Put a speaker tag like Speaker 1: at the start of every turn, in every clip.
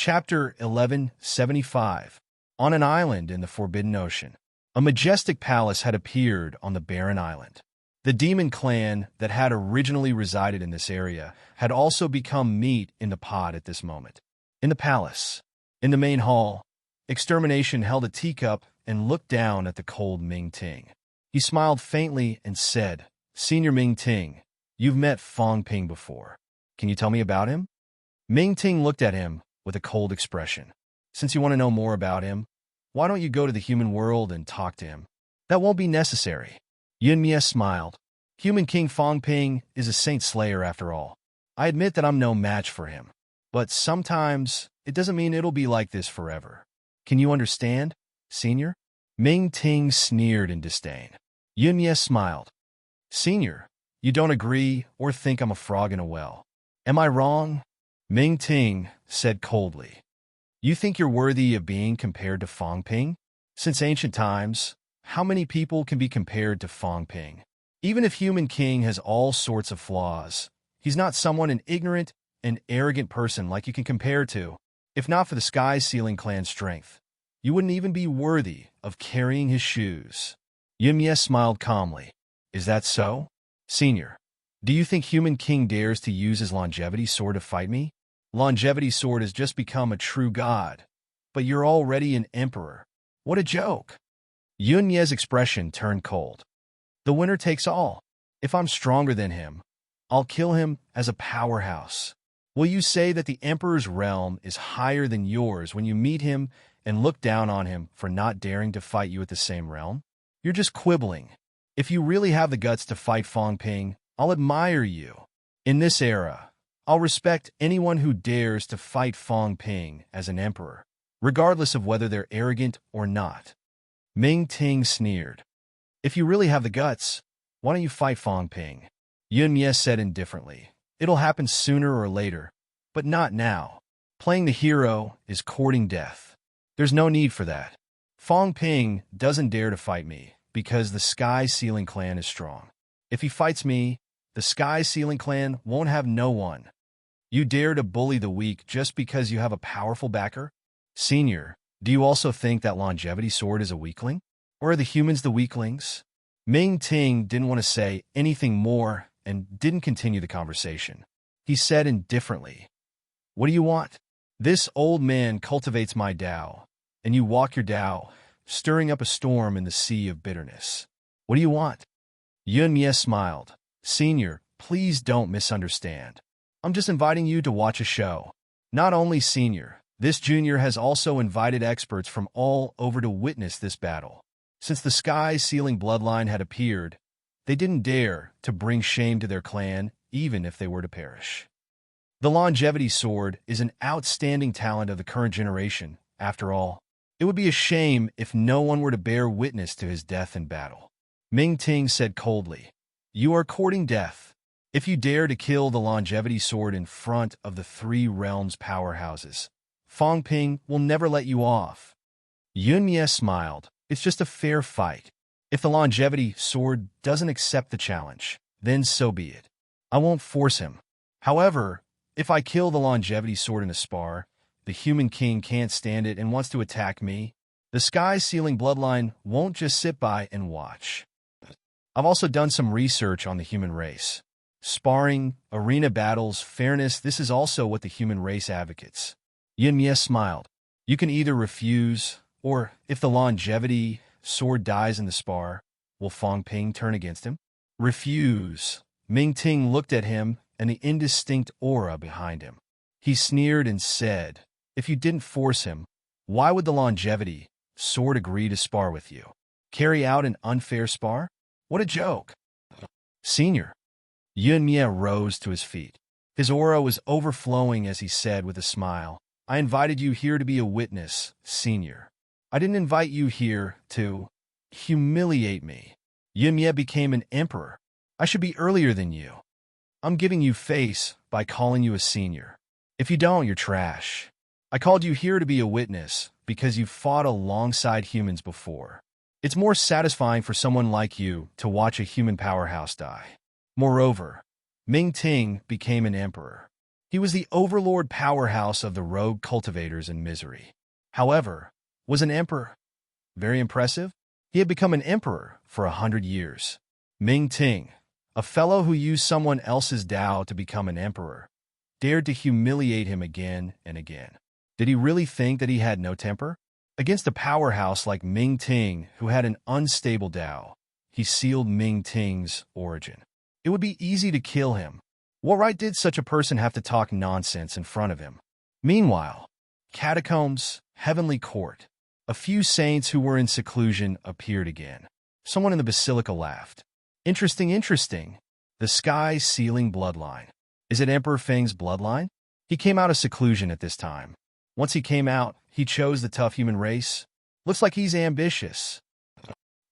Speaker 1: Chapter 1175. On an island in the Forbidden Ocean, a majestic palace had appeared on the barren island. The demon clan that had originally resided in this area had also become meat in the pot at this moment. In the palace, in the main hall, Extermination held a teacup and looked down at the cold Ming Ting. He smiled faintly and said, "Senior Ming Ting, you've met Fong Ping before. Can you tell me about him?" Ming Ting looked at him with a cold expression. "Since you want to know more about him, why don't you go to the human world and talk to him?" "That won't be necessary." Yun Mie smiled. "Human King Fong Ping is a saint slayer after all. I admit that I'm no match for him. But sometimes it doesn't mean it'll be like this forever. Can you understand, Senior?" Ming Ting sneered in disdain. Yun Mie smiled. "Senior, you don't agree or think I'm a frog in a well. Am I wrong?" Ming Ting said coldly. "You think you're worthy of being compared to Fong Ping? Since ancient times, how many people can be compared to Fong Ping? Even if Human King has all sorts of flaws, he's not someone an ignorant and arrogant person like you can compare to. If not for the Sky Ceiling Clan's strength, you wouldn't even be worthy of carrying his shoes." Yun Mie smiled calmly. "Is that so? Senior, do you think Human King dares to use his longevity sword to fight me? Longevity sword has just become a true god, but you're already an emperor. What a joke." Yun Mie's expression turned cold. "The winner takes all. If I'm stronger than him, I'll kill him as a powerhouse. Will you say that the emperor's realm is higher than yours when you meet him and look down on him for not daring to fight you at the same realm? You're just quibbling. If you really have the guts to fight Fong Ping, I'll admire you. In this era, I'll respect anyone who dares to fight Fong Ping as an emperor, regardless of whether they're arrogant or not." Ming Ting sneered. "If you really have the guts, why don't you fight Fong Ping?" Yun Mie said indifferently. "It'll happen sooner or later, but not now. Playing the hero is courting death. There's no need for that. Fong Ping doesn't dare to fight me because the Sky Ceiling Clan is strong. If he fights me, the Sky Ceiling Clan won't have no one. You dare to bully the weak just because you have a powerful backer? Senior, do you also think that longevity sword is a weakling? Or are the humans the weaklings?" Ming Ting didn't want to say anything more and didn't continue the conversation. He said indifferently, "What do you want? This old man cultivates my Tao, and you walk your Tao, stirring up a storm in the sea of bitterness. What do you want?" Yun Mie smiled. "Senior, please don't misunderstand. I'm just inviting you to watch a show. Not only Senior, this junior has also invited experts from all over to witness this battle. Since the Sky Ceiling bloodline had appeared, they didn't dare to bring shame to their clan, even if they were to perish. The longevity sword is an outstanding talent of the current generation, after all. It would be a shame if no one were to bear witness to his death in battle." Ming Ting said coldly, "You are courting death. If you dare to kill the longevity sword in front of the three realms' powerhouses, Fong Ping will never let you off." Yun Mie smiled. "It's just a fair fight. If the longevity sword doesn't accept the challenge, then so be it. I won't force him. However, if I kill the longevity sword in a spar, the Human King can't stand it and wants to attack me. The Sky Ceiling bloodline won't just sit by and watch. I've also done some research on the human race. Sparring, arena battles, fairness, this is also what the human race advocates." Yun Mie smiled. "You can either refuse, or if the longevity sword dies in the spar, will Fong Ping turn against him?" "Refuse." Ming Ting looked at him and the indistinct aura behind him. He sneered and said, "If you didn't force him, why would the longevity sword agree to spar with you? Carry out an unfair spar? What a joke." "Senior." Yun Mie rose to his feet. His aura was overflowing as he said with a smile, "I invited you here to be a witness, Senior. I didn't invite you here to humiliate me. Yun Mie became an emperor. I should be earlier than you. I'm giving you face by calling you a senior. If you don't, you're trash. I called you here to be a witness because you've fought alongside humans before. It's more satisfying for someone like you to watch a human powerhouse die." Moreover, Ming Ting became an emperor. He was the overlord powerhouse of the rogue cultivators in misery. However, was an emperor. Very impressive. He had become an emperor for 100 years. Ming Ting, a fellow who used someone else's Tao to become an emperor, dared to humiliate him again and again. Did he really think that he had no temper? Against a powerhouse like Ming Ting, who had an unstable Tao, he sealed Ming Ting's origin. It would be easy to kill him. What right did such a person have to talk nonsense in front of him? Meanwhile, catacombs, heavenly court. A few saints who were in seclusion appeared again. Someone in the basilica laughed. Interesting, interesting. The sky-sealing bloodline. Is it Emperor Feng's bloodline? He came out of seclusion at this time. Once he came out, he chose the tough human race. Looks like he's ambitious.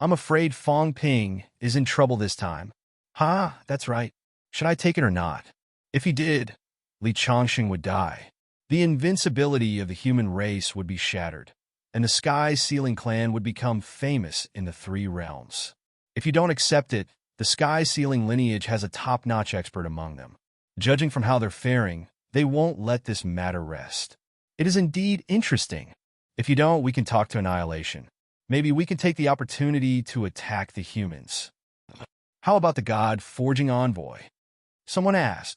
Speaker 1: I'm afraid Fong Ping is in trouble this time. That's right. Should I take it or not? If he did, Li Chongqing would die. The invincibility of the human race would be shattered, and the sky-sealing clan would become famous in the three realms. If you don't accept it, the sky-sealing lineage has a top-notch expert among them. Judging from how they're faring, they won't let this matter rest. It is indeed interesting. If you don't, we can talk to Annihilation. Maybe we can take the opportunity to attack the humans. How about the God-forging envoy? Someone asked.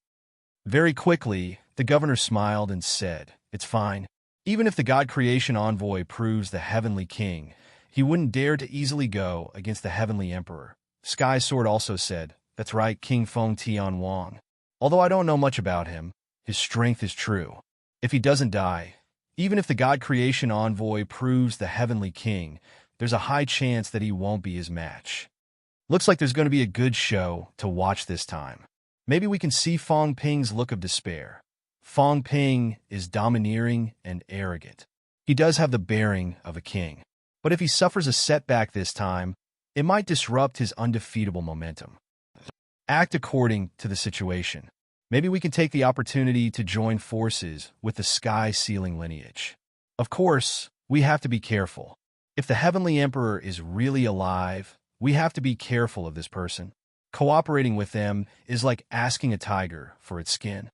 Speaker 1: Very quickly, the governor smiled and said, "It's fine. Even if the God-creation envoy proves the heavenly king, he wouldn't dare to easily go against the heavenly emperor." Sky Sword also said, "That's right, King Feng Tian Wang. Although I don't know much about him, his strength is true. If he doesn't die, even if the God-creation envoy proves the heavenly king, there's a high chance that he won't be his match." Looks like there's going to be a good show to watch this time. Maybe we can see Fong Ping's look of despair. Fong Ping is domineering and arrogant. He does have the bearing of a king. But if he suffers a setback this time, it might disrupt his undefeatable momentum. Act according to the situation. Maybe we can take the opportunity to join forces with the sky-sealing lineage. Of course, we have to be careful. If the Heavenly Emperor is really alive, we have to be careful of this person. Cooperating with them is like asking a tiger for its skin.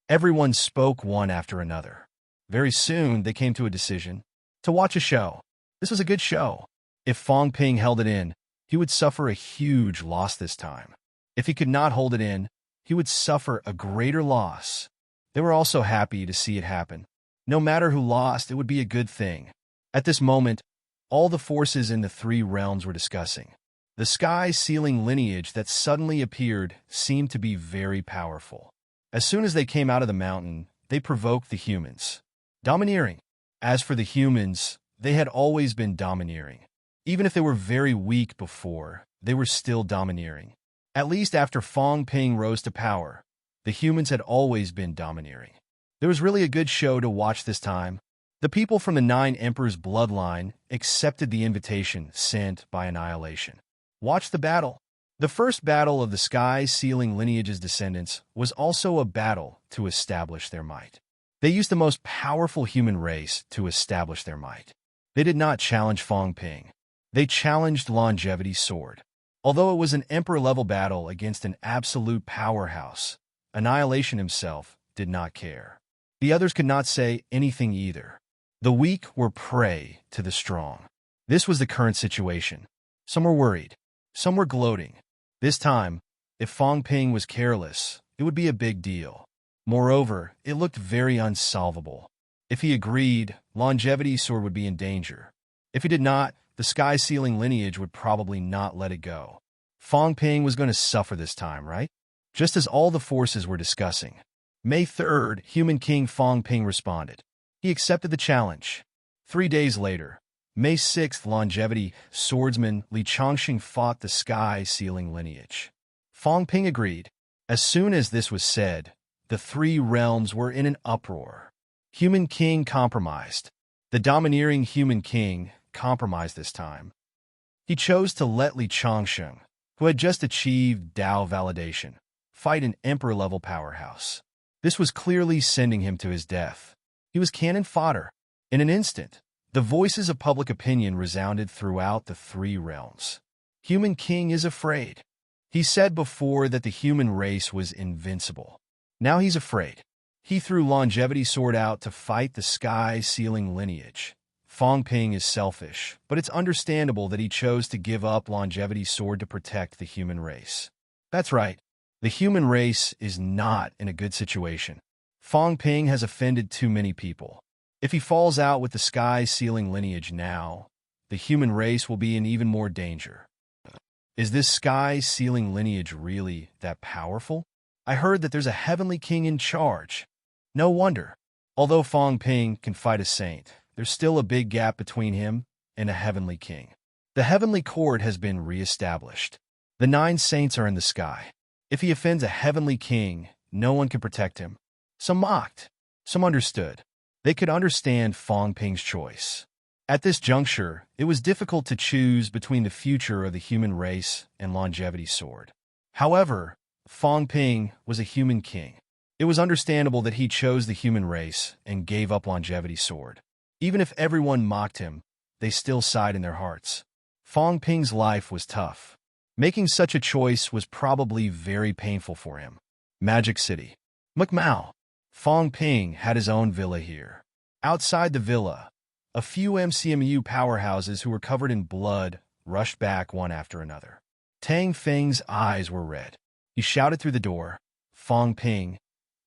Speaker 1: Everyone spoke one after another. Very soon, they came to a decision to watch a show. This was a good show. If Fong Ping held it in, he would suffer a huge loss this time. If he could not hold it in, he would suffer a greater loss. They were also happy to see it happen. No matter who lost, it would be a good thing. At this moment, all the forces in the three realms were discussing. The sky-sealing lineage that suddenly appeared seemed to be very powerful. As soon as they came out of the mountain, they provoked the humans. Domineering. As for the humans, they had always been domineering. Even if they were very weak before, they were still domineering. At least after Fong Ping rose to power, the humans had always been domineering. There was really a good show to watch this time. The people from the Nine Emperors' bloodline accepted the invitation sent by Annihilation. Watch the battle. The first battle of the sky-sealing lineage's descendants was also a battle to establish their might. They used the most powerful human race to establish their might. They did not challenge Fong Ping. They challenged Longevity's sword. Although it was an emperor-level battle against an absolute powerhouse, Annihilation himself did not care. The others could not say anything either. The weak were prey to the strong. This was the current situation. Some were worried. Some were gloating. This time, if Fong Ping was careless, it would be a big deal. Moreover, it looked very unsolvable. If he agreed, Longevity's sword would be in danger. If he did not, the sky-sealing lineage would probably not let it go. Fong Ping was going to suffer this time, right? Just as all the forces were discussing. May 3rd, Human King Fong Ping responded. He accepted the challenge. 3 days later, May 6th, Longevity swordsman Li Chongqing fought the sky-sealing lineage. Fong Ping agreed. As soon as this was said, the three realms were in an uproar. Human King compromised. The domineering Human King compromised this time. He chose to let Li Chongqing, who had just achieved Dao validation, fight an emperor-level powerhouse. This was clearly sending him to his death. He was cannon fodder. In an instant, the voices of public opinion resounded throughout the three realms. Human King is afraid. He said before that the human race was invincible. Now he's afraid. He threw longevity sword out to fight the sky-sealing lineage. Fong Ping is selfish, but it's understandable that he chose to give up longevity sword to protect the human race. That's right. The human race is not in a good situation. Fong Ping has offended too many people. If he falls out with the sky-sealing lineage now, the human race will be in even more danger. Is this sky-sealing lineage really that powerful? I heard that there's a heavenly king in charge. No wonder. Although Fong Ping can fight a saint, there's still a big gap between him and a heavenly king. The heavenly court has been re-established. The 9 saints are in the sky. If he offends a heavenly king, no one can protect him. Some mocked. Some understood. They could understand Fong Ping's choice. At this juncture, it was difficult to choose between the future of the human race and longevity sword. However, Fong Ping was a human king. It was understandable that he chose the human race and gave up longevity sword. Even if everyone mocked him, they still sighed in their hearts. Fong Ping's life was tough. Making such a choice was probably very painful for him. Magic City. Macmao. Fong Ping had his own villa here. Outside the villa, a few MCMU powerhouses who were covered in blood rushed back one after another. Tang Feng's eyes were red. He shouted through the door, "Fong Ping,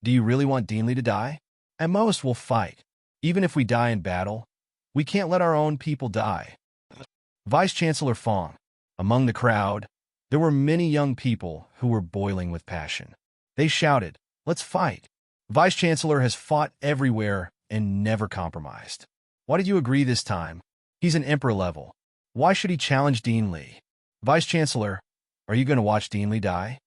Speaker 1: do you really want Deanly to die? At most, we'll fight. Even if we die in battle, we can't let our own people die." Vice-Chancellor Fong. Among the crowd, there were many young people who were boiling with passion. They shouted, "Let's fight." Vice-Chancellor has fought everywhere and never compromised. Why did you agree this time? He's an emperor level. Why should he challenge Deanly? Vice-Chancellor, are you going to watch Deanly die?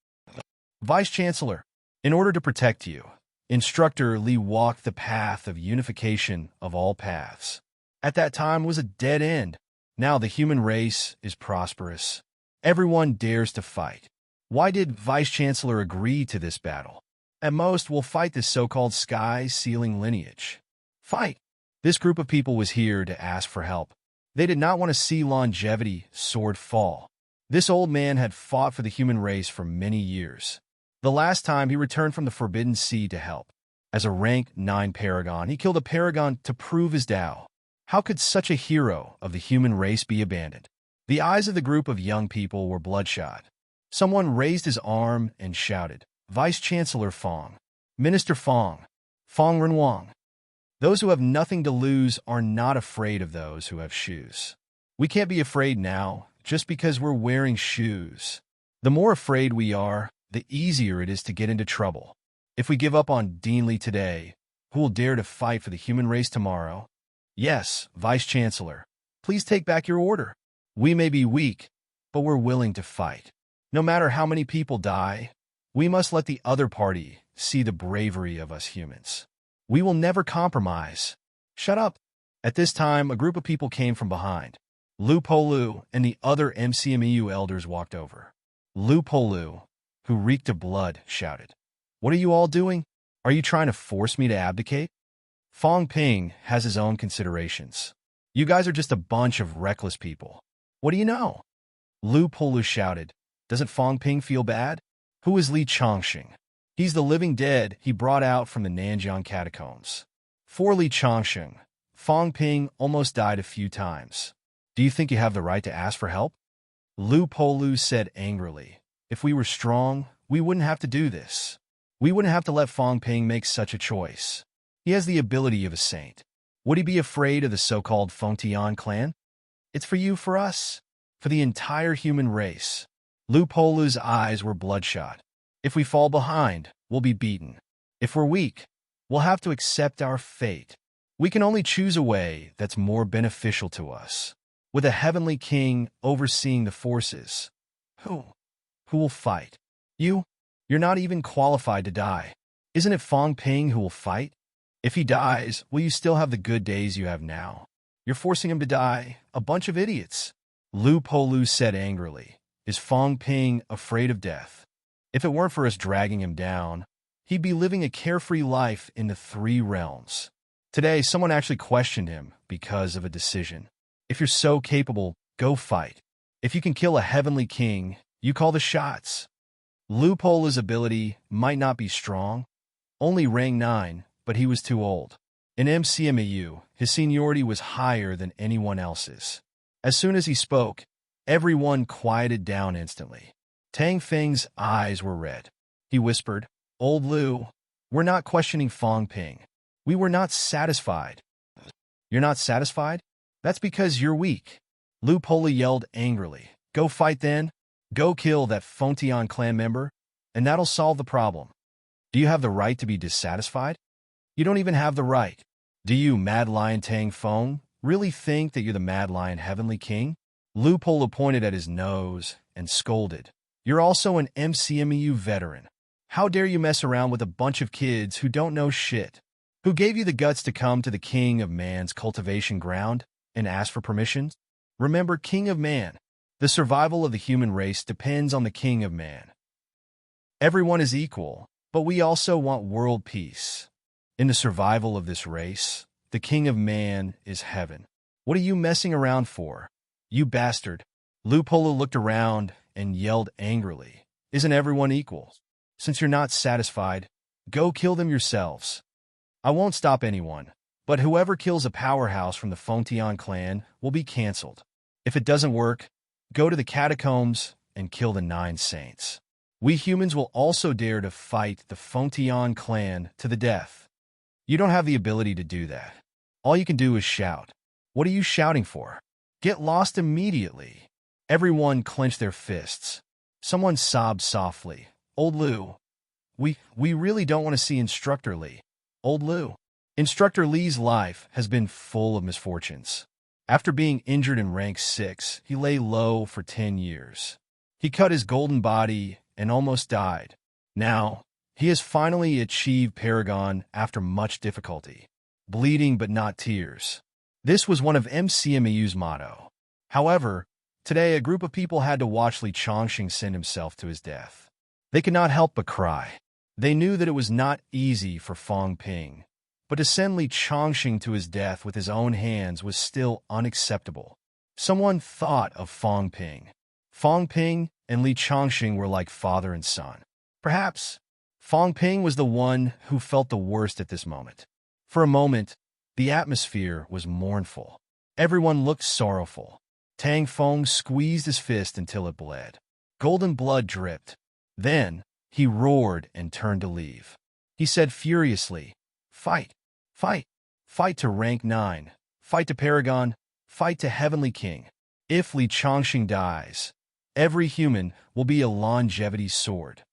Speaker 1: Vice-Chancellor, in order to protect you, Instructor Li walked the path of unification of all paths. At that time was a dead end. Now the human race is prosperous. Everyone dares to fight. Why did Vice-Chancellor agree to this battle? At most, we'll fight this so-called sky-sealing lineage. Fight! This group of people was here to ask for help. They did not want to see longevity sword fall. This old man had fought for the human race for many years. The last time he returned from the Forbidden Sea to help. As a rank 9 paragon, he killed a paragon to prove his Tao. How could such a hero of the human race be abandoned? The eyes of the group of young people were bloodshot. Someone raised his arm and shouted, "Vice-Chancellor Fong, Minister Fong, Fong Renwang." Those who have nothing to lose are not afraid of those who have shoes. We can't be afraid now just because we're wearing shoes. The more afraid we are, the easier it is to get into trouble. If we give up on Deanly today, who will dare to fight for the human race tomorrow? Yes, Vice-Chancellor, please take back your order. We may be weak, but we're willing to fight. No matter how many people die, we must let the other party see the bravery of us humans. We will never compromise. Shut up. At this time, a group of people came from behind. Lu Polu and the other MCMEU elders walked over. Lu Polu, who reeked of blood, shouted, "What are you all doing? Are you trying to force me to abdicate?" Fong Ping has his own considerations. You guys are just a bunch of reckless people. What do you know? Lu Polu shouted, "Doesn't Fong Ping feel bad? Who is Li Chongqing? He's the living dead he brought out from the Nanjiang catacombs. For Li Chongqing, Fong Ping almost died a few times. Do you think you have the right to ask for help?" Lu Polu said angrily, "If we were strong, we wouldn't have to do this. We wouldn't have to let Fong Ping make such a choice. He has the ability of a saint. Would he be afraid of the so-called Fengtian clan? It's for you, for us, for the entire human race." Lu Polu's eyes were bloodshot. If we fall behind, we'll be beaten. If we're weak, we'll have to accept our fate. We can only choose a way that's more beneficial to us. With a heavenly king overseeing the forces, who will fight? You? You're not even qualified to die. Isn't it Fong Ping who will fight? If he dies, will you still have the good days you have now? You're forcing him to die, a bunch of idiots. Lu Polu said angrily, "Is Fong Ping afraid of death? If it weren't for us dragging him down, he'd be living a carefree life in the 3 realms. Today, someone actually questioned him because of a decision. If you're so capable, go fight. If you can kill a heavenly king, you call the shots." Lu Polu's ability might not be strong, Only rank 9, but he was too old. In MCMAU, his seniority was higher than anyone else's. As soon as he spoke, everyone quieted down instantly. Tang Feng's eyes were red. He whispered, "Old Lu, we're not questioning Fong Ping. We were not satisfied." "You're not satisfied? That's because you're weak." Lu Poli yelled angrily. "Go fight then. Go kill that Fontian clan member, and that'll solve the problem. Do you have the right to be dissatisfied? You don't even have the right. Do you, Mad Lion Tang Feng, really think that you're the Mad Lion Heavenly King?" Lu Polo pointed at his nose and scolded. "You're also an MCMEU veteran. How dare you mess around with a bunch of kids who don't know shit? Who gave you the guts to come to the King of Man's cultivation ground and ask for permission? Remember, King of Man, the survival of the human race depends on the King of Man. Everyone is equal, but we also want world peace. In the survival of this race, the King of Man is heaven. What are you messing around for? You bastard." Lu Polo looked around and yelled angrily, "Isn't everyone equal? Since you're not satisfied, go kill them yourselves. I won't stop anyone, but whoever kills a powerhouse from the Fontian clan will be cancelled. If it doesn't work, go to the catacombs and kill the 9 saints. We humans will also dare to fight the Fontian clan to the death. You don't have the ability to do that. All you can do is shout. What are you shouting for? Get lost immediately." Everyone clenched their fists. Someone sobbed softly. "Old Lu, we really don't want to see Instructor Lee. Old Lu." Instructor Lee's life has been full of misfortunes. After being injured in rank 6, he lay low for 10 years. He cut his golden body and almost died. Now, he has finally achieved Paragon after much difficulty. Bleeding but not tears. This was one of MCMEU's motto. However, today a group of people had to watch Li Chongqing send himself to his death. They could not help but cry. They knew that it was not easy for Fong Ping, but to send Li Chongqing to his death with his own hands was still unacceptable. Someone thought of Fong Ping. Fong Ping and Li Chongqing were like father and son. Perhaps Fong Ping was the one who felt the worst at this moment. For a moment, the atmosphere was mournful. Everyone looked sorrowful. Tang Feng squeezed his fist until it bled. Golden blood dripped. Then, he roared and turned to leave. He said furiously, "Fight! Fight! Fight to rank 9! Fight to Paragon! Fight to Heavenly King! If Li Chongqing dies, every human will be a longevity sword."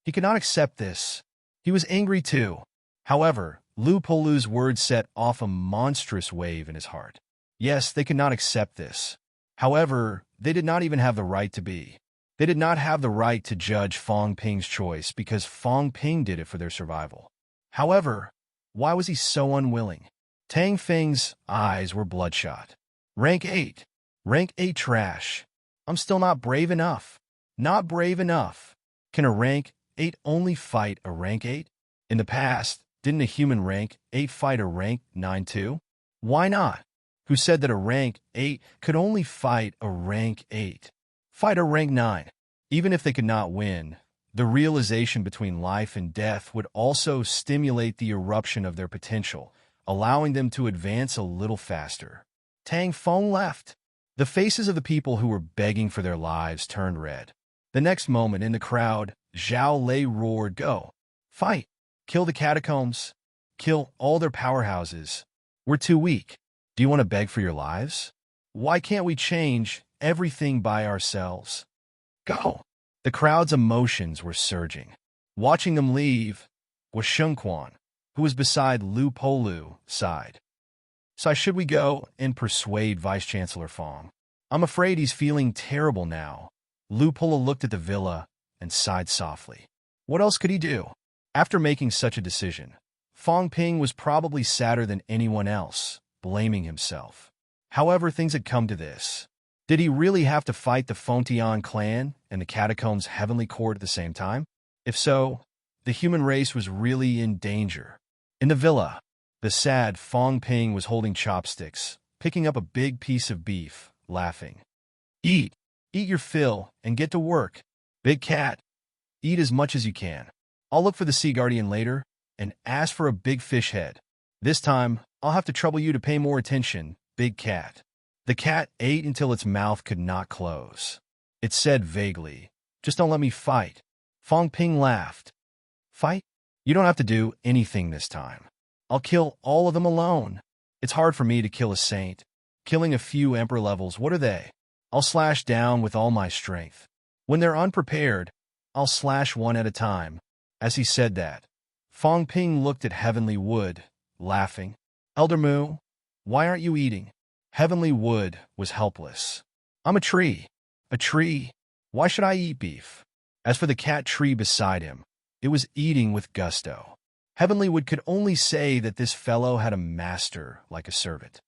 Speaker 1: He could not accept this. He was angry too. However, Lu Polu's words set off a monstrous wave in his heart. Yes, they could not accept this. However, they did not even have the right to be. They did not have the right to judge Fong Ping's choice because Fong Ping did it for their survival. However, why was he so unwilling? Tang Feng's eyes were bloodshot. Rank 8. Rank 8 trash. I'm still not brave enough. Not brave enough. Can a rank 8 only fight a rank 8? In the past, didn't a human rank 8 fight a rank 9 too? Why not? Who said that a rank 8 could only fight a rank 8? Fight a rank 9. Even if they could not win, the realization between life and death would also stimulate the eruption of their potential, allowing them to advance a little faster. Tang Feng left. The faces of the people who were begging for their lives turned red. The next moment in the crowd, Zhao Lei roared, "Go! Fight! Kill the catacombs! Kill all their powerhouses! We're too weak. Do you want to beg for your lives? Why can't we change everything by ourselves? Go!" The crowd's emotions were surging. Watching them leave was Sheng Quan, who was beside Lu Polu's side. "So should we go and persuade Vice-Chancellor Fong? I'm afraid he's feeling terrible now." Lu Polo looked at the villa and sighed softly. What else could he do? After making such a decision, Fong Ping was probably sadder than anyone else, blaming himself. However, things had come to this. Did he really have to fight the Fontian clan and the Catacombs Heavenly Court at the same time? If so, the human race was really in danger. In the villa, the sad Fong Ping was holding chopsticks, picking up a big piece of beef, laughing. "Eat! Eat your fill and get to work. Big cat, eat as much as you can. I'll look for the Sea Guardian later, and asked for a big fish head. This time, I'll have to trouble you to pay more attention, big cat. The cat ate until its mouth could not close. It said vaguely, "Just don't let me fight." Fong Ping laughed. "Fight? You don't have to do anything this time. I'll kill all of them alone. It's hard for me to kill a saint. Killing a few emperor levels, what are they? I'll slash down with all my strength. When they're unprepared, I'll slash one at a time." As he said that, Fong Ping looked at Heavenly Wood, laughing. "Elder Mu, why aren't you eating?" Heavenly Wood was helpless. "I'm a tree. A tree. Why should I eat beef?" As for the cat tree beside him, it was eating with gusto. Heavenly Wood could only say that this fellow had a master like a servant.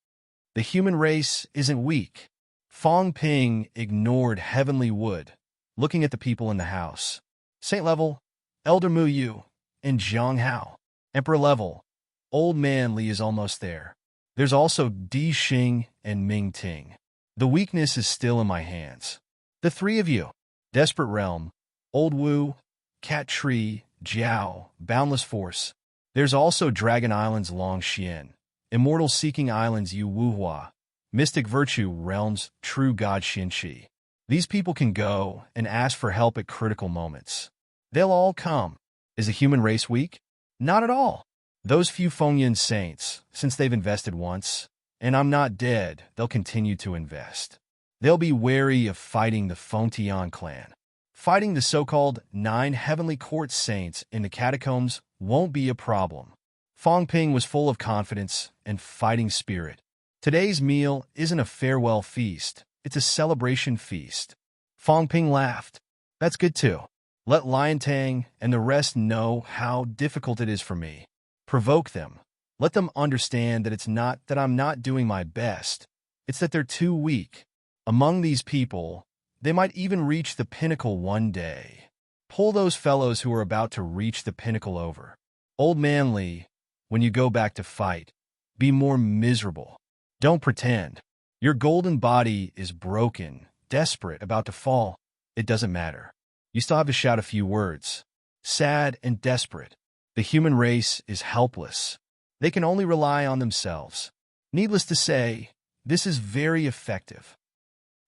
Speaker 1: The human race isn't weak. Fong Ping ignored Heavenly Wood, looking at the people in the house. Saint level, Elder Mu Yu, and Jiang Hao. Emperor level, Old Man Li is almost there. There's also Di Xing and Ming Ting. The weakness is still in my hands. The three of you. Desperate Realm, Old Wu, Cat Tree, Jiao, Boundless Force. There's also Dragon Islands Long Xian, Immortal Seeking Islands Yu Wuhua, Mystic Virtue Realms True God Xinqi. These people can go and ask for help at critical moments. They'll all come. Is the human race weak? Not at all. Those few Fengyan saints, since they've invested once, and I'm not dead, they'll continue to invest. They'll be wary of fighting the Fengtian clan. Fighting the so-called 9 Heavenly Court saints in the catacombs won't be a problem. Fong Ping was full of confidence and fighting spirit. Today's meal isn't a farewell feast, it's a celebration feast. Fong Ping laughed. That's good too. Let Lion Tang and the rest know how difficult it is for me. Provoke them. Let them understand that it's not that I'm not doing my best. It's that they're too weak. Among these people, they might even reach the pinnacle one day. Pull those fellows who are about to reach the pinnacle over. Old Man Li, when you go back to fight, be more miserable. Don't pretend. Your golden body is broken, desperate, about to fall. It doesn't matter. You still have to shout a few words. Sad and desperate. The human race is helpless. They can only rely on themselves. Needless to say, this is very effective.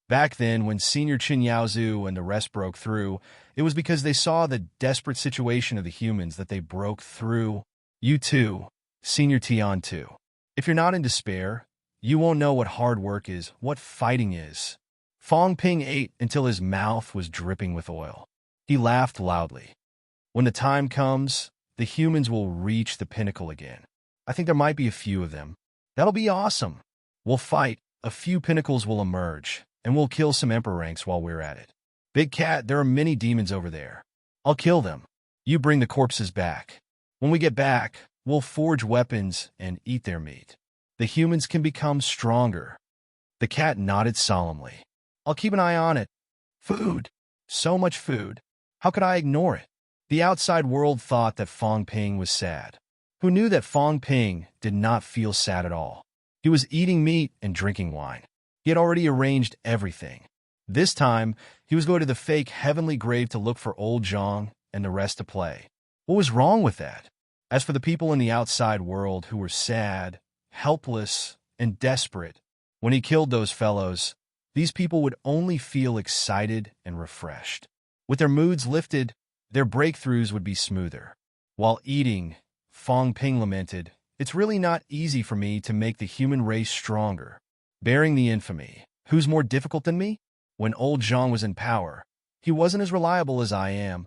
Speaker 1: Back then, when Senior Qin Yaozu and the rest broke through, it was because they saw the desperate situation of the humans that they broke through. You too, Senior Tian too. If you're not in despair, you won't know what hard work is, what fighting is. Fong Ping ate until his mouth was dripping with oil. He laughed loudly. When the time comes, the humans will reach the pinnacle again. I think there might be a few of them. That'll be awesome. We'll fight, a few pinnacles will emerge, and we'll kill some emperor ranks while we're at it. Big Cat, there are many demons over there. I'll kill them. You bring the corpses back. When we get back, we'll forge weapons and eat their meat. The humans can become stronger. The cat nodded solemnly. I'll keep an eye on it. Food. So much food. How could I ignore it? The outside world thought that Fong Ping was sad. Who knew that Fong Ping did not feel sad at all? He was eating meat and drinking wine. He had already arranged everything. This time, he was going to the fake heavenly grave to look for old Zhang and the rest to play. What was wrong with that? As for the people in the outside world who were sad, helpless, and desperate, when he killed those fellows, these people would only feel excited and refreshed. With their moods lifted, their breakthroughs would be smoother. While eating, Fong Ping lamented, "It's really not easy for me to make the human race stronger. Bearing the infamy, who's more difficult than me? When old Zhang was in power, he wasn't as reliable as I am.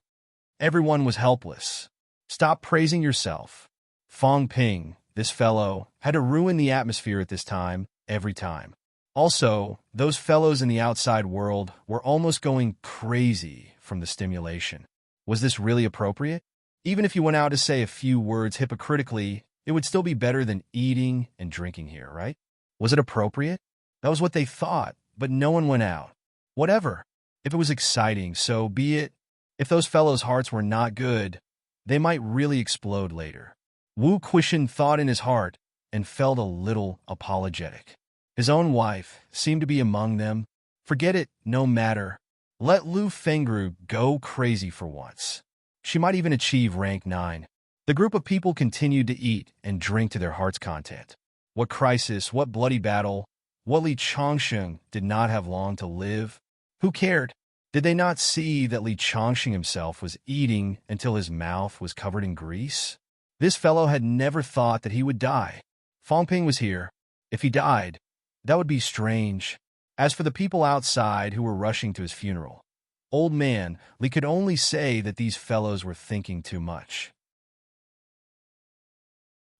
Speaker 1: Everyone was helpless. Stop praising yourself." Fong Ping, this fellow, had to ruin the atmosphere at this time, every time. Also, those fellows in the outside world were almost going crazy from the stimulation. Was this really appropriate? Even if you went out to say a few words hypocritically, it would still be better than eating and drinking here, right? Was it appropriate? That was what they thought, but no one went out. Whatever. If it was exciting, so be it. If those fellows' hearts were not good, they might really explode later. Wu Quishan thought in his heart and felt a little apologetic. His own wife seemed to be among them. Forget it, no matter. Let Lu Fengru go crazy for once. She might even achieve rank 9. The group of people continued to eat and drink to their heart's content. What crisis, what bloody battle, what Li Changsheng did not have long to live? Who cared? Did they not see that Li Changsheng himself was eating until his mouth was covered in grease? This fellow had never thought that he would die. Fang Ping was here. If he died, that would be strange. As for the people outside who were rushing to his funeral, old man, Li could only say that these fellows were thinking too much.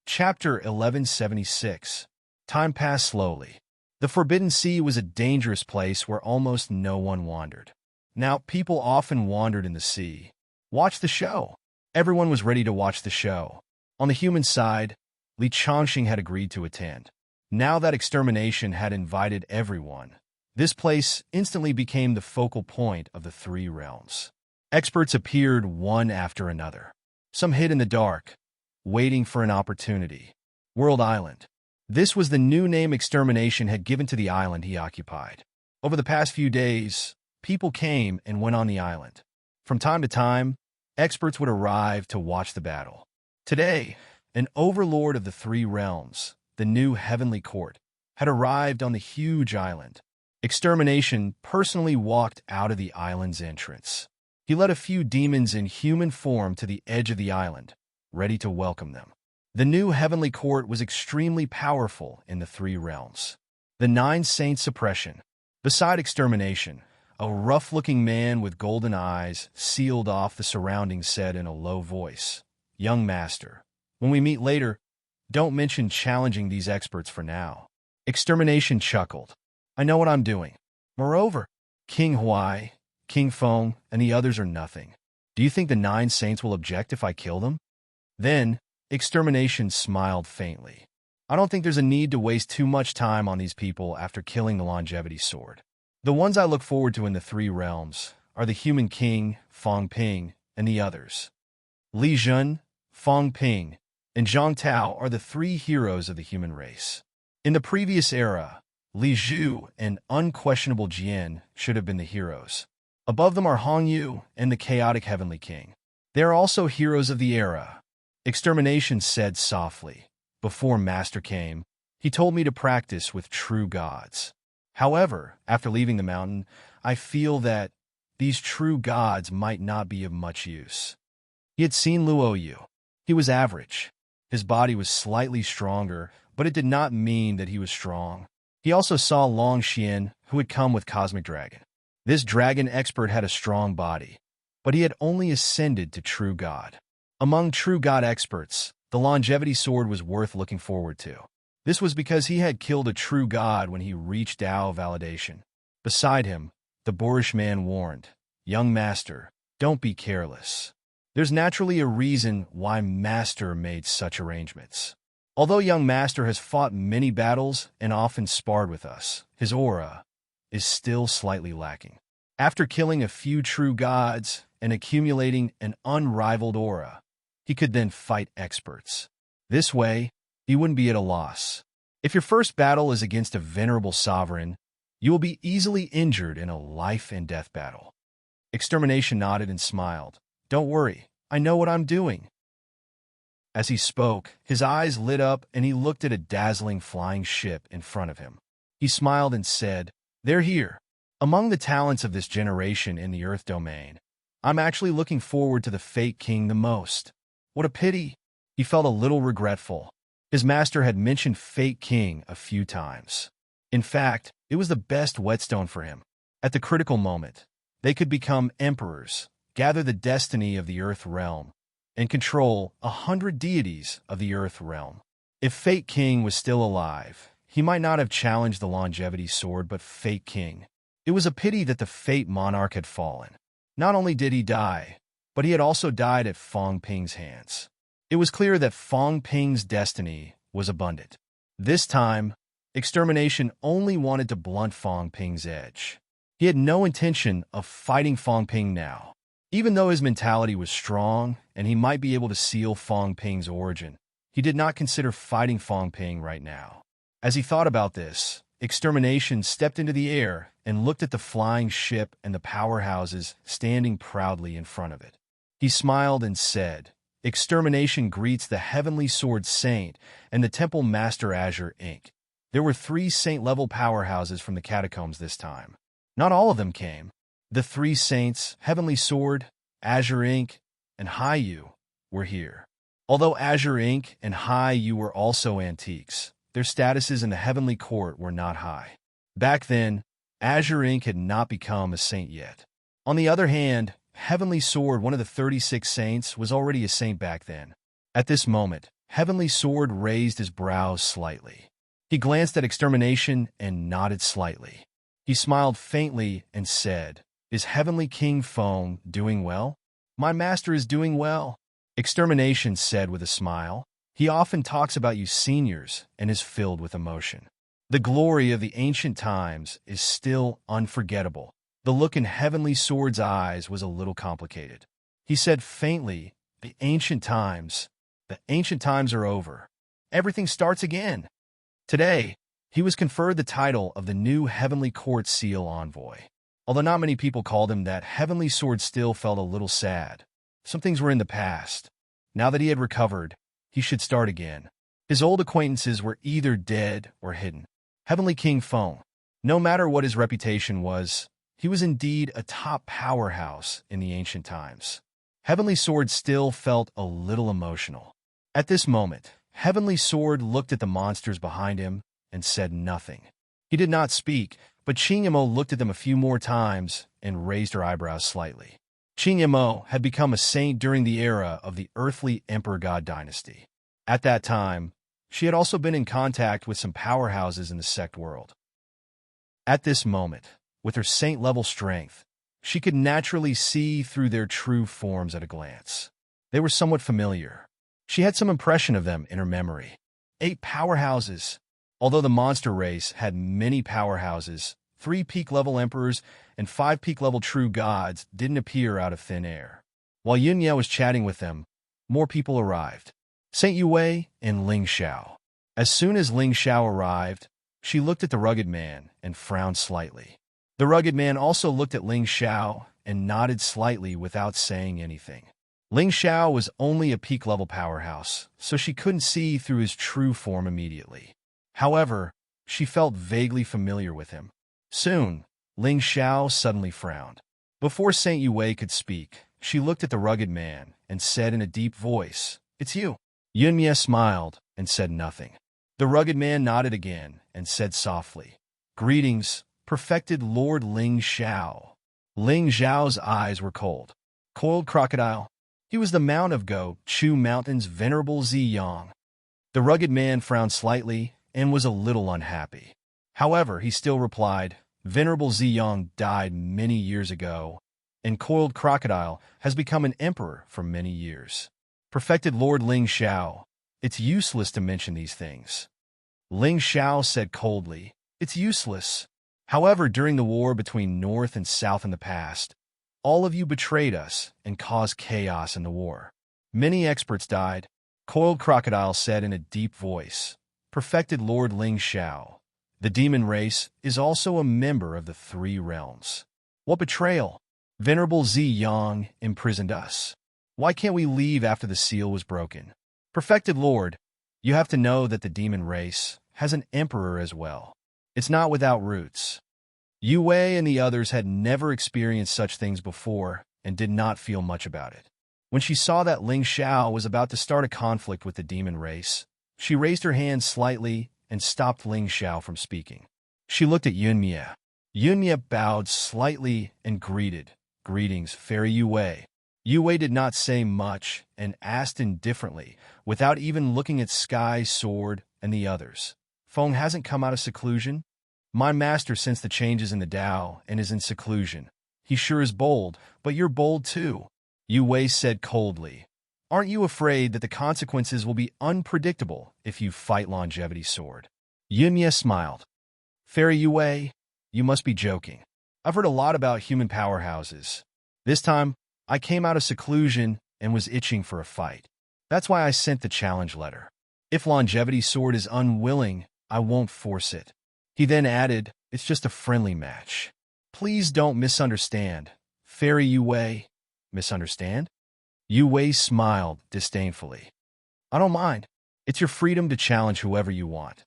Speaker 1: Chapter 1176. Time passed slowly. The Forbidden Sea was a dangerous place where almost no one wandered. Now, people often wandered in the sea. Watch the show. Everyone was ready to watch the show. On the human side, Li Changxing had agreed to attend. Now that extermination had invited everyone, this place instantly became the focal point of the three realms. Experts appeared one after another. Some hid in the dark, waiting for an opportunity. World Island. This was the new name extermination had given to the island he occupied. Over the past few days, people came and went on the island. From time to time, experts would arrive to watch the battle. Today, an overlord of the three realms, the new heavenly court, had arrived on the huge island. Extermination personally walked out of the island's entrance. He led a few demons in human form to the edge of the island, ready to welcome them. The new heavenly court was extremely powerful in the three realms. The Nine Saints' suppression. Beside extermination, a rough-looking man with golden eyes sealed off the surroundings said in a low voice, "Young master, when we meet later, don't mention challenging these experts for now." Extermination chuckled. "I know what I'm doing. Moreover, King Huai, King Feng, and the others are nothing. Do you think the Nine Saints will object if I kill them?" Then, extermination smiled faintly. "I don't think there's a need to waste too much time on these people after killing the longevity sword. The ones I look forward to in the three realms are the human king, Fang Ping, and the others. Li Zhen, Fang Ping, and Zhang Tao are the three heroes of the human race. In the previous era, Li Zhu and unquestionable Jian should have been the heroes. Above them are Hong Yu and the chaotic heavenly king. They are also heroes of the era." Extermination said softly, "Before Master came, he told me to practice with true gods. However, after leaving the mountain, I feel that these true gods might not be of much use." He had seen Luo Yu. He was average. His body was slightly stronger, but it did not mean that he was strong. He also saw Long Xian, who had come with Cosmic Dragon. This dragon expert had a strong body, but he had only ascended to true god. Among true god experts, the longevity sword was worth looking forward to. This was because he had killed a true god when he reached Dao validation. Beside him, the boorish man warned, "Young master, don't be careless." There's naturally a reason why Master made such arrangements. Although young Master has fought many battles and often sparred with us, his aura is still slightly lacking. After killing a few true gods and accumulating an unrivaled aura, he could then fight experts. This way, he wouldn't be at a loss. If your first battle is against a venerable sovereign, you will be easily injured in a life-and-death battle. Extermination nodded and smiled. "Don't worry, I know what I'm doing." As he spoke, his eyes lit up and he looked at a dazzling flying ship in front of him. He smiled and said, "They're here. Among the talents of this generation in the Earth domain, I'm actually looking forward to the Fate King the most. What a pity." He felt a little regretful. His master had mentioned Fate King a few times. In fact, it was the best whetstone for him. At the critical moment, they could become emperors, gather the destiny of the Earth realm, and control 100 deities of the Earth realm. If Fate King was still alive, he might not have challenged the longevity sword, but Fate King. It was a pity that the Fate Monarch had fallen. Not only did he die, but he had also died at Fang Ping's hands. It was clear that Fang Ping's destiny was abundant. This time, extermination only wanted to blunt Fang Ping's edge. He had no intention of fighting Fang Ping now. Even though his mentality was strong and he might be able to seal Fang Ping's origin, he did not consider fighting Fang Ping right now. As he thought about this, extermination stepped into the air and looked at the flying ship and the powerhouses standing proudly in front of it. He smiled and said, Extermination greets the Heavenly Sword Saint and the Temple Master Azure Inc. There were 3 saint-level powerhouses from the catacombs this time. Not all of them came. The 3 saints, Heavenly Sword, Azure Inc., and Haiyu, were here. Although Azure Inc. and Haiyu were also antiques, their statuses in the Heavenly Court were not high. Back then, Azure Inc. had not become a saint yet. On the other hand, Heavenly Sword, one of the 36 saints, was already a saint back then. At this moment, Heavenly Sword raised his brows slightly. He glanced at Extermination and nodded slightly. He smiled faintly and said, "Is Heavenly King Feng doing well?" "My master is doing well," Extermination said with a smile. "He often talks about you seniors and is filled with emotion. The glory of the ancient times is still unforgettable." The look in Heavenly Sword's eyes was a little complicated. He said faintly, the ancient times are over. Everything starts again." Today, he was conferred the title of the new Heavenly Court Seal Envoy. Although not many people called him that, Heavenly Sword still felt a little sad. Some things were in the past. Now that he had recovered, he should start again. His old acquaintances were either dead or hidden. Heavenly King Feng, no matter what his reputation was, he was indeed a top powerhouse in the ancient times. Heavenly Sword still felt a little emotional. At this moment, Heavenly Sword looked at the monsters behind him and said nothing. He did not speak, but Qingyamo looked at them a few more times and raised her eyebrows slightly. Qingyamo had become a saint during the era of the earthly Emperor God dynasty. At that time, she had also been in contact with some powerhouses in the sect world. At this moment, with her saint-level strength, she could naturally see through their true forms at a glance. They were somewhat familiar. She had some impression of them in her memory. 8 powerhouses. Although the monster race had many powerhouses, 3 peak-level emperors and 5 peak-level true gods didn't appear out of thin air. While Yunya was chatting with them, more people arrived. Saint Yue and Ling Xiao. As soon as Ling Xiao arrived, she looked at the rugged man and frowned slightly. The rugged man also looked at Ling Xiao and nodded slightly without saying anything. Ling Xiao was only a peak-level powerhouse, so she couldn't see through his true form immediately. However, she felt vaguely familiar with him. Soon, Ling Xiao suddenly frowned. Before Saint Yue could speak, she looked at the rugged man and said in a deep voice, "It's you." Yunya smiled and said nothing. The rugged man nodded again and said softly, "Greetings, perfected Lord Ling Xiao." Ling Xiao's eyes were cold. Coiled crocodile. He was the Mount of Go Chu Mountain's venerable Ziyang. The rugged man frowned slightly and was a little unhappy. However, he still replied, "Venerable Ziyang died many years ago, and Coiled Crocodile has become an emperor for many years." Perfected Lord Ling Xiao, it's useless to mention these things. Ling Xiao said coldly, "It's useless. However, during the war between North and South in the past, all of you betrayed us and caused chaos in the war. Many experts died," Coiled Crocodile said in a deep voice. Perfected Lord Ling Xiao, the demon race is also a member of the 3 realms. What betrayal? Venerable Ziyang imprisoned us. Why can't we leave after the seal was broken? Perfected Lord, you have to know that the demon race has an emperor as well. It's not without roots. Yue and the others had never experienced such things before and did not feel much about it. When she saw that Ling Xiao was about to start a conflict with the demon race, she raised her hand slightly and stopped Ling Xiao from speaking. She looked at Yunya. Yunya bowed slightly and greeted, "Greetings, Fairy Yue." Yue did not say much and asked indifferently, without even looking at Sky Sword and the others, "Feng hasn't come out of seclusion?" "My master sensed the changes in the Tao and is in seclusion. He sure is bold, but you're bold too," Yue said coldly. "Aren't you afraid that the consequences will be unpredictable if you fight Longevity Sword?" Yunya smiled. "Fairy Yue, you must be joking. I've heard a lot about human powerhouses. This time, I came out of seclusion and was itching for a fight. That's why I sent the challenge letter. If Longevity Sword is unwilling, I won't force it." He then added, "It's just a friendly match. Please don't misunderstand. Fairy Yue." "Misunderstand?" Yu Wei smiled disdainfully. I don't mind. It's your freedom to challenge whoever you want.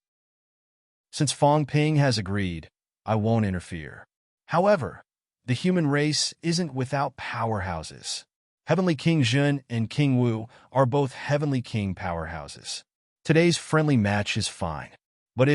Speaker 1: Since Fong Ping has agreed, I won't interfere. However, the human race isn't without powerhouses. Heavenly King Jun and King Wu are both Heavenly King powerhouses. Today's friendly match is fine. But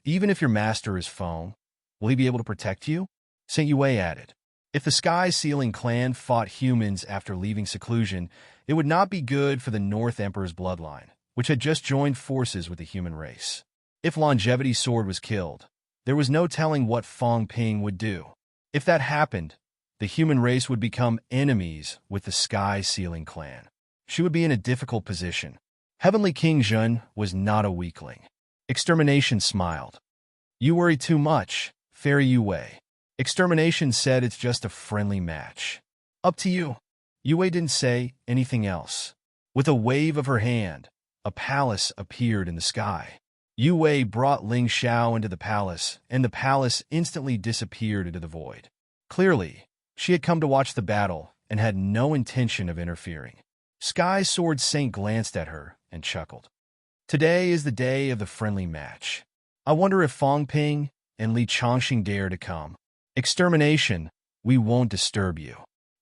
Speaker 1: even if your master is Fong, will he be able to protect you? Saint Yue added. If the Sky Sealing clan fought humans after leaving seclusion, it would not be good for the North Emperor's bloodline, which had just joined forces with the human race. If Longevity's sword was killed, there was no telling what Fong Ping would do. If that happened, the human race would become enemies with the Sky Sealing clan. She would be in a difficult position. Heavenly King Jun was not a weakling. Extermination smiled. You worry too much, Fairy Yue. Extermination said it's just a friendly match. Up to you. Yue didn't say anything else. With a wave of her hand, a palace appeared in the sky. Yue brought Ling Xiao into the palace, and the palace instantly disappeared into the void. Clearly, she had come to watch the battle and had no intention of interfering. Sky Sword Saint glanced at her and chuckled. Today is the day of the friendly match. I wonder if Fong Ping and Li Chongqing dare to come. Extermination, we won't disturb you.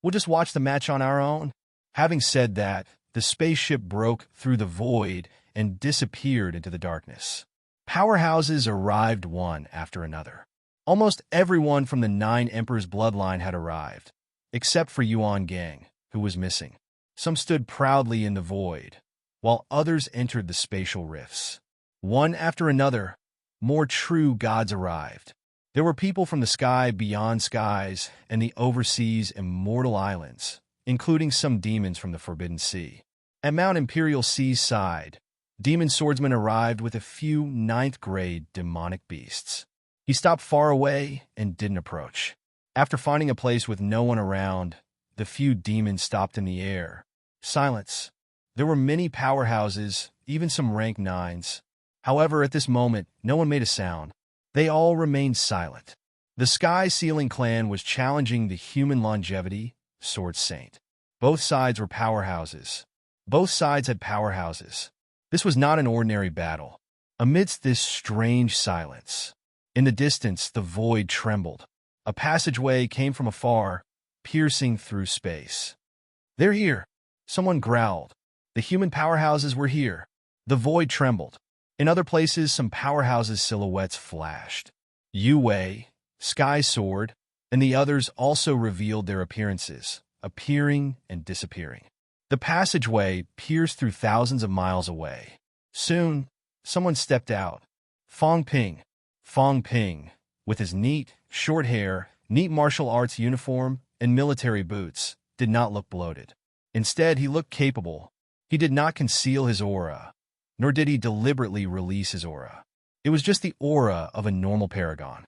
Speaker 1: We'll just watch the match on our own. Having said that, the spaceship broke through the void and disappeared into the darkness. Powerhouses arrived one after another. Almost everyone from the 9 Emperors' bloodline had arrived, except for Yuan Gang, who was missing. Some stood proudly in the void, while others entered the spatial rifts. One after another, more true gods arrived. There were people from the sky beyond skies and the overseas immortal islands, including some demons from the Forbidden Sea. At Mount Imperial Sea's side, demon swordsman arrived with a few 9th-grade demonic beasts. He stopped far away and didn't approach. After finding a place with no one around, the few demons stopped in the air. Silence. There were many powerhouses, even some rank 9s. However, at this moment, no one made a sound. They all remained silent. The Sky Sealing clan was challenging the human longevity, Sword Saint. Both sides were powerhouses. Both sides had powerhouses. This was not an ordinary battle. Amidst this strange silence, in the distance, the void trembled. A passageway came from afar, piercing through space. They're here. Someone growled. The human powerhouses were here. The void trembled. In other places, some powerhouses' silhouettes flashed. Yue, Sky Sword, and the others also revealed their appearances, appearing and disappearing. The passageway pierced through thousands of miles away. Soon, someone stepped out. Fong Ping. Fong Ping, with his neat, short hair, neat martial arts uniform, and military boots, did not look bloated. Instead, he looked capable. He did not conceal his aura, nor did he deliberately release his aura. It was just the aura of a normal paragon.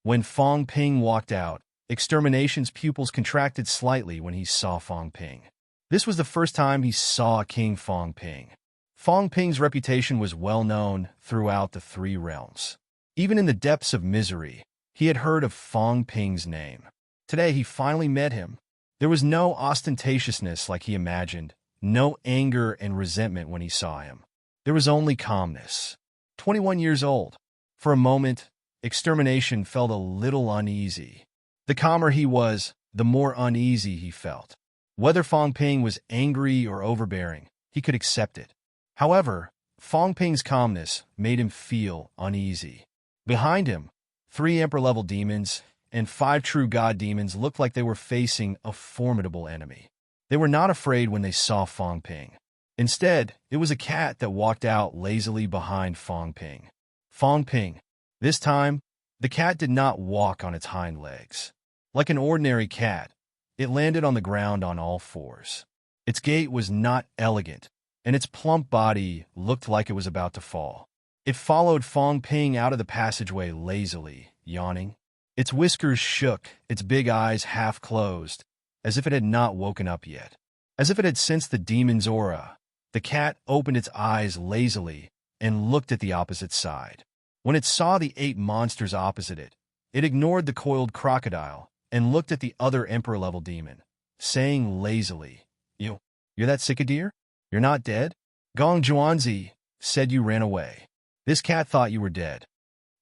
Speaker 1: When Fong Ping walked out, Extermination's pupils contracted slightly when he saw Fong Ping. This was the first time he saw King Fong Ping. Fong Ping's reputation was well known throughout the 3 realms. Even in the depths of misery, he had heard of Fong Ping's name. Today he finally met him. There was no ostentatiousness like he imagined, no anger and resentment when he saw him. There was only calmness. 21 years old. For a moment, Extermination felt a little uneasy. The calmer he was, the more uneasy he felt. Whether Fong Ping was angry or overbearing, he could accept it. However, Fong Ping's calmness made him feel uneasy. Behind him, 3 Emperor-level demons and 5 true god demons looked like they were facing a formidable enemy. They were not afraid when they saw Fong Ping. Instead, it was a cat that walked out lazily behind Fong Ping. Fong Ping. This time, the cat did not walk on its hind legs. Like an ordinary cat, it landed on the ground on all 4s. Its gait was not elegant, and its plump body looked like it was about to fall. It followed Fong Ping out of the passageway lazily, yawning. Its whiskers shook, its big eyes half closed, as if it had not woken up yet. As if it had sensed the demon's aura, the cat opened its eyes lazily and looked at the opposite side. When it saw the 8 monsters opposite it, it ignored the coiled crocodile and looked at the other Emperor-level demon, saying lazily, You're that Cicadier? You're not dead? Gong Juanzi said you ran away. This cat thought you were dead.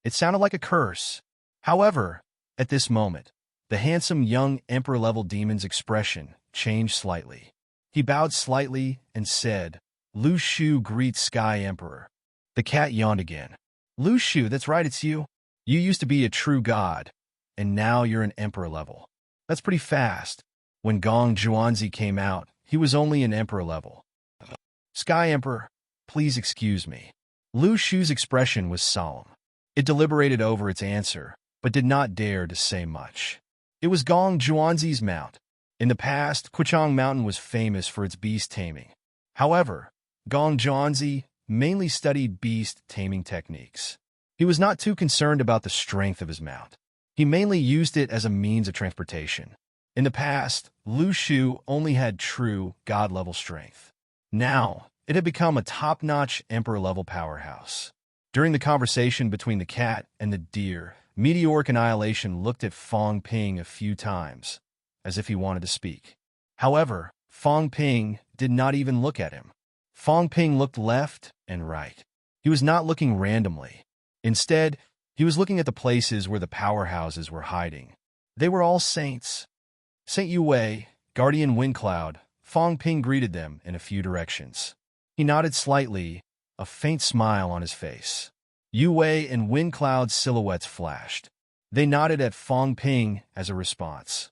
Speaker 1: It sounded like a curse. However, at this moment, the handsome young emperor-level demon's expression changed slightly. He bowed slightly and said, Lu Shu greets Sky Emperor. The cat yawned again. Lu Shu, that's right, it's you. You used to be a true god, and now you're an emperor level. That's pretty fast. When Gong Juanzi came out, he was only an emperor level. Sky Emperor, please excuse me. Lu Shu's expression was solemn. It deliberated over its answer, but did not dare to say much. It was Gong Juanzi's mount. In the past, Quichong Mountain was famous for its beast taming. However, Gong Juanzi mainly studied beast taming techniques. He was not too concerned about the strength of his mount. He mainly used it as a means of transportation. In the past, Lu Shu only had true god-level strength. Now, it had become a top-notch emperor-level powerhouse. During the conversation between the cat and the deer, Meteoric Annihilation looked at Fong Ping a few times, as if he wanted to speak. However, Fong Ping did not even look at him. Fong Ping looked left and right. He was not looking randomly. Instead, he was looking at the places where the powerhouses were hiding. They were all saints. Saint Yue, Guardian Windcloud, Fong Ping greeted them in a few directions. He nodded slightly, a faint smile on his face. Yue and Windcloud's silhouettes flashed. They nodded at Fong Ping as a response.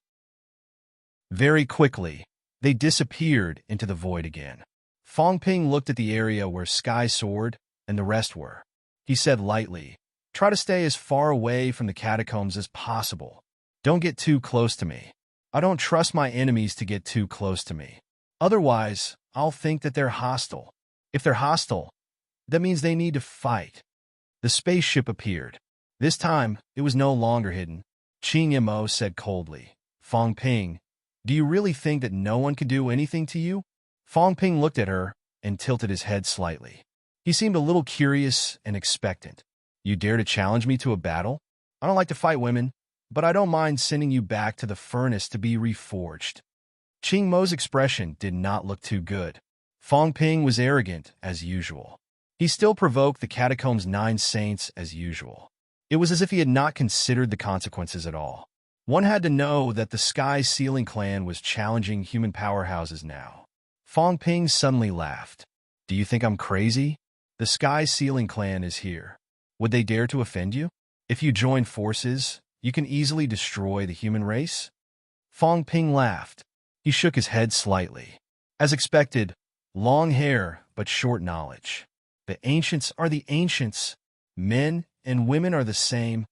Speaker 1: Very quickly, they disappeared into the void again. Fong Ping looked at the area where Sky Sword and the rest were. He said lightly, Try to stay as far away from the catacombs as possible. Don't get too close to me. I don't trust my enemies to get too close to me. Otherwise, I'll think that they're hostile. If they're hostile, that means they need to fight. The spaceship appeared. This time, it was no longer hidden. Qing Mo said coldly, Fong Ping, do you really think that no one can do anything to you? Fong Ping looked at her and tilted his head slightly. He seemed a little curious and expectant. You dare to challenge me to a battle? I don't like to fight women, but I don't mind sending you back to the furnace to be reforged. Qing Mo's expression did not look too good. Fong Ping was arrogant as usual. He still provoked the catacomb's 9 saints as usual. It was as if he had not considered the consequences at all. One had to know that the Sky Sealing clan was challenging human powerhouses now. Fong Ping suddenly laughed. Do you think I'm crazy? The Sky Sealing clan is here. Would they dare to offend you? If you join forces, you can easily destroy the human race? Fong Ping laughed. He shook his head slightly. As expected, long hair but short knowledge. The ancients are the ancients. Men and women are the same.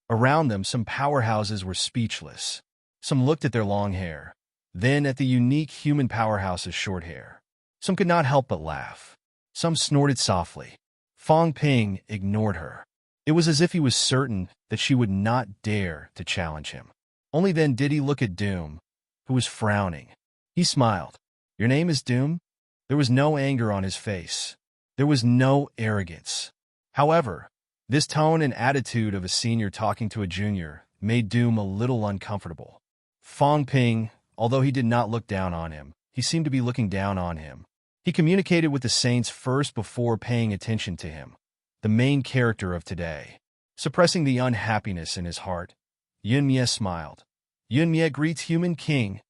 Speaker 1: Around them, some powerhouses were speechless. Some looked at their long hair, then at the unique human powerhouse's short hair. Some could not help but laugh. Some snorted softly. Fong Ping ignored her. It was as if he was certain that she would not dare to challenge him. Only then did he look at Doom, who was frowning. He smiled. Your name is Doom? There was no anger on his face. There was no arrogance. However, this tone and attitude of a senior talking to a junior made Doom a little uncomfortable. Fong Ping, although he did not look down on him, he seemed to be looking down on him. He communicated with the saints first before paying attention to him, the main character of today. Suppressing the unhappiness in his heart, Yun Mie smiled. Yun Mie greets Human King.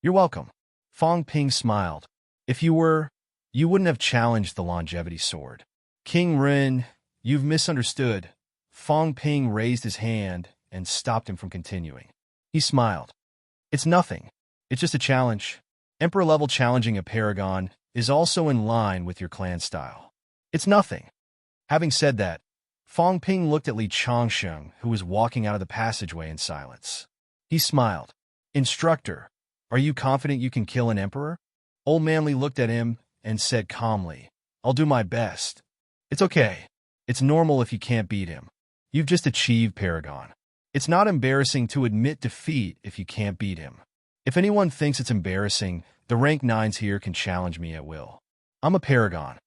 Speaker 1: You're welcome. Fong Ping smiled. If you were, you wouldn't have challenged the longevity sword. King Ren, you've misunderstood. Fong Ping raised his hand and stopped him from continuing. He smiled. It's nothing. It's just a challenge. Emperor-level challenging a paragon is also in line with your clan style. It's nothing. Having said that, Fong Ping looked at Li Changsheng, who was walking out of the passageway in silence. He smiled. Instructor, are you confident you can kill an emperor? Old Man Li looked at him and said calmly, I'll do my best. It's okay. It's normal if you can't beat him. You've just achieved Paragon. It's not embarrassing to admit defeat if you can't beat him. If anyone thinks it's embarrassing, the rank 9s here can challenge me at will. I'm a Paragon.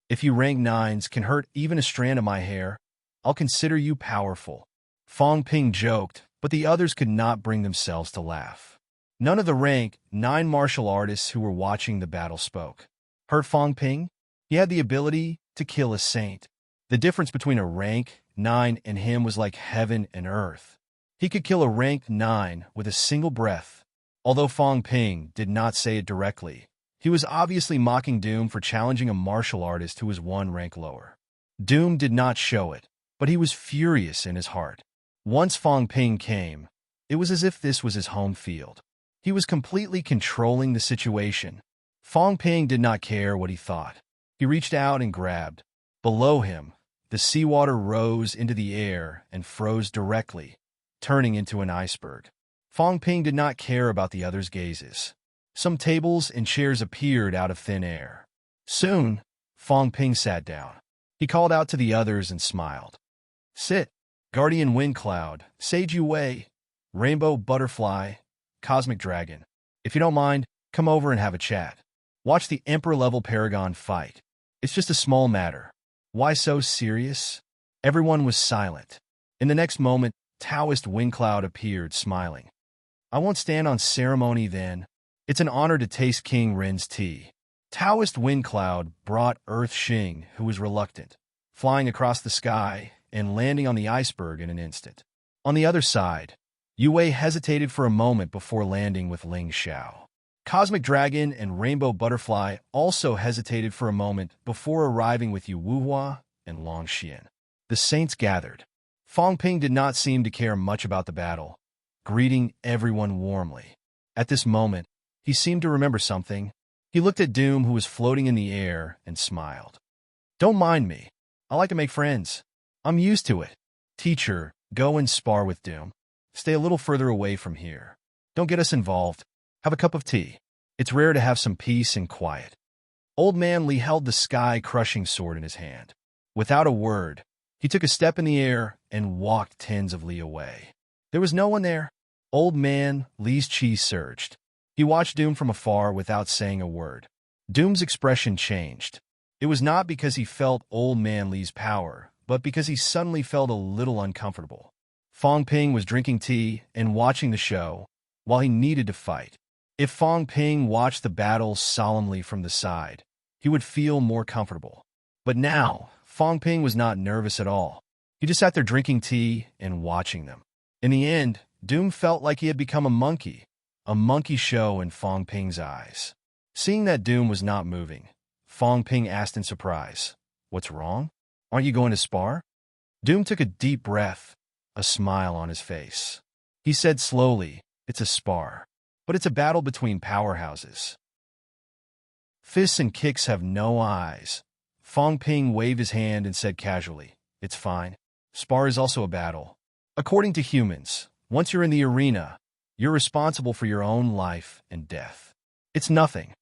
Speaker 1: If you rank 9s can hurt even a strand of my hair, I'll consider you powerful. Fong Ping joked, but the others could not bring themselves to laugh. None of the rank 9 martial artists who were watching the battle spoke. Hurt Fong Ping? He had the ability to kill a saint. The difference between a rank 9 and him was like heaven and earth. He could kill a rank 9 with a single breath. Although Fong Ping did not say it directly, he was obviously mocking Doom for challenging a martial artist who was 1 rank lower. Doom did not show it, but he was furious in his heart. Once Fong Ping came, it was as if this was his home field. He was completely controlling the situation. Fong Ping did not care what he thought. He reached out and grabbed. Below him, the seawater rose into the air and froze directly, turning into an iceberg. Fong Ping did not care about the others' gazes. Some tables and chairs appeared out of thin air. Soon, Fong Ping sat down. He called out to the others and smiled. Sit, Guardian Wind Cloud, Sage Yu Wei, Rainbow Butterfly, Cosmic Dragon. If you don't mind, come over and have a chat. Watch the Emperor-level Paragon fight. It's just a small matter. Why so serious? Everyone was silent. In the next moment, Taoist Wind Cloud appeared, smiling. I won't stand on ceremony then. It's an honor to taste King Ren's tea. Taoist Wind Cloud brought Earth Xing, who was reluctant, flying across the sky and landing on the iceberg in an instant. On the other side, Yu Wei hesitated for a moment before landing with Ling Xiao. Cosmic Dragon and Rainbow Butterfly also hesitated for a moment before arriving with Yu Wuhua and Long Xian. The saints gathered. Fong Ping did not seem to care much about the battle, greeting everyone warmly. At this moment, he seemed to remember something. He looked at Doom, who was floating in the air, and smiled. Don't mind me. I like to make friends. I'm used to it. Teacher, go and spar with Doom. Stay a little further away from here. Don't get us involved. Have a cup of tea. It's rare to have some peace and quiet. Old Man Li held the sky-crushing sword in his hand. Without a word, he took a step in the air and walked tens of li away. There was no one there. Old Man Li's chi surged. He watched Doom from afar without saying a word. Doom's expression changed. It was not because he felt Old Man Li's power, but because he suddenly felt a little uncomfortable. Fong Ping was drinking tea and watching the show, while he needed to fight. If Fong Ping watched the battle solemnly from the side, he would feel more comfortable. But now, Fong Ping was not nervous at all. He just sat there drinking tea and watching them. In the end, Doom felt like he had become a monkey show in Fong Ping's eyes. Seeing that Doom was not moving, Fong Ping asked in surprise, What's wrong? Aren't you going to spar? Doom took a deep breath, a smile on his face. He said slowly, It's a spar, but it's a battle between powerhouses. Fists and kicks have no eyes. Fong Ping waved his hand and said casually, It's fine. Spar is also a battle. According to humans, once you're in the arena, you're responsible for your own life and death. It's nothing.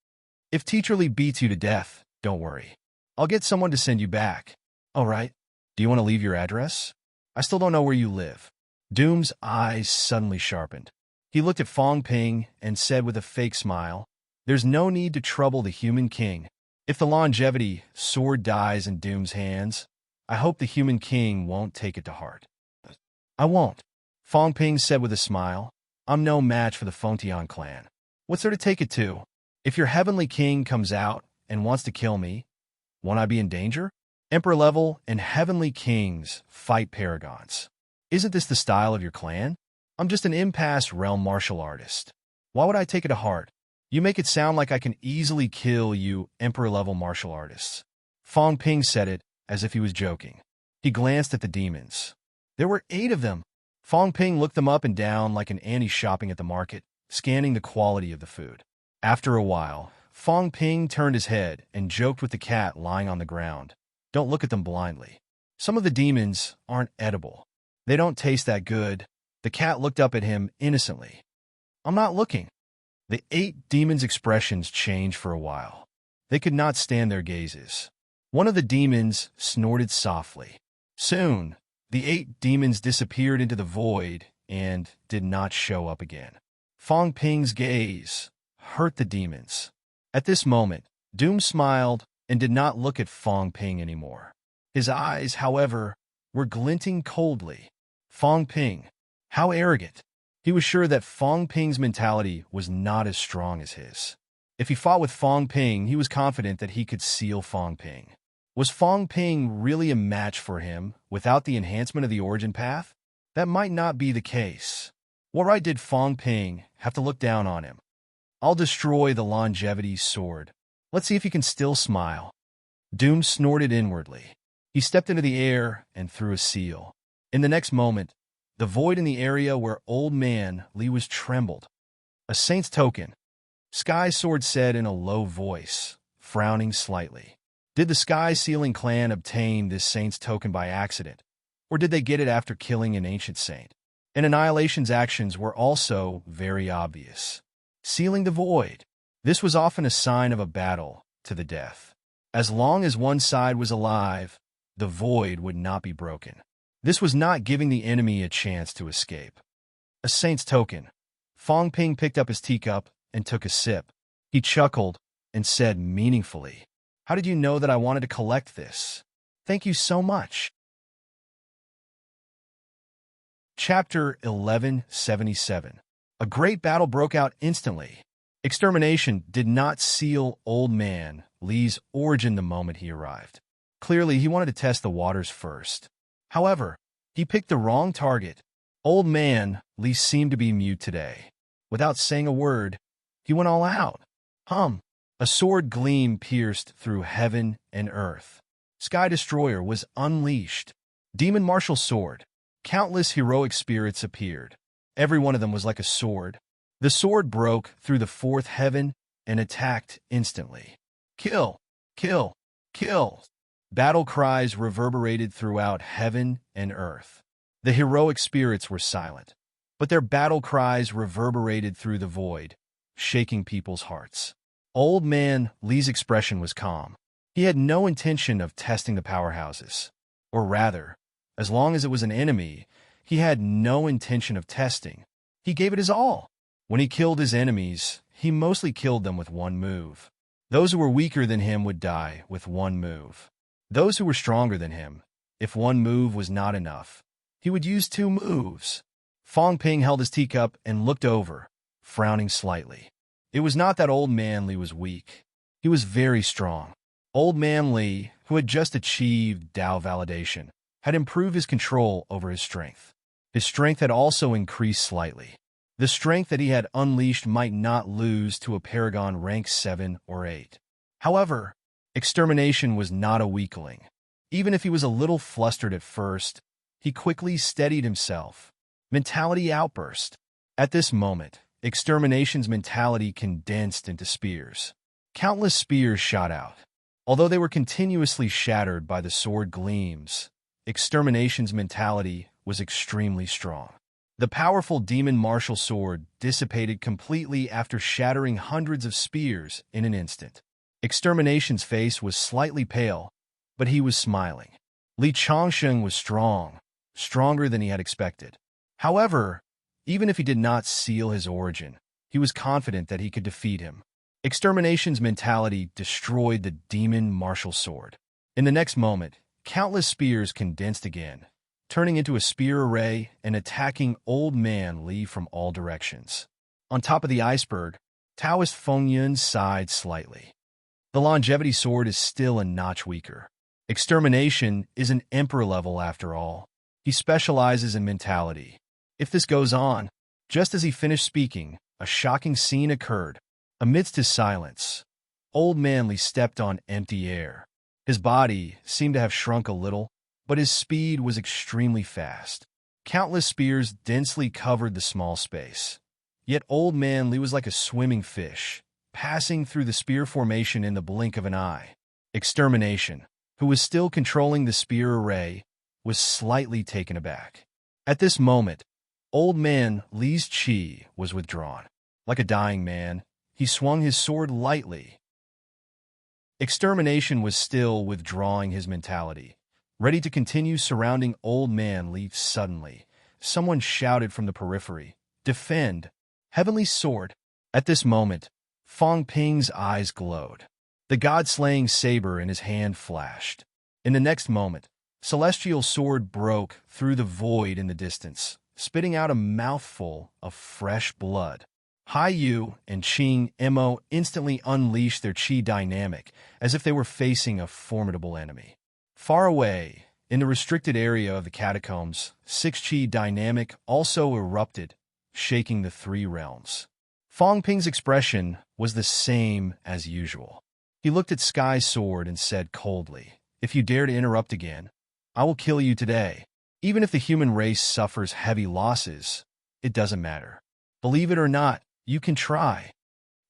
Speaker 1: If Teacher Li beats you to death, don't worry. I'll get someone to send you back. All right. Do you want to leave your address? I still don't know where you live. Doom's eyes suddenly sharpened. He looked at Fong Ping and said with a fake smile, There's no need to trouble the human king. If the longevity sword dies in Doom's hands, I hope the human king won't take it to heart. I won't, Fong Ping said with a smile. I'm no match for the Fengtian clan. What's there to take it to? If your heavenly king comes out and wants to kill me, won't I be in danger? Emperor level and heavenly kings fight paragons. Isn't this the style of your clan? I'm just an impasse realm martial artist. Why would I take it to heart? You make it sound like I can easily kill you emperor-level martial artists. Fong Ping said it as if he was joking. He glanced at the demons. There were 8 of them. Fong Ping looked them up and down like an auntie shopping at the market, scanning the quality of the food. After a while, Fong Ping turned his head and joked with the cat lying on the ground. Don't look at them blindly. Some of the demons aren't edible. They don't taste that good. The cat looked up at him innocently. I'm not looking. The 8 demons' expressions changed for a while. They could not stand their gazes. One of the demons snorted softly. Soon, the 8 demons disappeared into the void and did not show up again. Fong Ping's gaze hurt the demons. At this moment, Doom smiled and did not look at Fong Ping anymore. His eyes, however, were glinting coldly. Fong Ping, how arrogant. He was sure that Fong Ping's mentality was not as strong as his. If he fought with Fong Ping, he was confident that he could seal Fong Ping. Was Fong Ping really a match for him without the enhancement of the origin path? That might not be the case. What right did Fong Ping have to look down on him? I'll destroy the longevity sword. Let's see if he can still smile. Doom snorted inwardly. He stepped into the air and threw a seal. In the next moment, the void in the area where Old Man Li was trembled. A saint's token, Sky Sword said in a low voice, frowning slightly. Did the Sky Sealing clan obtain this saint's token by accident, or did they get it after killing an ancient saint? And Annihilation's actions were also very obvious. Sealing the void. This was often a sign of a battle to the death. As long as one side was alive, the void would not be broken. This was not giving the enemy a chance to escape. A saint's token. Fong Ping picked up his teacup and took a sip. He chuckled and said meaningfully, "How did you know that I wanted to collect this? Thank you so much." Chapter 1177. A great battle broke out instantly. Extermination did not seal Old Man Li's origin the moment he arrived. Clearly, he wanted to test the waters first. However, he picked the wrong target. Old Man Li seemed to be mute today. Without saying a word, he went all out. A sword gleam pierced through heaven and earth. Sky Destroyer was unleashed. Demon Martial Sword. Countless heroic spirits appeared. Every one of them was like a sword. The sword broke through the fourth heaven and attacked instantly. Kill! Kill! Kill! Battle cries reverberated throughout heaven and earth. The heroic spirits were silent, but their battle cries reverberated through the void, shaking people's hearts. Old Man Li's expression was calm. He had no intention of testing the powerhouses. Or rather, as long as it was an enemy, he had no intention of testing. He gave it his all. When he killed his enemies, he mostly killed them with one move. Those who were weaker than him would die with one move. Those who were stronger than him, if one move was not enough, he would use two moves. Fong Ping held his teacup and looked over, frowning slightly. It was not that Old Man Li was weak. He was very strong. Old Man Li, who had just achieved Dao validation, had improved his control over his strength. His strength had also increased slightly. The strength that he had unleashed might not lose to a Paragon rank 7 or 8. However, Extermination was not a weakling. Even if he was a little flustered at first, he quickly steadied himself. Mentality outburst. At this moment, Extermination's mentality condensed into spears. Countless spears shot out. Although they were continuously shattered by the sword gleams, Extermination's mentality was extremely strong. The powerful demon martial sword dissipated completely after shattering hundreds of spears in an instant. Extermination's face was slightly pale, but he was smiling. Li Changsheng was strong, stronger than he had expected. However, even if he did not seal his origin, he was confident that he could defeat him. Extermination's mentality destroyed the demon martial sword. In the next moment, countless spears condensed again, turning into a spear array and attacking Old Man Li from all directions. On top of the iceberg, Taoist Feng Yun sighed slightly. The longevity sword is still a notch weaker. Extermination is an emperor level after all. He specializes in mentality. If this goes on, just as he finished speaking, a shocking scene occurred. Amidst his silence, Old Man Li stepped on empty air. His body seemed to have shrunk a little, but his speed was extremely fast. Countless spears densely covered the small space. Yet Old Man Li was like a swimming fish, passing through the spear formation in the blink of an eye. Extermination, who was still controlling the spear array, was slightly taken aback. At this moment, Old Man Li's chi was withdrawn. Like a dying man, he swung his sword lightly. Extermination was still withdrawing his mentality, ready to continue surrounding Old Man Li. Suddenly, someone shouted from the periphery, "Defend! Heavenly Sword!" At this moment, Fong Ping's eyes glowed. The god-slaying saber in his hand flashed. In the next moment, Celestial Sword broke through the void in the distance, spitting out a mouthful of fresh blood. Hai Yu and Qing Mo instantly unleashed their qi dynamic as if they were facing a formidable enemy. Far away, in the restricted area of the catacombs, 6 qi dynamic also erupted, shaking the 3 realms. Fong Ping's expression was the same as usual. He looked at Sky's sword and said coldly, "If you dare to interrupt again, I will kill you today. Even if the human race suffers heavy losses, it doesn't matter. Believe it or not, you can try."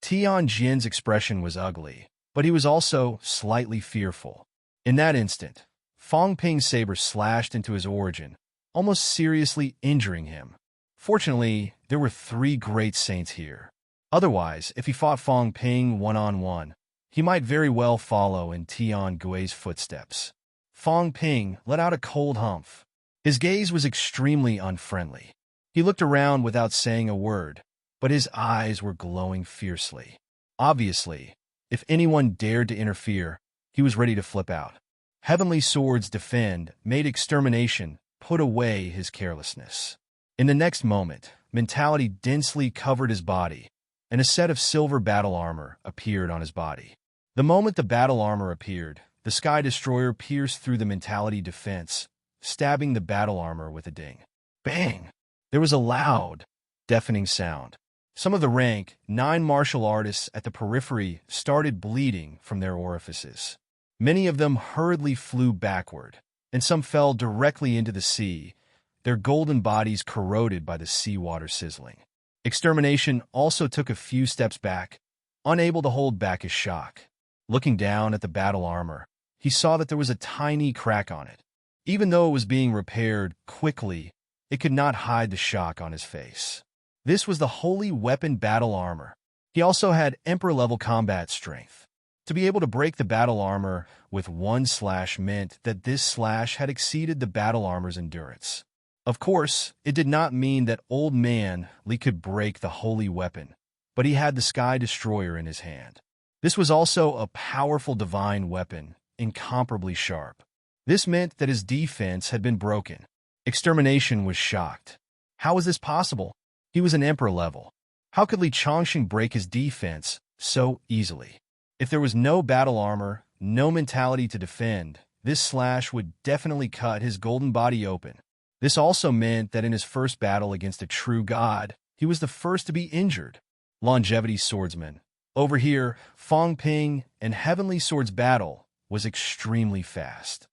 Speaker 1: Tian Jin's expression was ugly, but he was also slightly fearful. In that instant, Fong Ping's saber slashed into his origin, almost seriously injuring him. Fortunately, there were 3 great saints here. Otherwise, if he fought Fong Ping one-on-one, he might very well follow in Tian Gui's footsteps. Fong Ping let out a cold humph. His gaze was extremely unfriendly. He looked around without saying a word, but his eyes were glowing fiercely. Obviously, if anyone dared to interfere, he was ready to flip out. Heavenly Sword's defend made extermination put away his carelessness. In the next moment, mentality densely covered his body, and a set of silver battle armor appeared on his body. The moment the battle armor appeared, the Sky Destroyer pierced through the mentality defense, stabbing the battle armor with a ding. Bang! There was a loud, deafening sound. Some of the rank 9 martial artists at the periphery started bleeding from their orifices. Many of them hurriedly flew backward, and some fell directly into the sea, their golden bodies corroded by the seawater sizzling. Extermination also took a few steps back, unable to hold back his shock. Looking down at the battle armor, he saw that there was a tiny crack on it. Even though it was being repaired quickly, it could not hide the shock on his face. This was the holy weapon battle armor. He also had Emperor-level combat strength. To be able to break the battle armor with 1 slash meant that this slash had exceeded the battle armor's endurance. Of course, it did not mean that Old Man Li could break the holy weapon, but he had the Sky Destroyer in his hand. This was also a powerful divine weapon, incomparably sharp. This meant that his defense had been broken. Extermination was shocked. How was this possible? He was an Emperor level. How could Li Chongqing break his defense so easily? If there was no battle armor, no mentality to defend, this slash would definitely cut his golden body open. This also meant that in his first battle against a true god, he was the first to be injured. Longevity Swordsman. Over here, Fong Ping and Heavenly Sword's battle was extremely fast.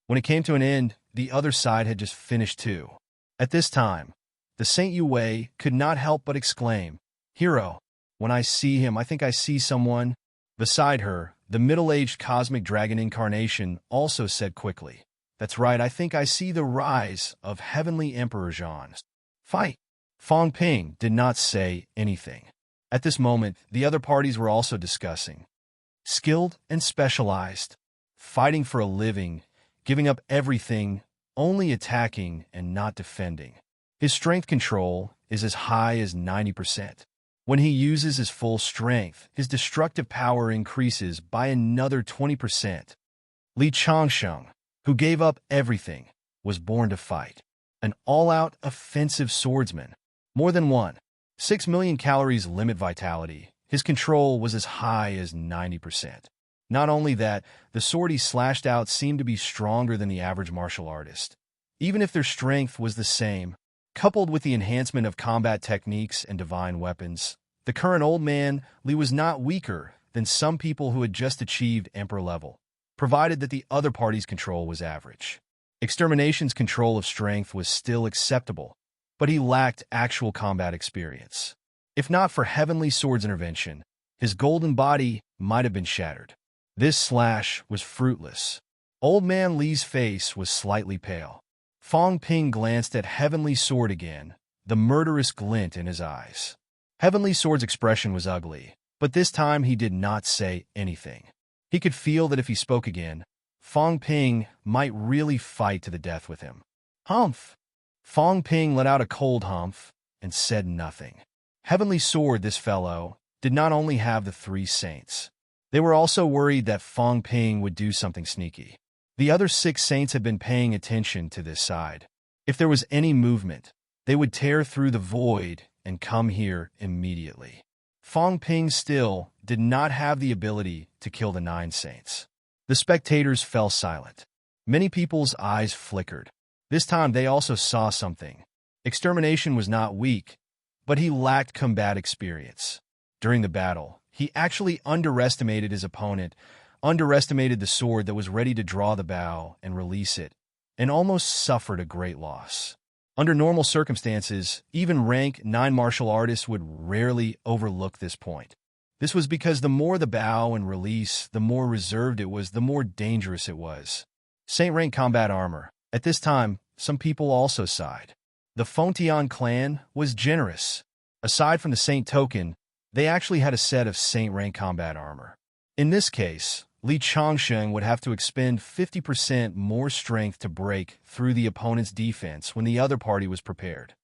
Speaker 1: When it came to an end, the other side had just finished too. At this time, the Saint Yu Wei could not help but exclaim, "Hero, when I see him, I think I see someone." Beside her, the middle-aged cosmic dragon incarnation also said quickly, "That's right, I think I see the rise of Heavenly Emperor Zhan." Fight! Fong Ping did not say anything. At this moment, the other parties were also discussing. Skilled and specialized, fighting for a living, giving up everything, only attacking and not defending. His strength control is as high as 90%. When he uses his full strength, his destructive power increases by another 20%. Li Chongqing, who gave up everything, was born to fight. An all-out offensive swordsman. More than 6 million calories limit vitality. His control was as high as 90%. Not only that, the sword he slashed out seemed to be stronger than the average martial artist. Even if their strength was the same, coupled with the enhancement of combat techniques and divine weapons, the current Old Man Li was not weaker than some people who had just achieved Emperor level, provided that the other party's control was average. Extermination's control of strength was still acceptable, but he lacked actual combat experience. If not for Heavenly Sword's intervention, his golden body might have been shattered. This slash was fruitless. Old Man Li's face was slightly pale. Fong Ping glanced at Heavenly Sword again, the murderous glint in his eyes. Heavenly Sword's expression was ugly, but this time he did not say anything. He could feel that if he spoke again, Fong Ping might really fight to the death with him. Humph! Fong Ping let out a cold humph and said nothing. Heavenly Sword, this fellow, did not only have the 3 saints. They were also worried that Fong Ping would do something sneaky. The other 6 saints had been paying attention to this side. If there was any movement, they would tear through the void and come here immediately. Fong Ping still did not have the ability to kill the Nine Saints. The spectators fell silent. Many people's eyes flickered. This time they also saw something. Extermination was not weak, but he lacked combat experience. During the battle, he actually underestimated his opponent, underestimated the sword that was ready to draw the bow and release it, and almost suffered a great loss. Under normal circumstances, even rank 9 martial artists would rarely overlook this point. This was because the more the bow and release, the more reserved it was, the more dangerous it was. Saint rank combat armor. At this time, some people also sighed. The Fontian clan was generous. Aside from the Saint token, they actually had a set of Saint rank combat armor. In this case, Li Changsheng would have to expend 50% more strength to break through the opponent's defense when the other party was prepared.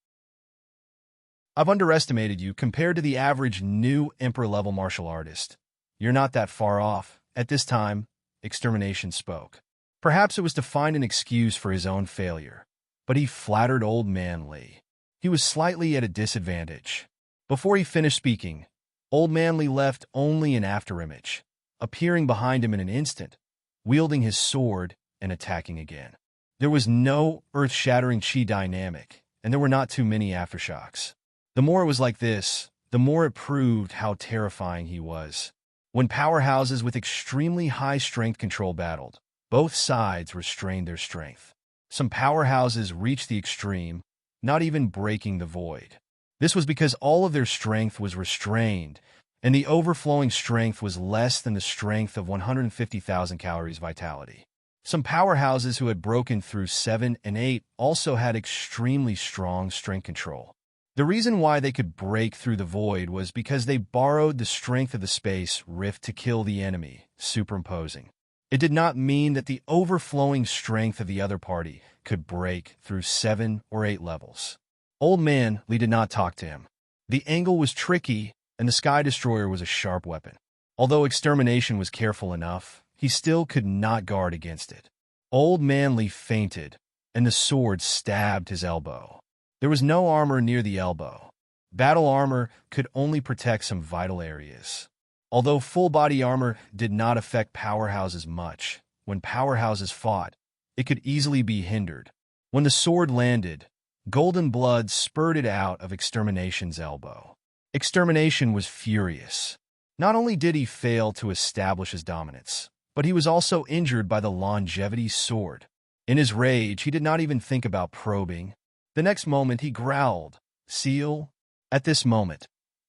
Speaker 1: I've underestimated you compared to the average new Emperor-level martial artist. You're not that far off. At this time, Extermination spoke. Perhaps it was to find an excuse for his own failure, but he flattered Old Man Li. He was slightly at a disadvantage. Before he finished speaking, Old Man Li left only an afterimage, appearing behind him in an instant, wielding his sword and attacking again. There was no earth-shattering chi dynamic, and there were not too many aftershocks. The more it was like this, the more it proved how terrifying he was. When powerhouses with extremely high strength control battled, both sides restrained their strength. Some powerhouses reached the extreme, not even breaking the void. This was because all of their strength was restrained, and the overflowing strength was less than the strength of 150,000 calories vitality. Some powerhouses who had broken through 7 and 8 also had extremely strong strength control. The reason why they could break through the void was because they borrowed the strength of the space rift to kill the enemy, superimposing. It did not mean that the overflowing strength of the other party could break through 7 or 8 levels. Old Man Li did not talk to him. The angle was tricky, and the Sky Destroyer was a sharp weapon. Although Extermination was careful enough, he still could not guard against it. Old Man Li feinted, and the sword stabbed his elbow. There was no armor near the elbow. Battle armor could only protect some vital areas. Although full-body armor did not affect powerhouses much, when powerhouses fought, it could easily be hindered. When the sword landed, golden blood spurted out of Extermination's elbow. Extermination was furious. Not only did he fail to establish his dominance, but he was also injured by the longevity sword. In his rage, he did not even think about probing. The next moment, he growled, "Seal!" At this moment,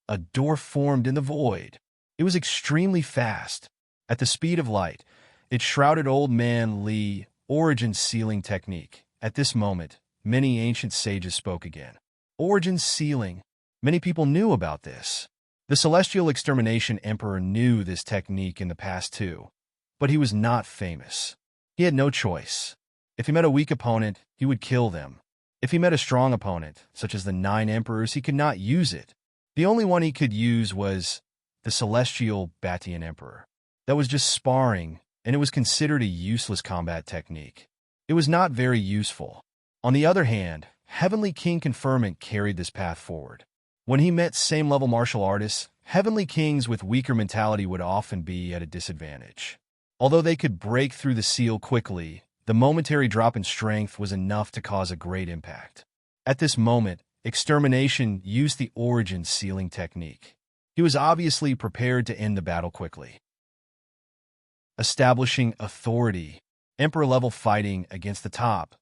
Speaker 1: a door formed in the void. It was extremely fast. At the speed of light, it shrouded Old Man Li, Origin Sealing Technique. At this moment, many ancient sages spoke again. Origin Sealing. Many people knew about this. The Celestial Extermination Emperor knew this technique in the past too, but he was not famous. He had no choice. If he met a weak opponent, he would kill them. If he met a strong opponent, such as the 9 Emperors, he could not use it. The only one he could use was the Celestial Batian Emperor. That was just sparring, and it was considered a useless combat technique. It was not very useful. On the other hand, Heavenly King Conferment carried this path forward. When he met same-level martial artists, Heavenly Kings with weaker mentality would often be at a disadvantage. Although they could break through the seal quickly, the momentary drop in strength was enough to cause a great impact. At this moment, Extermination used the Origin Sealing Technique. He was obviously prepared to end the battle quickly. Establishing authority. Emperor-level fighting against the top.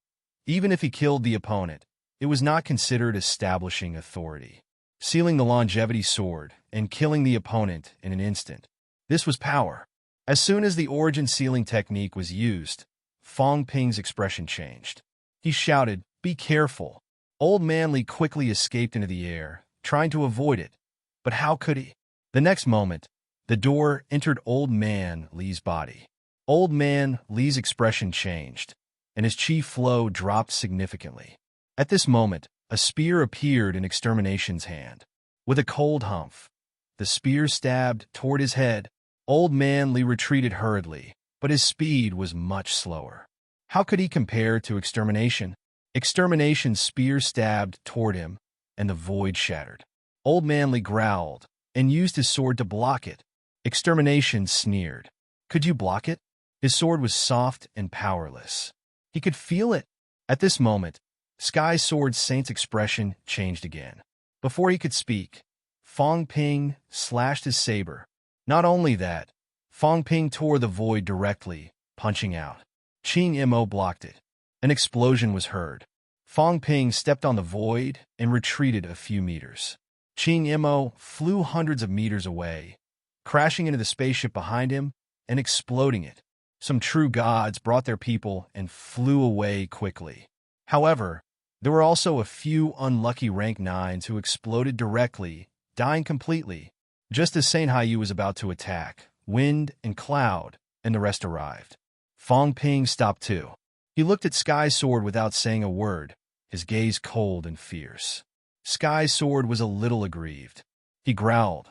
Speaker 1: Even if he killed the opponent, it was not considered establishing authority. Sealing the longevity sword and killing the opponent in an instant. This was power. As soon as the Origin Sealing Technique was used, Fong Ping's expression changed. He shouted, "Be careful." Old Man Li quickly escaped into the air, trying to avoid it. But how could he? The next moment, the door entered Old Man Li's body. Old Man Li's expression changed, and his chi flow dropped significantly. At this moment, a spear appeared in Extermination's hand. With a cold humph, the spear stabbed toward his head. Old Man Li retreated hurriedly, but his speed was much slower. How could he compare to Extermination? Extermination's spear stabbed toward him, and the void shattered. Old Manly growled and used his sword to block it. Extermination sneered. Could you block it? His sword was soft and powerless. He could feel it. At this moment, Sky Sword Saint's expression changed again. Before he could speak, Fong Ping slashed his saber. Not only that, Fong Ping tore the void directly, punching out. Qing Mo blocked it. An explosion was heard. Fong Ping stepped on the void and retreated a few meters. Qing Mo flew hundreds of meters away, crashing into the spaceship behind him and exploding it. Some true gods brought their people and flew away quickly. However, there were also a few unlucky rank 9s who exploded directly, dying completely. Just as Saint Haiyu was about to attack, Wind and Cloud and the rest arrived. Fong Ping stopped too. He looked at Sky Sword without saying a word, his gaze cold and fierce. Sky Sword was a little aggrieved. He growled.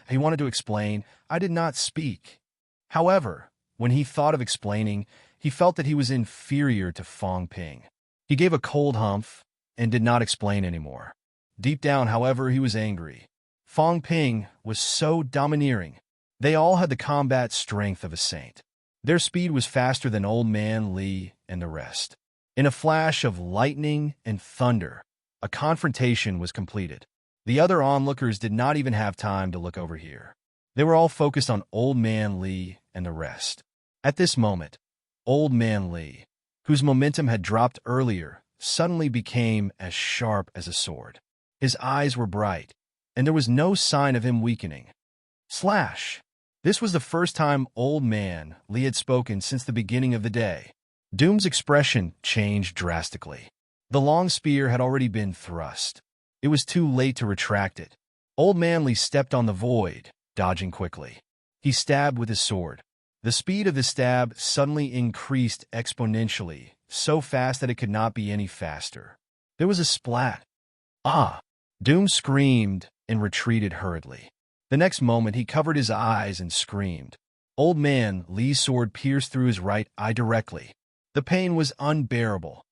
Speaker 1: He wanted to explain. I did not speak. However, when he thought of explaining, he felt that he was inferior to Fong Ping. He gave a cold humph and did not explain anymore. Deep down, however, he was angry. Fong Ping was so domineering. They all had the combat strength of a saint. Their speed was faster than Old Man Li and the rest. In a flash of lightning and thunder, a confrontation was completed. The other onlookers did not even have time to look over here. They were all focused on Old Man Li and the rest. At this moment, Old Man Li, whose momentum had dropped earlier, suddenly became as sharp as a sword. His eyes were bright, and there was no sign of him weakening. Slash! This was the first time Old Man Li had spoken since the beginning of the day. Doom's expression changed drastically. The long spear had already been thrust. It was too late to retract it. Old Man Li stepped on the void, dodging quickly. He stabbed with his sword. The speed of the stab suddenly increased exponentially, so fast that it could not be any faster. There was a splat. Ah! Doom screamed and retreated hurriedly. The next moment, he covered his eyes and screamed. Old Man Li's sword pierced through his right eye directly. The pain was unbearable.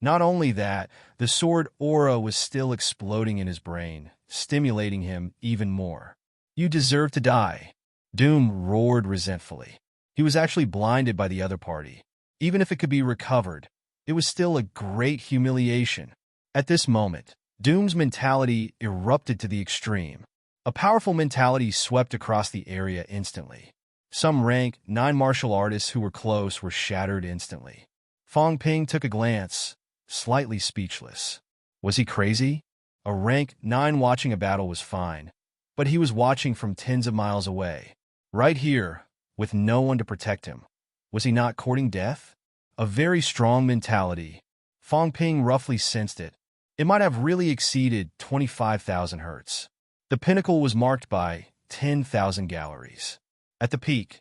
Speaker 1: Not only that, the sword aura was still exploding in his brain, stimulating him even more. You deserve to die. Doom roared resentfully. He was actually blinded by the other party. Even if it could be recovered, it was still a great humiliation. At this moment, Doom's mentality erupted to the extreme. A powerful mentality swept across the area instantly. Some rank 9 martial artists who were close were shattered instantly. Fong Ping took a glance, slightly speechless. Was he crazy? A rank 9 watching a battle was fine, but he was watching from tens of miles away. Right here, with no one to protect him. Was he not courting death? A very strong mentality. Fong Ping roughly sensed it. It might have really exceeded 25,000 hertz. The pinnacle was marked by 10,000 galleries. At the peak,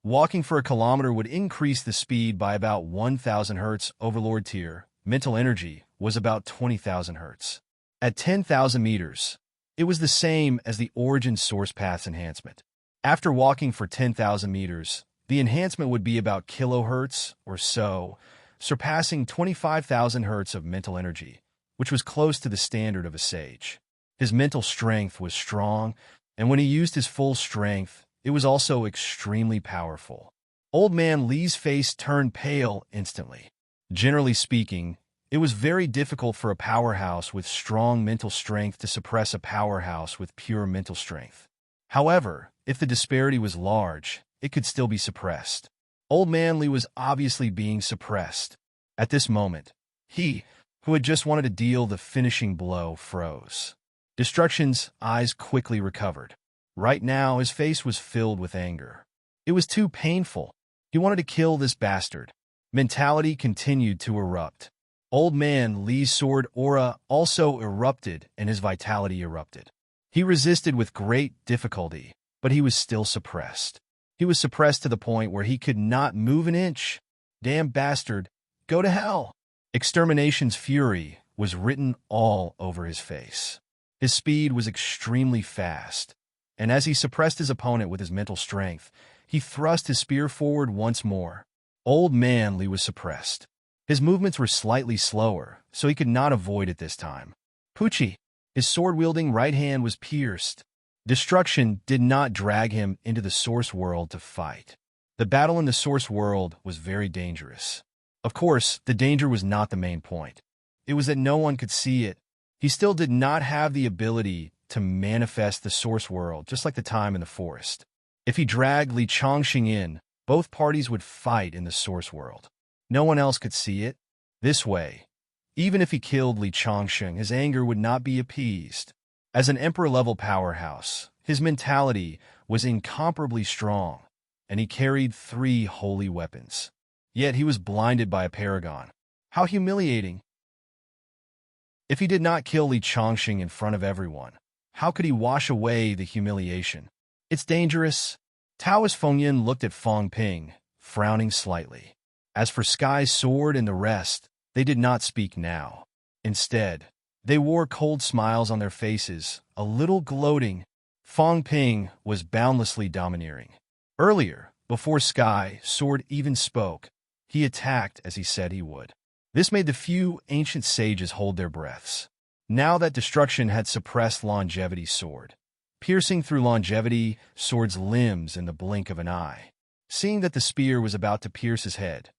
Speaker 1: walking for a kilometer would increase the speed by about 1,000 hertz. Overlord tier, mental energy, was about 20,000 hertz. At 10,000 meters, it was the same as the origin source path's enhancement. After walking for 10,000 meters, the enhancement would be about kilohertz or so, surpassing 25,000 hertz of mental energy, which was close to the standard of a sage. His mental strength was strong, and when he used his full strength, it was also extremely powerful. Old Man Li's face turned pale instantly. Generally speaking, it was very difficult for a powerhouse with strong mental strength to suppress a powerhouse with pure mental strength. However, if the disparity was large, it could still be suppressed. Old Man Li was obviously being suppressed. At this moment, he, who had just wanted to deal the finishing blow, froze. Destruction's eyes quickly recovered. Right now, his face was filled with anger. It was too painful. He wanted to kill this bastard. Mentality continued to erupt. Old Man Li's sword aura also erupted, and his vitality erupted. He resisted with great difficulty, but he was still suppressed. He was suppressed to the point where he could not move an inch. Damn bastard, go to hell! Extermination's fury was written all over his face. His speed was extremely fast, and as he suppressed his opponent with his mental strength, he thrust his spear forward once more. Old Man Li was suppressed. His movements were slightly slower, so he could not avoid it this time. Poochie, his sword-wielding right hand was pierced. Destruction did not drag him into the Source World to fight. The battle in the Source World was very dangerous. Of course, the danger was not the main point. It was that no one could see it. He still did not have the ability to manifest the Source World, just like the time in the forest. If he dragged Li Chongqing in, both parties would fight in the Source World. No one else could see it. This way, even if he killed Li Chongqing, his anger would not be appeased. As an Emperor-level powerhouse, his mentality was incomparably strong, and he carried 3 holy weapons. Yet he was blinded by a paragon. How humiliating! If he did not kill Li Chongqing in front of everyone, how could he wash away the humiliation? It's dangerous. Taoist Fengyan looked at Fang Ping, frowning slightly. As for Sky's sword and the rest, they did not speak now. Instead, they wore cold smiles on their faces, a little gloating. Fang Ping was boundlessly domineering. Earlier, before Sky Sword even spoke, he attacked as he said he would. This made the few ancient sages hold their breaths. Now that destruction had suppressed Longevity's sword, piercing through Longevity Sword's limbs in the blink of an eye. Seeing that the spear was about to pierce his head,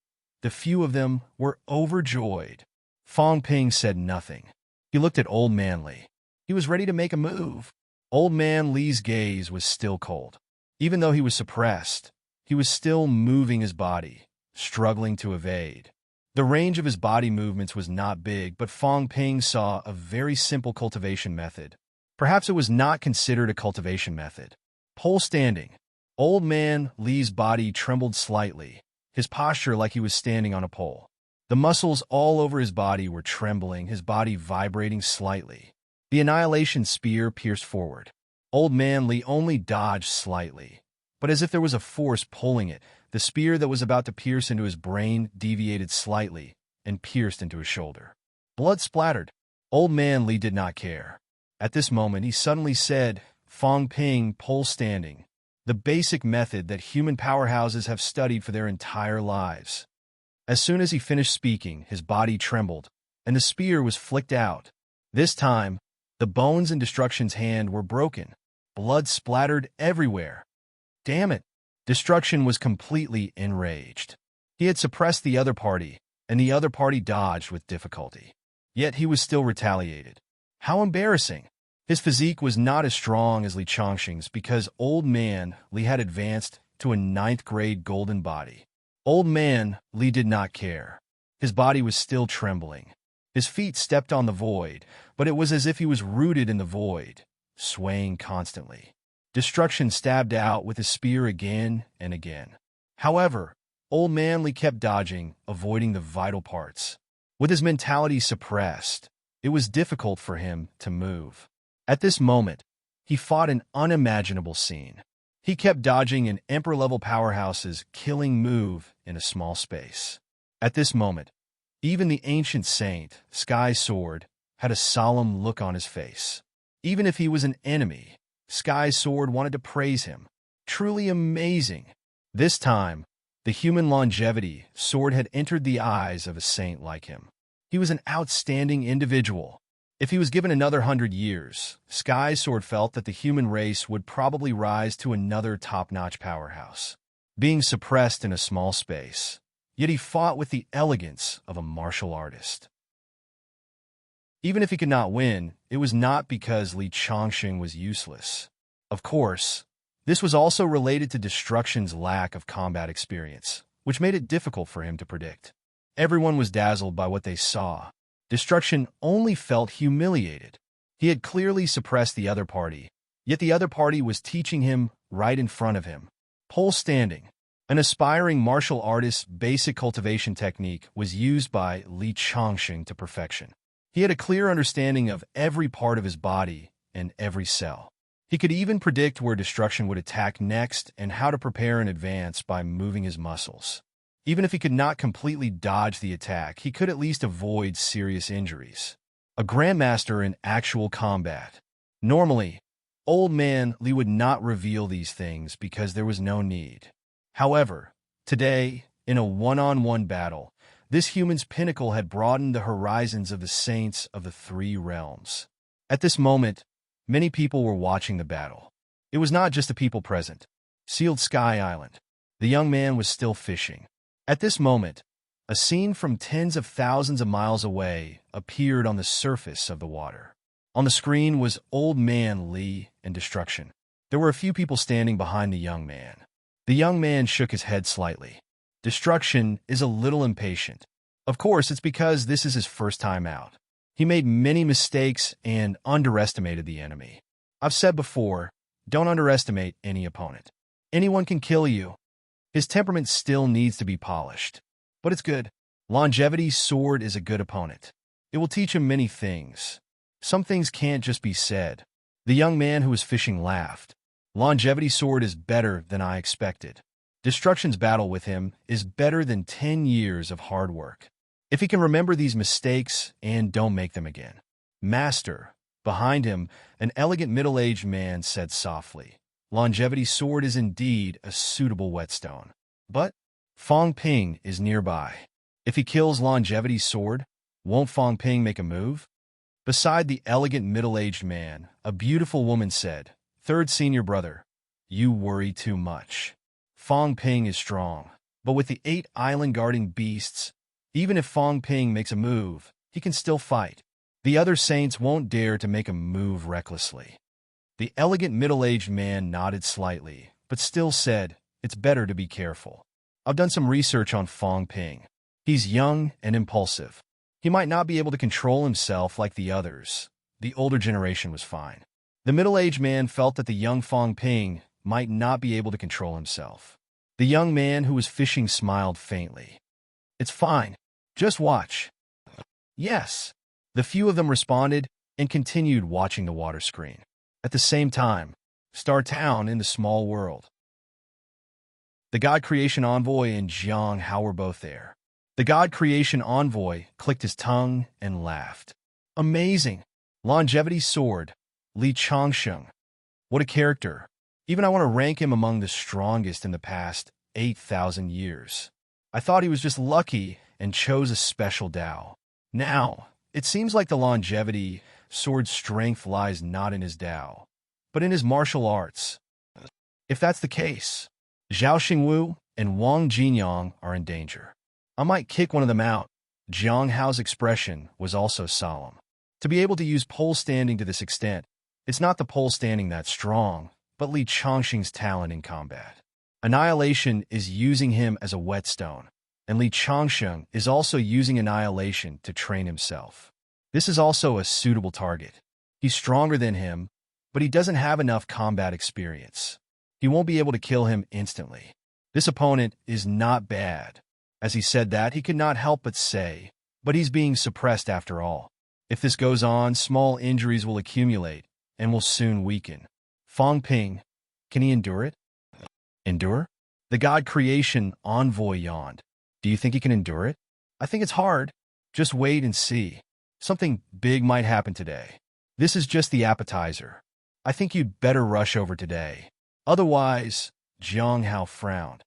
Speaker 1: the few of them were overjoyed. Fang Ping said nothing. He looked at Old Man Li. He was ready to make a move. Old Man Li's gaze was still cold. Even though he was suppressed, he was still moving his body, struggling to evade. The range of his body movements was not big, but Fang Ping saw a very simple cultivation method. Perhaps it was not considered a cultivation method. Pole standing. Old Man Li's body trembled slightly, his posture like he was standing on a pole. The muscles all over his body were trembling, his body vibrating slightly. The annihilation spear pierced forward. Old Man Li only dodged slightly, but as if there was a force pulling it, the spear that was about to pierce into his brain deviated slightly and pierced into his shoulder. Blood splattered. Old Man Li did not care. At this moment, he suddenly said, Fang Ping, pole standing, the basic method that human powerhouses have studied for their entire lives. As soon as he finished speaking, his body trembled, and the spear was flicked out. This time, the bones in Destruction's hand were broken. Blood splattered everywhere. Damn it! Destruction was completely enraged. He had suppressed the other party, and the other party dodged with difficulty. Yet he was still retaliated. How embarrassing! His physique was not as strong as Li Chongqing's because Old Man Li had advanced to a 9th-grade golden body. Old Man Li did not care. His body was still trembling. His feet stepped on the void, but it was as if he was rooted in the void, swaying constantly. Destruction stabbed out with his spear again and again. However, Old Man Li kept dodging, avoiding the vital parts. With his mentality suppressed, it was difficult for him to move. At this moment, he fought an unimaginable scene. He kept dodging an Emperor-level powerhouse's killing move in a small space. At this moment, even the ancient saint, Sky Sword, had a solemn look on his face. Even if he was an enemy, Sky Sword wanted to praise him. Truly amazing. This time, the human Longevity Sword had entered the eyes of a saint like him. He was an outstanding individual. If he was given another 100 years, Sky Sword felt that the human race would probably rise to another top-notch powerhouse. Being suppressed in a small space, yet he fought with the elegance of a martial artist. Even if he could not win, it was not because Li Chongqing was useless. Of course, this was also related to Destruction's lack of combat experience, which made it difficult for him to predict. Everyone was dazzled by what they saw. Destruction only felt humiliated. He had clearly suppressed the other party, yet the other party was teaching him right in front of him. Pole standing. An aspiring martial artist's basic cultivation technique was used by Li Chongqing to perfection. He had a clear understanding of every part of his body and every cell. He could even predict where Destruction would attack next and how to prepare in advance by moving his muscles. Even if he could not completely dodge the attack, he could at least avoid serious injuries. A grandmaster in actual combat. Normally, Old Man Li would not reveal these things because there was no need. However, today, in a one-on-one battle, This human's pinnacle had broadened the horizons of the saints of the three realms. At this moment, many people were watching the battle. It was not just the people present. Sealed Sky Island. The young man was still fishing. At this moment, a scene from tens of thousands of miles away appeared on the surface of the water. On the screen was Old Man Lee and Destruction. There were a few people standing behind the young man. The young man shook his head slightly. Destruction is a little impatient. Of course, it's because this is his first time out. He made many mistakes and underestimated the enemy. I've said before, don't underestimate any opponent. Anyone can kill you. His temperament still needs to be polished. But it's good. Longevity's sword is a good opponent. It will teach him many things. Some things can't just be said. The young man who was fishing laughed. Longevity's sword is better than I expected. Destruction's battle with him is better than 10 years of hard work. If he can remember these mistakes and don't make them again. Master, behind him, an elegant middle-aged man said softly, Longevity's sword is indeed a suitable whetstone. But Fong Ping is nearby. If he kills Longevity's sword, won't Fong Ping make a move? Beside the elegant middle-aged man, a beautiful woman said, Third senior brother, you worry too much. Fong Ping is strong, but with the 8 island-guarding beasts, even if Fong Ping makes a move, he can still fight. The other saints won't dare to make a move recklessly. The elegant middle-aged man nodded slightly, but still said, it's better to be careful. I've done some research on Fong Ping. He's young and impulsive. He might not be able to control himself like the others. The older generation was fine. The middle-aged man felt that the young Fong Ping might not be able to control himself. The young man who was fishing smiled faintly. It's fine. Just watch. Yes. The few of them responded and continued watching the water screen. At the same time, Star Town in the small world. The God Creation Envoy and Jiang Hao were both there. The God Creation Envoy clicked his tongue and laughed. Amazing. Longevity's sword. Li Changsheng. What a character. Even I want to rank him among the strongest in the past 8,000 years. I thought he was just lucky and chose a special Dao. Now, it seems like the Longevity sword's strength lies not in his Dao, but in his martial arts. If that's the case, Zhao Xingwu and Wang Jinyang are in danger. I might kick one of them out. Jiang Hao's expression was also solemn. To be able to use pole standing to this extent, it's not the pole standing that's strong, but Li Changxing's talent in combat. Annihilation is using him as a whetstone, and Li Changsheng is also using Annihilation to train himself. This is also a suitable target. He's stronger than him, but he doesn't have enough combat experience. He won't be able to kill him instantly. This opponent is not bad. As he said that, he could not help but say, but he's being suppressed after all. If this goes on, small injuries will accumulate and will soon weaken. Fong Ping, can he endure it? Endure? The God Creation Envoy yawned. Do you think he can endure it? I think it's hard. Just wait and see. Something big might happen today. This is just the appetizer. I think you'd better rush over today. Otherwise, Jiang Hao frowned.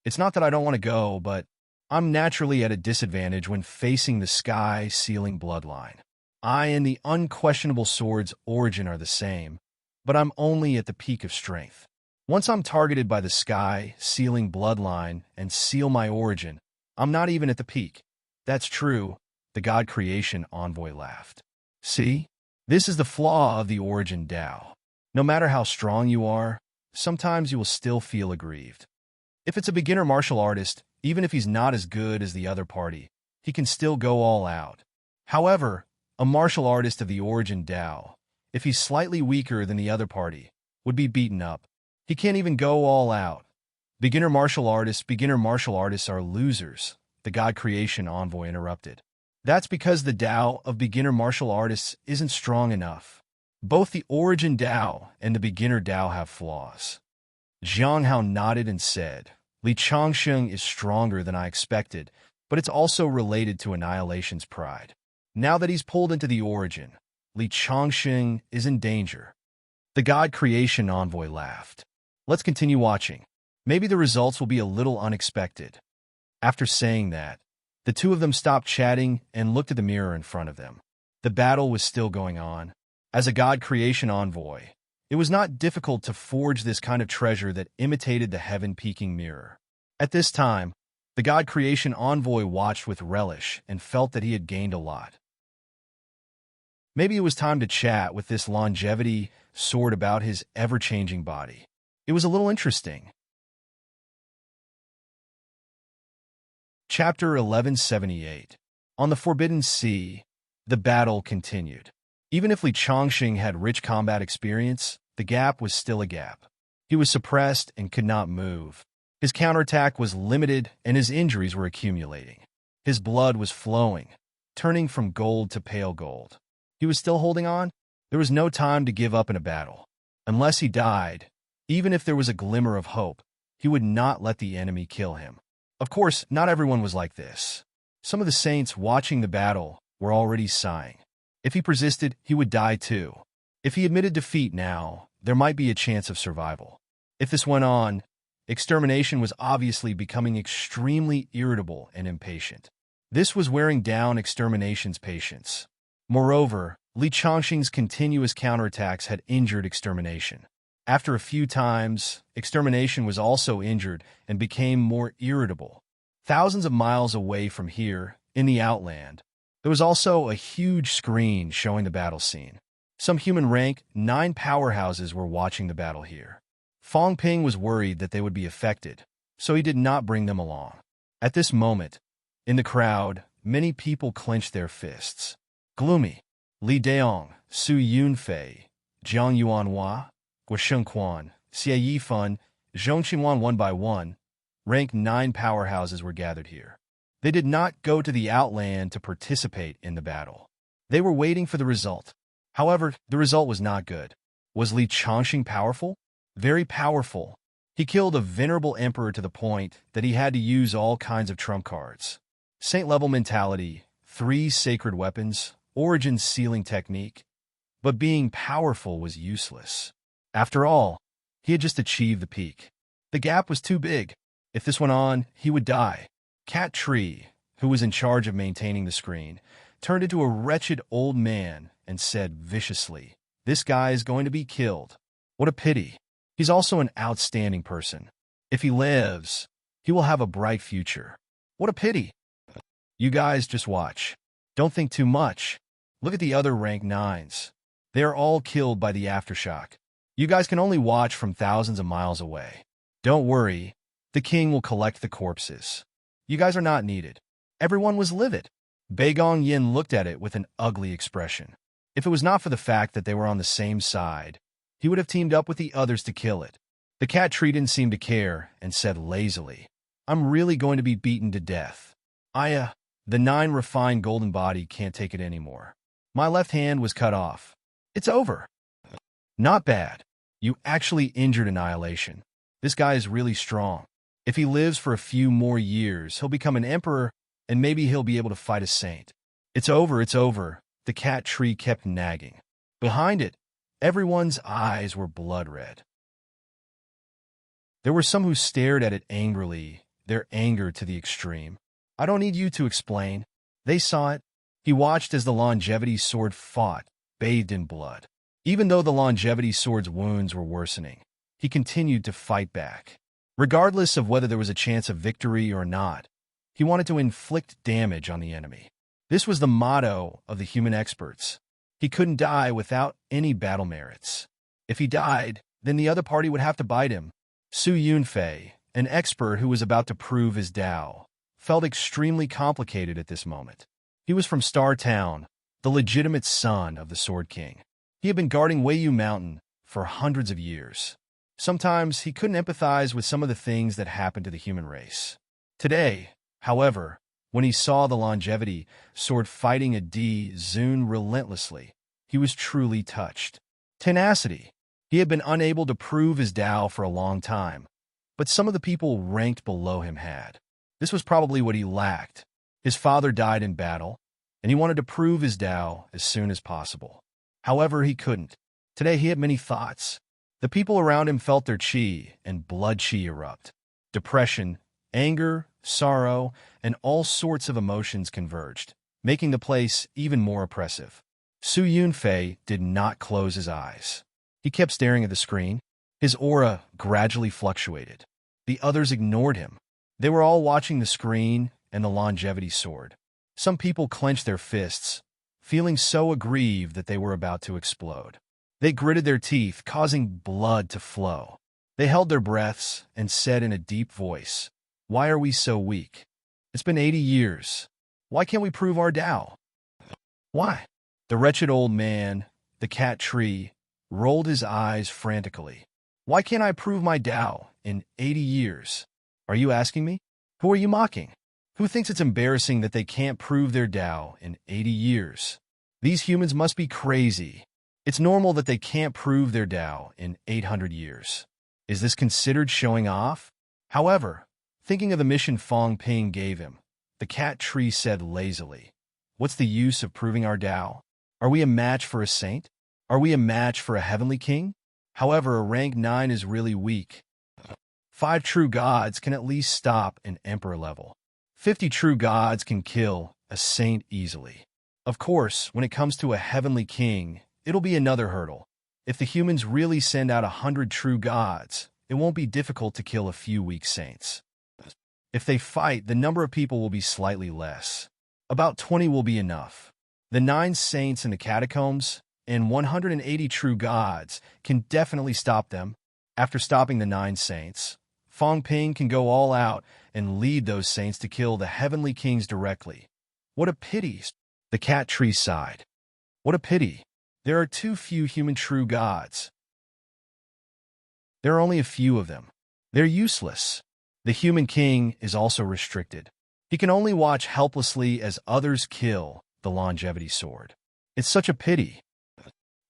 Speaker 1: It's not that I don't want to go, but I'm naturally at a disadvantage when facing the sky-sealing bloodline. I and the unquestionable sword's origin are the same, but I'm only at the peak of strength. Once I'm targeted by the sky-sealing bloodline and seal my origin, I'm not even at the peak. That's true, the God Creation Envoy laughed. See? This is the flaw of the origin Dao. No matter how strong you are, sometimes you will still feel aggrieved. If it's a beginner martial artist, even if he's not as good as the other party, he can still go all out. However, a martial artist of the origin Dao, if he's slightly weaker than the other party, would be beaten up. He can't even go all out. Beginner martial artists are losers, the God Creation Envoy interrupted. That's because the Dao of beginner martial artists isn't strong enough. Both the origin Dao and the beginner Dao have flaws. Jiang Hao nodded and said, Li Changsheng is stronger than I expected, but it's also related to Annihilation's pride. Now that he's pulled into the origin, Li Changsheng is in danger. The God Creation Envoy laughed. Let's continue watching. Maybe the results will be a little unexpected. After saying that, The two of them stopped chatting and looked at the mirror in front of them. The battle was still going on. As a god creation envoy, it was not difficult to forge this kind of treasure that imitated the heaven-peaking mirror. At this time, the god creation envoy watched with relish and felt that he had gained a lot. Maybe it was time to chat with this longevity sword about his ever-changing body. It was a little interesting. Chapter 1178. On the Forbidden Sea, the battle continued. Even if Li Chongqing had rich combat experience, the gap was still a gap. He was suppressed and could not move. His counterattack was limited and his injuries were accumulating. His blood was flowing, turning from gold to pale gold. He was still holding on. There was no time to give up in a battle. Unless he died, even if there was a glimmer of hope, he would not let the enemy kill him. Of course, not everyone was like this. Some of the saints watching the battle were already sighing. If he persisted, he would die too. If he admitted defeat now, there might be a chance of survival. If this went on, extermination was obviously becoming extremely irritable and impatient. This was wearing down extermination's patience. Moreover, Li Chongqing's continuous counterattacks had injured extermination. After a few times, extermination was also injured and became more irritable. Thousands of miles away from here, in the outland, there was also a huge screen showing the battle scene. Some human rank 9 powerhouses were watching the battle here. Fong Ping was worried that they would be affected, so he did not bring them along. At this moment, in the crowd, many people clenched their fists. Gloomy, Li Daong, Su Yunfei, Jiang Yuanhua, Guo Shengquan, Xie Yifan, Zhong Qingwan one by one, rank 9 powerhouses were gathered here. They did not go to the outland to participate in the battle. They were waiting for the result. However, the result was not good. Was Li Chongqing powerful? Very powerful. He killed a venerable emperor to the point that he had to use all kinds of trump cards. Saint-level mentality, 3 sacred weapons, origin sealing technique. But being powerful was useless. After all, he had just achieved the peak. The gap was too big. If this went on, he would die. Cat Tree, who was in charge of maintaining the screen, turned into a wretched old man and said viciously, "This guy is going to be killed. What a pity. He's also an outstanding person. If he lives, he will have a bright future. What a pity. You guys just watch. Don't think too much. Look at the other rank 9s. They are all killed by the aftershock. You guys can only watch from thousands of miles away. Don't worry, the king will collect the corpses. You guys are not needed." Everyone was livid. Beigong Yin looked at it with an ugly expression. If it was not for the fact that they were on the same side, he would have teamed up with the others to kill it. The cat tree didn't seem to care and said lazily, "I'm really going to be beaten to death. The 9 refined golden body can't take it anymore. My left hand was cut off. It's over." "Not bad. You actually injured Annihilation. This guy is really strong. If he lives for a few more years, he'll become an emperor, and maybe he'll be able to fight a saint." It's over, the cat tree kept nagging. Behind it, everyone's eyes were blood red. There were some who stared at it angrily, their anger to the extreme. I don't need you to explain. They saw it. He watched as the longevity sword fought, bathed in blood. Even though the longevity sword's wounds were worsening, he continued to fight back. Regardless of whether there was a chance of victory or not, he wanted to inflict damage on the enemy. This was the motto of the human experts. He couldn't die without any battle merits. If he died, then the other party would have to bite him. Su Yunfei, an expert who was about to prove his Tao, felt extremely complicated at this moment. He was from Star Town, the legitimate son of the Sword King. He had been guarding Weiyu Mountain for hundreds of years. Sometimes he couldn't empathize with some of the things that happened to the human race. Today, however, when he saw the longevity sword fighting a Zun relentlessly, he was truly touched. Tenacity. He had been unable to prove his Tao for a long time, but some of the people ranked below him had. This was probably what he lacked. His father died in battle, and he wanted to prove his Tao as soon as possible. However, he couldn't. Today he had many thoughts. The people around him felt their chi and blood chi erupt. Depression, Anger, sorrow, and all sorts of emotions converged, making the place even more oppressive. Su Yunfei did not close his eyes. He kept staring at the screen. His aura gradually fluctuated. The others ignored him. They were all watching the screen and the longevity sword. Some people clenched their fists, feeling so aggrieved that they were about to explode. They gritted their teeth, causing blood to flow. They held their breaths and said in a deep voice, "Why are we so weak? It's been 80 years. Why can't we prove our Tao? Why?" The wretched old man, the cat tree, rolled his eyes frantically. "Why can't I prove my Tao in 80 years? Are you asking me? Who are you mocking? Who thinks it's embarrassing that they can't prove their Tao in 80 years? These humans must be crazy. It's normal that they can't prove their Tao in 800 years. Is this considered showing off?" However, thinking of the mission Fong Ping gave him, the cat tree said lazily, "What's the use of proving our Tao? Are we a match for a saint? Are we a match for a heavenly king? However, a rank 9 is really weak. 5 true gods can at least stop an emperor level. 50 true gods can kill a saint easily. Of course, when it comes to a heavenly king, it'll be another hurdle. If the humans really send out 100 true gods, it won't be difficult to kill a few weak saints. If they fight, the number of people will be slightly less. About 20 will be enough. The 9 saints in the catacombs and 180 true gods can definitely stop them. After stopping the 9 saints, Fong Ping can go all out and lead those saints to kill the heavenly kings directly. What a pity!" The cat tree sighed. "What a pity. There are too few human true gods. There are only a few of them. They're useless. The human king is also restricted. He can only watch helplessly as others kill the longevity sword. It's such a pity.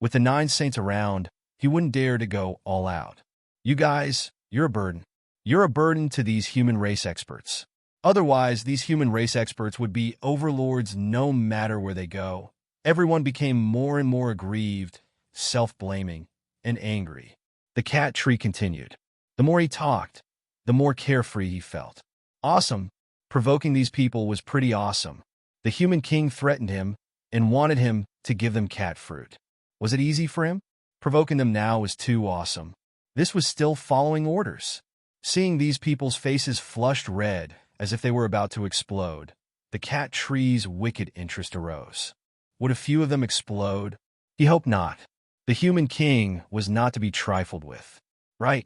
Speaker 1: With the 9 saints around, he wouldn't dare to go all out. You guys, you're a burden. You're a burden to these human race experts. Otherwise, these human race experts would be overlords no matter where they go." Everyone became more and more aggrieved, self-blaming, and angry. The cat tree continued. The more he talked, the more carefree he felt. Awesome. Provoking these people was pretty awesome. The human king threatened him and wanted him to give them cat fruit. Was it easy for him? Provoking them now was too awesome. This was still following orders. Seeing these people's faces flushed red as if they were about to explode, the cat tree's wicked interest arose. Would a few of them explode? He hoped not. The human king was not to be trifled with. Right?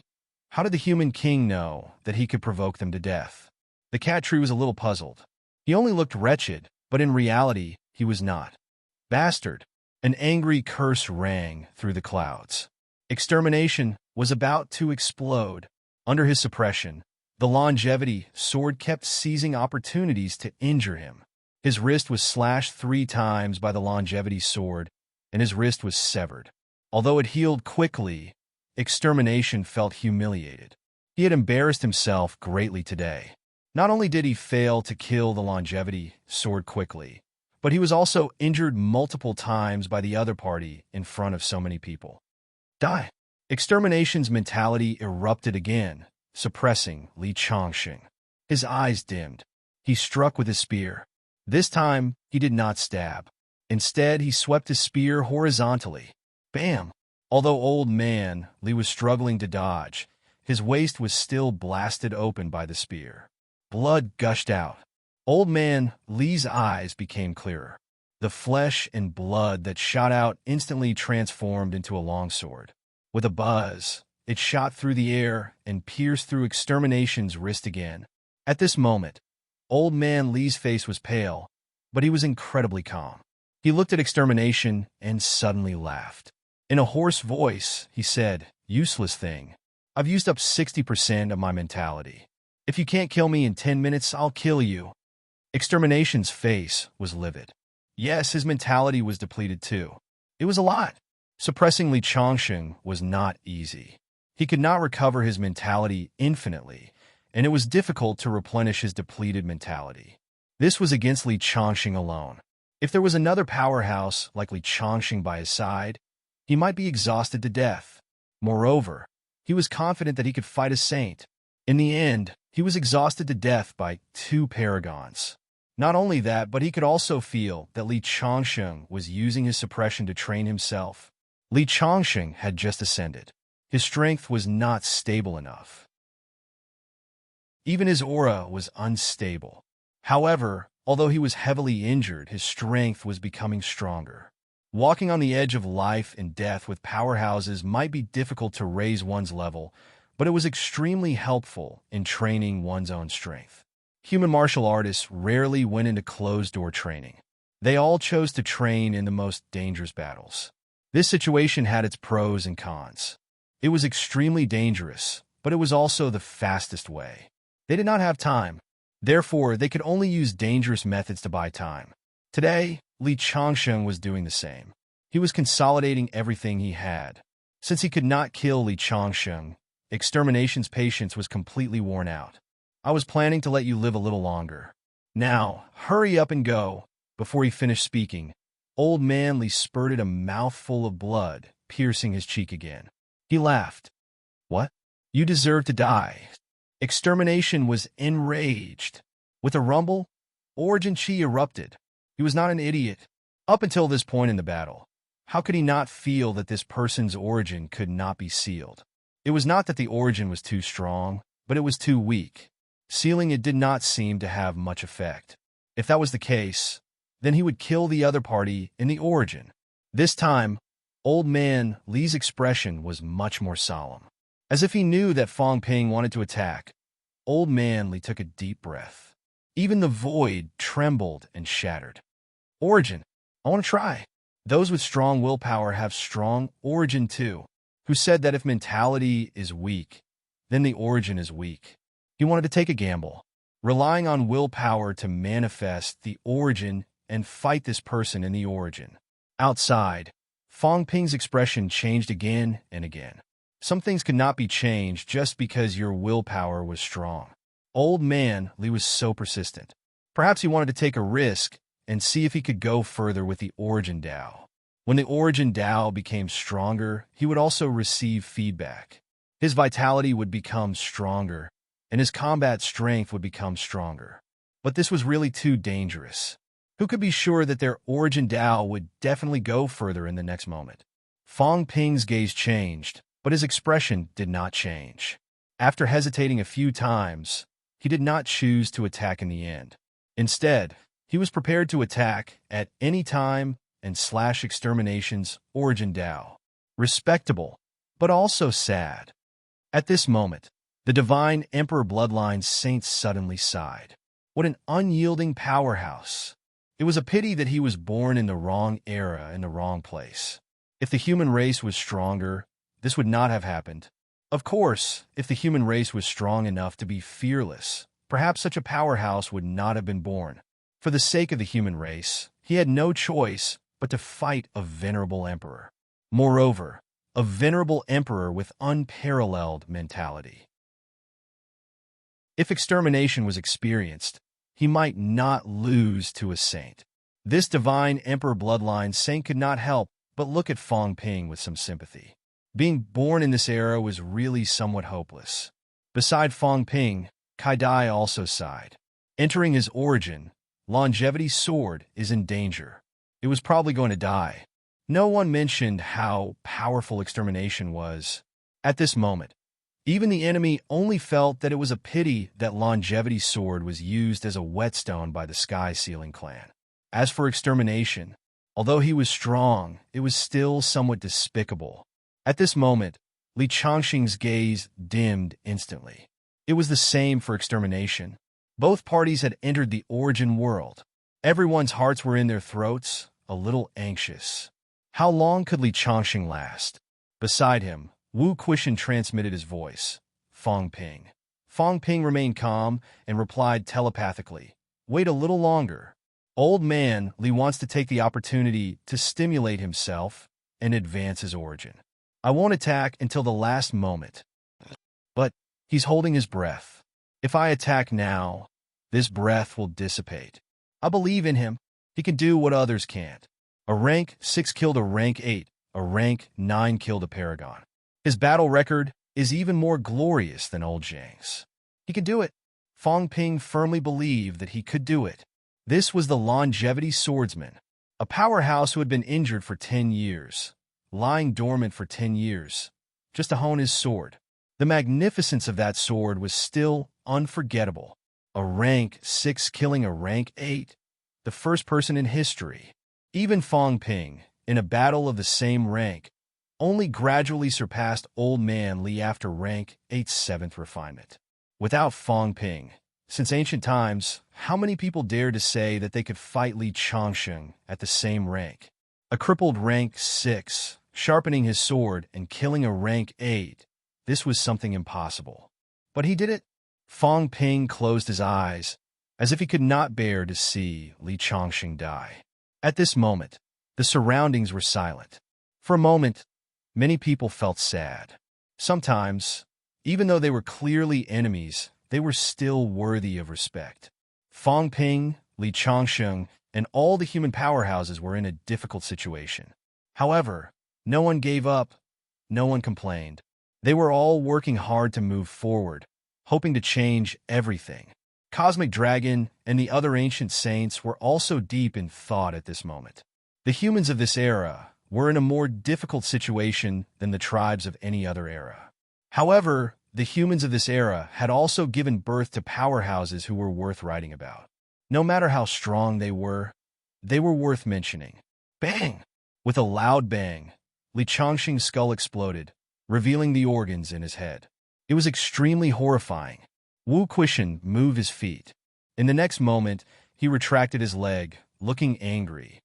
Speaker 1: How did the human king know that he could provoke them to death? The cat tree was a little puzzled. He only looked wretched, but in reality, he was not. Bastard! An angry curse rang through the clouds. Extermination was about to explode. Under his suppression, the longevity sword kept seizing opportunities to injure him. His wrist was slashed 3 times by the longevity sword, and his wrist was severed. Although it healed quickly, Extermination felt humiliated. He had embarrassed himself greatly today. Not only did he fail to kill the longevity sword quickly, but he was also injured multiple times by the other party in front of so many people. Die! Extermination's mentality erupted again, suppressing Li Chongqing. His eyes dimmed. He struck with his spear. This time, he did not stab. Instead, he swept his spear horizontally. Bam! Although old man Li was struggling to dodge, his waist was still blasted open by the spear. Blood gushed out. Old man Li's eyes became clearer. The flesh and blood that shot out instantly transformed into a longsword. With a buzz, it shot through the air and pierced through Extermination's wrist again. At this moment, old man Li's face was pale, but he was incredibly calm. He looked at Extermination and suddenly laughed. In a hoarse voice, he said, "Useless thing. I've used up 60% of my mentality. If you can't kill me in 10 minutes, I'll kill you." Extermination's face was livid. Yes, his mentality was depleted too. It was a lot. Suppressing Li Chongqing was not easy. He could not recover his mentality infinitely, and it was difficult to replenish his depleted mentality. This was against Li Chongqing alone. If there was another powerhouse like Li Chongqing by his side, he might be exhausted to death. Moreover, he was confident that he could fight a saint. In the end, he was exhausted to death by 2 paragons. Not only that, but he could also feel that Li Changsheng was using his suppression to train himself. Li Changsheng had just ascended. His strength was not stable enough. Even his aura was unstable. However, although he was heavily injured, his strength was becoming stronger. Walking on the edge of life and death with powerhouses might be difficult to raise one's level, but it was extremely helpful in training one's own strength. Human martial artists rarely went into closed-door training. They all chose to train in the most dangerous battles. This situation had its pros and cons. It was extremely dangerous, but it was also the fastest way. They did not have time. Therefore, they could only use dangerous methods to buy time. Today, Li Changsheng was doing the same. He was consolidating everything he had. Since he could not kill Li Changsheng, Extermination's patience was completely worn out. I was planning to let you live a little longer. Now, hurry up and go. Before he finished speaking, Old Man Li spurted a mouthful of blood, piercing his cheek again. He laughed. What? You deserve to die. Extermination was enraged. With a rumble, Origin Chi erupted. He was not an idiot. Up until this point in the battle, how could he not feel that this person's origin could not be sealed? It was not that the origin was too strong, but it was too weak. Sealing it did not seem to have much effect. If that was the case, then he would kill the other party in the origin. This time, Old Man Li's expression was much more solemn. As if he knew that Fong Ping wanted to attack, Old Man Li took a deep breath. Even the void trembled and shattered. Origin, I want to try. Those with strong willpower have strong origin too. Who said that if mentality is weak, then the origin is weak? He wanted to take a gamble, relying on willpower to manifest the origin and fight this person in the origin. Outside, Fong Ping's expression changed again and again. Some things could not be changed just because your willpower was strong. Old Man Li was so persistent. Perhaps he wanted to take a risk and see if he could go further with the origin Dao. When the origin Dao became stronger, he would also receive feedback. His vitality would become stronger, and his combat strength would become stronger. But this was really too dangerous. Who could be sure that their origin Dao would definitely go further in the next moment? Fong Ping's gaze changed, but his expression did not change. After hesitating a few times, he did not choose to attack in the end. Instead, he was prepared to attack at any time and slash Extermination's origin Dao. Respectable, but also sad. At this moment, the Divine Emperor Bloodline's saints suddenly sighed. What an unyielding powerhouse. It was a pity that he was born in the wrong era in the wrong place. If the human race was stronger, this would not have happened. Of course, if the human race was strong enough to be fearless, perhaps such a powerhouse would not have been born. For the sake of the human race, he had no choice but to fight a venerable emperor. Moreover, a venerable emperor with unparalleled mentality. If extermination was experienced, he might not lose to a saint. This Divine Emperor Bloodline saint could not help but look at Fong Ping with some sympathy. Being born in this era was really somewhat hopeless. Beside Fong Ping, Kai Dai also sighed. Entering his origin, Longevity's sword is in danger. It was probably going to die. No one mentioned how powerful extermination was. At this moment, even the enemy only felt that it was a pity that Longevity's sword was used as a whetstone by the Sky Sealing clan. As for extermination, although he was strong, it was still somewhat despicable. At this moment, Li Changxing's gaze dimmed instantly. It was the same for extermination. Both parties had entered the origin world. Everyone's hearts were in their throats, a little anxious. How long could Li Changxing last? Beside him, Wu Quishan transmitted his voice. Fong Ping. Fong Ping remained calm and replied telepathically. Wait a little longer. Old Man Li wants to take the opportunity to stimulate himself and advance his origin. I won't attack until the last moment. But he's holding his breath. If I attack now, this breath will dissipate. I believe in him. He can do what others can't. A rank 6 killed a rank 8. A rank 9 killed a paragon. His battle record is even more glorious than old Zhang's. He could do it. Fong Ping firmly believed that he could do it. This was the longevity swordsman, a powerhouse who had been injured for 10 years, lying dormant for 10 years, just to hone his sword. The magnificence of that sword was still unforgettable. A rank 6 killing a rank 8, the first person in history. Even Fong Ping, in a battle of the same rank, only gradually surpassed Old Man Li after rank 8's 7th refinement. Without Fong Ping, since ancient times, how many people dared to say that they could fight Li Changsheng at the same rank? A crippled rank 6, sharpening his sword and killing a rank 8. This was something impossible. But he did it. Fong Ping closed his eyes, as if he could not bear to see Li Changsheng die. At this moment, the surroundings were silent. For a moment, many people felt sad. Sometimes, even though they were clearly enemies, they were still worthy of respect. Fong Ping, Li Changsheng, and all the human powerhouses were in a difficult situation. However, no one gave up, no one complained. They were all working hard to move forward, hoping to change everything. Cosmic Dragon and the other ancient saints were also deep in thought at this moment. The humans of this era were in a more difficult situation than the tribes of any other era. However, the humans of this era had also given birth to powerhouses who were worth writing about. No matter how strong they were worth mentioning. Bang! With a loud bang, Li Changsheng's skull exploded, revealing the organs in his head. It was extremely horrifying. Wu Quishan moved his feet. In the next moment, he retracted his leg, looking angry.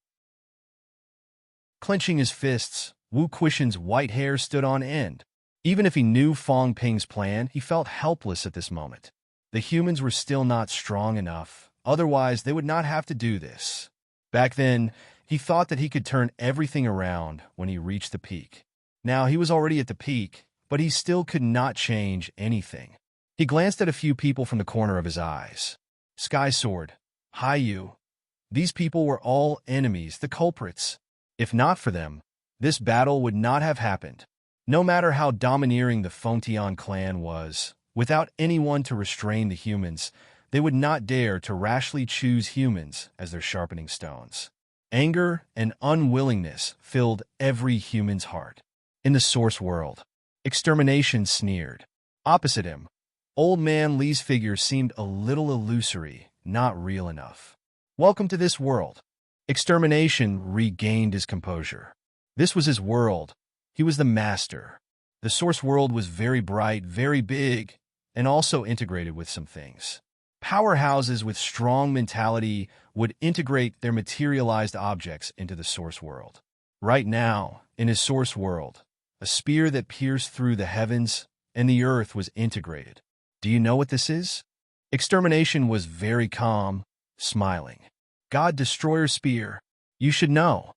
Speaker 1: Clenching his fists, Wu Quishan's white hair stood on end. Even if he knew Fong Ping's plan, he felt helpless at this moment. The humans were still not strong enough, otherwise they would not have to do this. Back then, he thought that he could turn everything around when he reached the peak. Now he was already at the peak, but he still could not change anything. He glanced at a few people from the corner of his eyes. Sky Sword, Haiyu. These people were all enemies, the culprits. If not for them, this battle would not have happened. No matter how domineering the Fengtian clan was, without anyone to restrain the humans, they would not dare to rashly choose humans as their sharpening stones. Anger and unwillingness filled every human's heart. In the source world, extermination sneered. Opposite him, Old Man Li's figure seemed a little illusory, not real enough. Welcome to this world. Extermination regained his composure. This was his world. He was the master. The source world was very bright, very big, and also integrated with some things. Powerhouses with strong mentality would integrate their materialized objects into the source world. Right now, in his source world, a spear that pierced through the heavens and the earth was integrated. Do you know what this is? Extermination was very calm, smiling. God Destroyer Spear. You should know.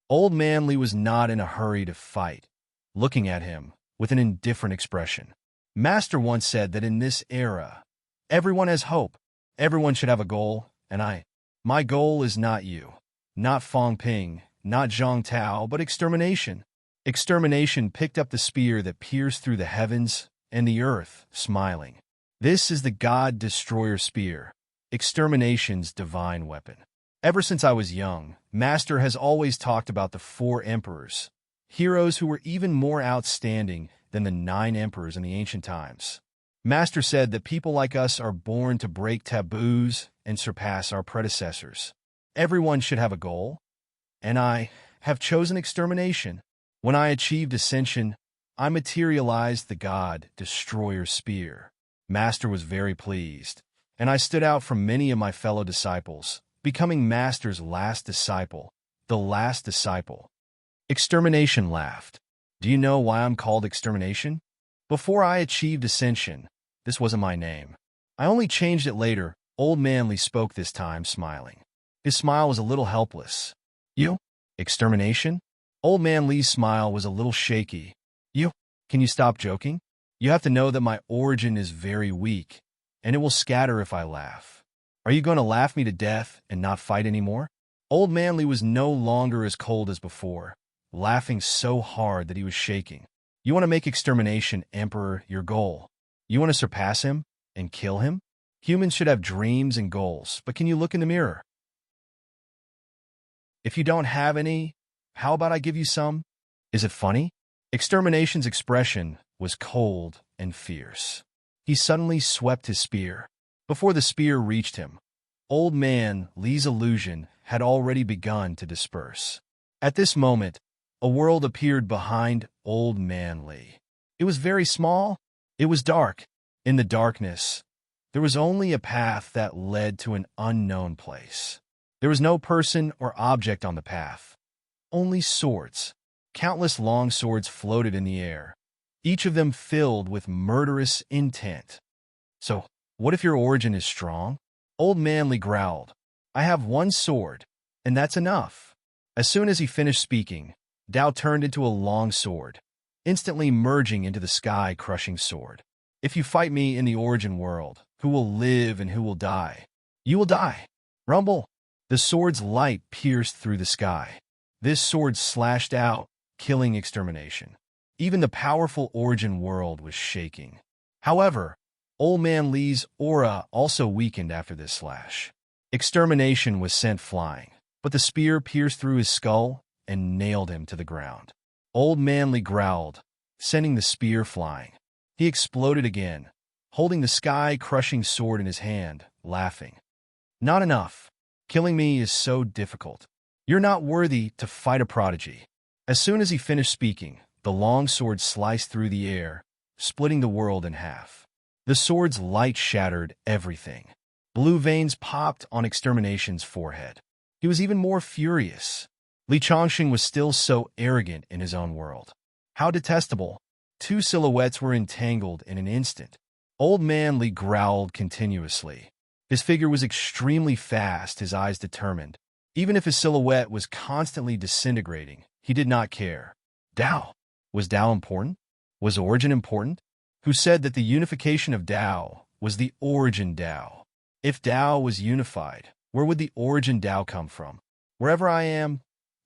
Speaker 1: Old Man Li was not in a hurry to fight, looking at him with an indifferent expression. Master once said that in this era, everyone has hope, everyone should have a goal, and my goal is not you, not Fong Ping, not Zhang Tao, but extermination. Extermination picked up the spear that pierced through the heavens and the earth, smiling. This is the God Destroyer Spear, extermination's divine weapon. Ever since I was young, Master has always talked about the 4 emperors, heroes who were even more outstanding than the 9 emperors in the ancient times. Master said that people like us are born to break taboos and surpass our predecessors. Everyone should have a goal, and I have chosen extermination. When I achieved ascension, I materialized the God Destroyer Spear. Master was very pleased, and I stood out from many of my fellow disciples, becoming Master's last disciple, the last disciple. Extermination laughed. Do you know why I'm called Extermination? Before I achieved ascension, this wasn't my name. I only changed it later. Old Man Li spoke this time, smiling. His smile was a little helpless. You? Extermination? Old Man Li's smile was a little shaky. You? Can you stop joking? You have to know that my origin is very weak, and it will scatter if I laugh. Are you going to laugh me to death and not fight anymore? Old Man Li was no longer as cold as before, laughing so hard that he was shaking. You want to make Extermination Emperor your goal? You want to surpass him? and kill him? Humans should have dreams and goals, but can you look in the mirror? If you don't have any, how about I give you some? Is it funny? Extermination's expression was cold and fierce. He suddenly swept his spear. Before the spear reached him, Old Man Lee's illusion had already begun to disperse. At this moment, a world appeared behind Old Man Lee. It was very small. It was dark. In the darkness, there was only a path that led to an unknown place. There was no person or object on the path, only swords. Countless long swords floated in the air, each of them filled with murderous intent. So, what if your origin is strong? Old Man Lee growled. I have one sword, and that's enough. As soon as he finished speaking, Dao turned into a long sword, instantly merging into the sky-crushing sword. If you fight me in the origin world, who will live and who will die? You will die. Rumble. The sword's light pierced through the sky. This sword slashed out, killing extermination. Even the powerful origin world was shaking. However, Old Man Lee's aura also weakened after this slash. Extermination was sent flying, but the spear pierced through his skull and nailed him to the ground. Old Man Lee growled, sending the spear flying. He exploded again, holding the sky-crushing sword in his hand, laughing. Not enough. Killing me is so difficult. You're not worthy to fight a prodigy. As soon as he finished speaking, the long sword sliced through the air, splitting the world in half. The sword's light shattered everything. Blue veins popped on Extermination's forehead. He was even more furious. Li Chongqing was still so arrogant in his own world. How detestable. Two silhouettes were entangled in an instant. Old Man Lee growled continuously. His figure was extremely fast, his eyes determined. Even if his silhouette was constantly disintegrating, he did not care. Dao. Was Dao important? Was origin important? Who said that the unification of Dao was the origin Dao? If Dao was unified, where would the origin Dao come from? Wherever I am,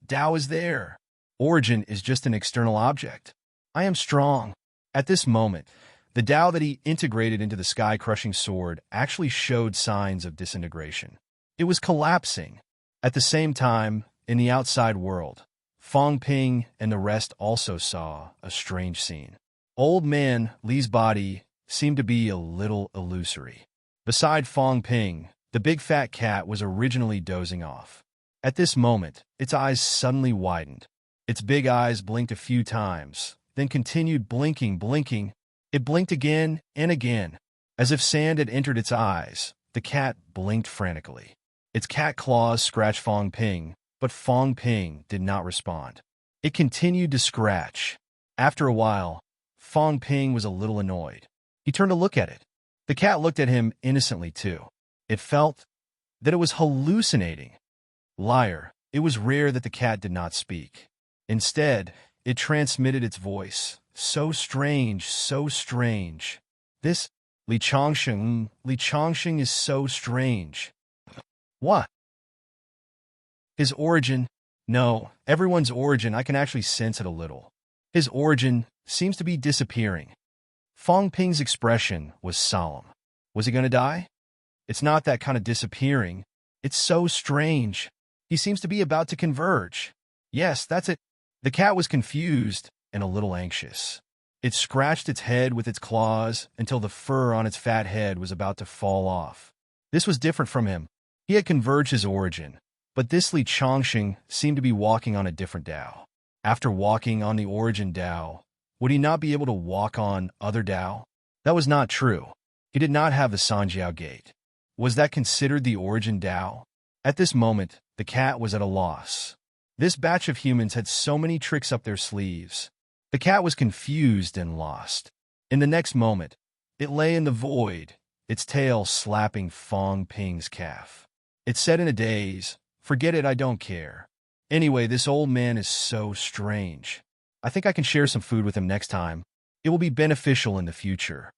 Speaker 1: Dao is there. Origin is just an external object. I am strong. At this moment, the Dao that he integrated into the sky-crushing sword actually showed signs of disintegration. It was collapsing. At the same time, in the outside world, Fong Ping and the rest also saw a strange scene. Old Man Lee's body seemed to be a little illusory. Beside Fong Ping, the big fat cat was originally dozing off. At this moment, its eyes suddenly widened. Its big eyes blinked a few times, then continued blinking. It blinked again and again. As if sand had entered its eyes, the cat blinked frantically. Its cat claws scratched Fong Ping, but Fong Ping did not respond. It continued to scratch. After a while, Fong Ping was a little annoyed. He turned to look at it. The cat looked at him innocently too. It felt that it was hallucinating. Liar. It was rare that the cat did not speak. Instead, it transmitted its voice. So strange, so strange. This Li Chongqing is so strange. What? His origin? No, everyone's origin, I can actually sense it a little. His origin seems to be disappearing. Fong Ping's expression was solemn. Was he going to die? It's not that kind of disappearing. It's so strange. He seems to be about to converge. Yes, that's it. The cat was confused and a little anxious. It scratched its head with its claws until the fur on its fat head was about to fall off. This was different from him. He had converged his origin, but this Li Chongqing seemed to be walking on a different Dao. After walking on the origin Dao, would he not be able to walk on other Dao? That was not true. He did not have the Sanjiao gate. Was that considered the origin Dao? At this moment, the cat was at a loss. This batch of humans had so many tricks up their sleeves. The cat was confused and lost. In the next moment, it lay in the void, its tail slapping Fong Ping's calf. It said in a daze, "Forget it, I don't care. Anyway, this old man is so strange. I think I can share some food with him next time. It will be beneficial in the future."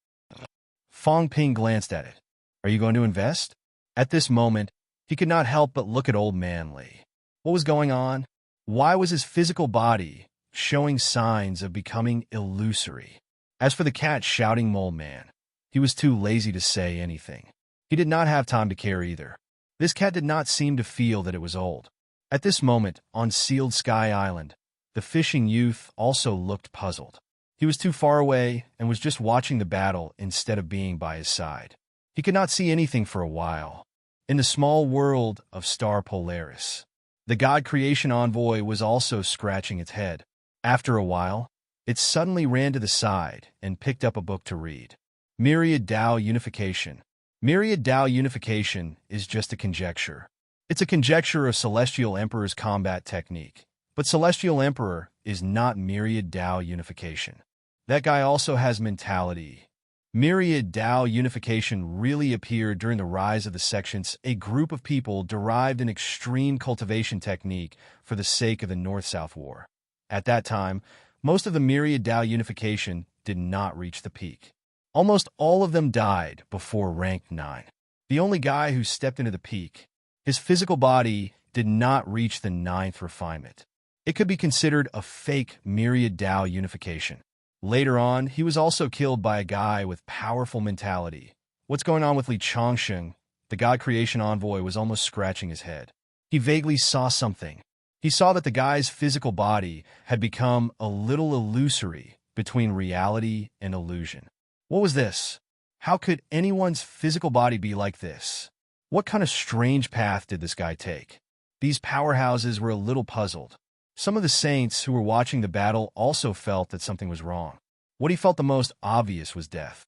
Speaker 1: Fong Ping glanced at it. Are you going to invest? At this moment, he could not help but look at Old Man Lee. What was going on? Why was his physical body showing signs of becoming illusory? As for the cat shouting Mole Man, He was too lazy to say anything. He did not have time to care either. This cat did not seem to feel that it was old. At this moment, on Sealed Sky Island, the fishing youth also looked puzzled. He was too far away and was just watching the battle instead of being by his side. He could not see anything for a while. In the small world of Star Polaris, the God Creation Envoy was also scratching its head. After a while, it suddenly ran to the side and picked up a book to read. Myriad Dao Unification. Myriad Dao Unification is just a conjecture. It's a conjecture of Celestial Emperor's combat technique. But Celestial Emperor is not Myriad Dao Unification. That guy also has mentality. Myriad Dao Unification really appeared during the rise of the sections. A group of people derived an extreme cultivation technique for the sake of the North-South War. At that time, most of the Myriad Dao Unification did not reach the peak. Almost all of them died before rank 9. The only guy who stepped into the peak, his physical body did not reach the 9th refinement. It could be considered a fake Myriad Dao Unification. Later on, he was also killed by a guy with powerful mentality. What's going on with Li Changsheng? The God Creation Envoy was almost scratching his head. He vaguely saw something. He saw that the guy's physical body had become a little illusory between reality and illusion. What was this? How could anyone's physical body be like this? What kind of strange path did this guy take? These powerhouses were a little puzzled. Some of the saints who were watching the battle also felt that something was wrong. What he felt the most obvious was death.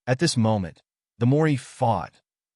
Speaker 1: At this moment, the more he fought,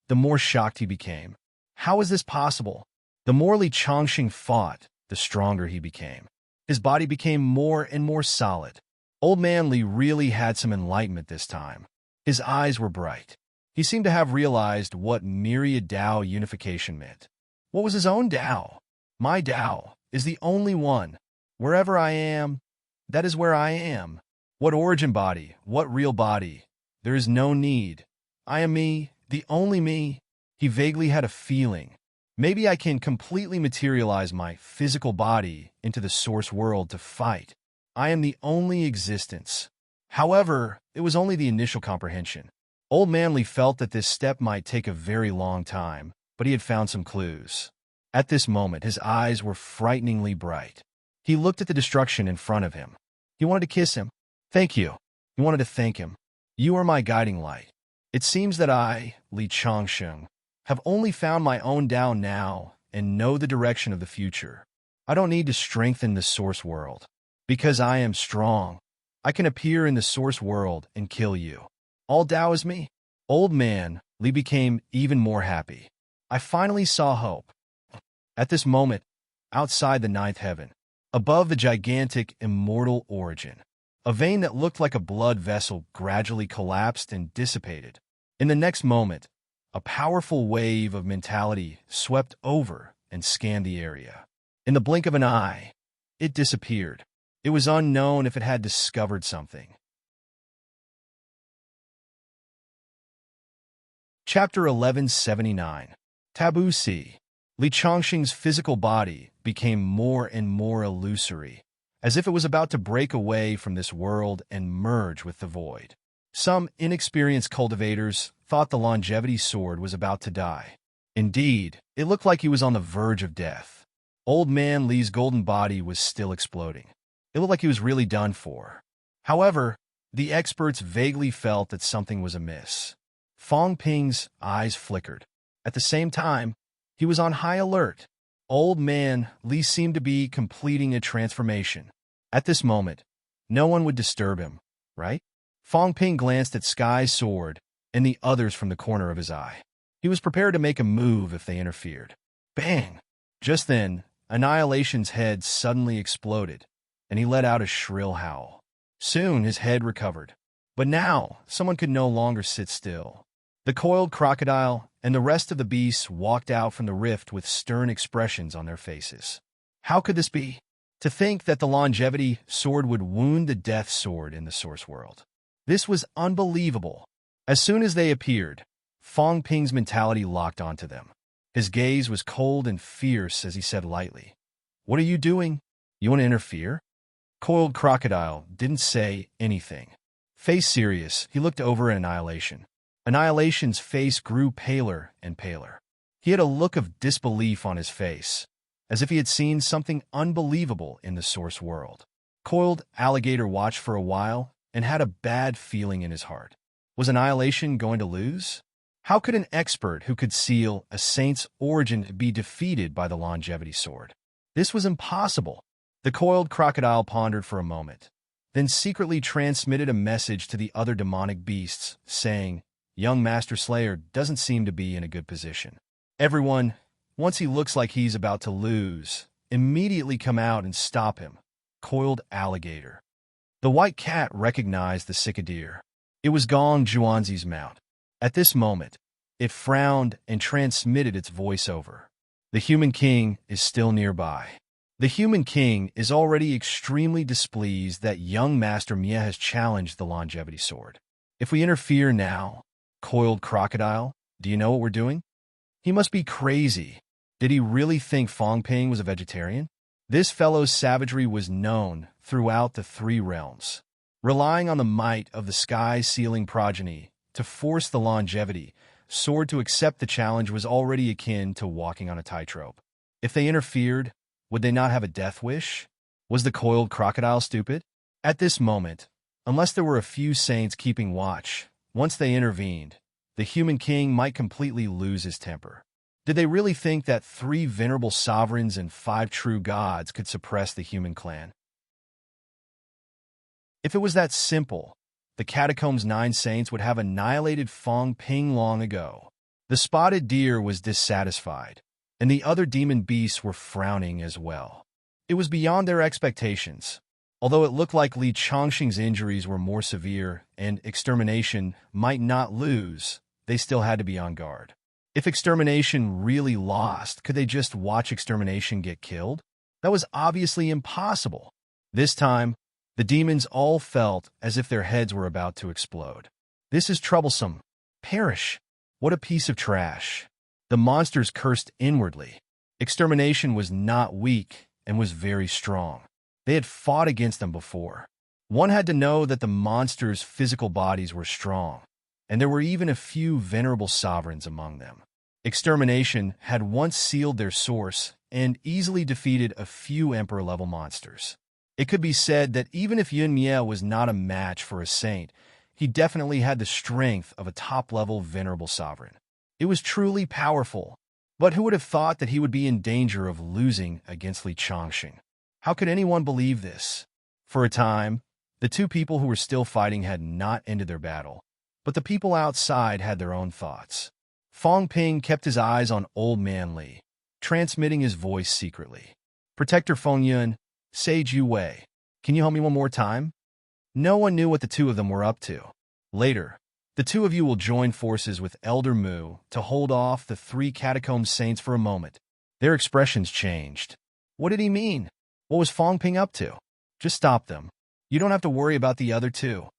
Speaker 1: the more shocked he became. How is this possible? The more Li Changsheng fought, the stronger he became. His body became more and more solid. Old Man Li really had some enlightenment this time. His eyes were bright. He seemed to have realized what Myriad Dao Unification meant. What was his own Dao? My Dao is the only one. Wherever I am, that is where I am. What origin body? What real body? There is no need. I am me, the only me. He vaguely had a feeling. Maybe I can completely materialize my physical body into the source world to fight. I am the only existence. However, it was only the initial comprehension. Old Man Li felt that this step might take a very long time, but he had found some clues. At this moment, his eyes were frighteningly bright. He looked at the destruction in front of him. He wanted to kiss him. Thank you. He wanted to thank him. You are my guiding light. It seems that I, Li Changsheng, have only found my own Dao now and know the direction of the future. I don't need to strengthen the source world. Because I am strong, I can appear in the source world and kill you. All Dao is me. Old Man Li became even more happy. I finally saw hope. At this moment, outside the 9th heaven, above the gigantic immortal origin, a vein that looked like a blood vessel gradually collapsed and dissipated. In the next moment, a powerful wave of mentality swept over and scanned the area. In the blink of an eye, it disappeared. It was unknown if it had discovered something. Chapter 1179. Taboo Sea. Li Changsheng's physical body became more and more illusory, as if it was about to break away from this world and merge with the void. Some inexperienced cultivators thought the longevity sword was about to die. Indeed, it looked like he was on the verge of death. Old Man Li's golden body was still exploding. It looked like he was really done for. However, the experts vaguely felt that something was amiss. Fong Ping's eyes flickered. At the same time, he was on high alert. Old Man Li seemed to be completing a transformation. At this moment, no one would disturb him, right? Fong Ping glanced at Sky's sword and the others from the corner of his eye. He was prepared to make a move if they interfered. Bang! Just then, Annihilation's head suddenly exploded, and he let out a shrill howl. Soon his head recovered. But now, someone could no longer sit still. The coiled crocodile and the rest of the beasts walked out from the rift with stern expressions on their faces. How could this be? To think that the longevity sword would wound the death sword in the source world. This was unbelievable. As soon as they appeared, Fong Ping's mentality locked onto them. His gaze was cold and fierce as he said lightly, "What are you doing? You want to interfere?" Coiled crocodile didn't say anything. Face serious, he looked over at Annihilation. Annihilation's face grew paler and paler. He had a look of disbelief on his face, as if he had seen something unbelievable in the source world. Coiled Alligator watched for a while and had a bad feeling in his heart. Was Annihilation going to lose? How could an expert who could seal a saint's origin be defeated by the longevity sword? This was impossible. The coiled crocodile pondered for a moment, then secretly transmitted a message to the other demonic beasts, saying, "Young Master Slayer doesn't seem to be in a good position. Everyone, once he looks like he's about to lose, immediately come out and stop him." Coiled Alligator. The white cat recognized the cicadere. It was Gong Juanzi's mount. At this moment, it frowned and transmitted its voice over. The Human King is still nearby. The Human King is already extremely displeased that young Master Mia has challenged the longevity sword. If we interfere now, Coiled Crocodile, do you know what we're doing? He must be crazy. Did he really think Fong Ping was a vegetarian? This fellow's savagery was known throughout the three realms. Relying on the might of the sky-sealing progeny to force the longevity sword to accept the challenge was already akin to walking on a tightrope. If they interfered, would they not have a death wish? Was the coiled crocodile stupid? At this moment, unless there were a few saints keeping watch, once they intervened, the Human King might completely lose his temper. Did they really think that 3 venerable sovereigns and 5 true gods could suppress the human clan? If it was that simple, the Catacombs' 9 saints would have annihilated Fong Ping long ago. The spotted deer was dissatisfied, and the other demon beasts were frowning as well. It was beyond their expectations. Although it looked like Li Chongqing's injuries were more severe and Extermination might not lose, they still had to be on guard. If Extermination really lost, could they just watch Extermination get killed? That was obviously impossible. This time, the demons all felt as if their heads were about to explode. This is troublesome. Perish. What a piece of trash. The monsters cursed inwardly. Extermination was not weak and was very strong. They had fought against them before. One had to know that the monsters' physical bodies were strong, and there were even a few venerable sovereigns among them. Extermination had once sealed their source and easily defeated a few emperor-level monsters. It could be said that even if Yun Mie was not a match for a saint, he definitely had the strength of a top-level venerable sovereign. It was truly powerful, but who would have thought that he would be in danger of losing against Li Chongqing? How could anyone believe this? For a time, the 2 people who were still fighting had not ended their battle, but the people outside had their own thoughts. Fong Ping kept his eyes on Old Man Li, transmitting his voice secretly. "Protector Feng Yun, Sage Yu Wei, can you help me one more time?" No one knew what the 2 of them were up to. Later, the 2 of you will join forces with Elder Mu to hold off the 3 catacomb saints for a moment. Their expressions changed. What did he mean? What was Fong Ping up to? Just stop them. You don't have to worry about the other 2.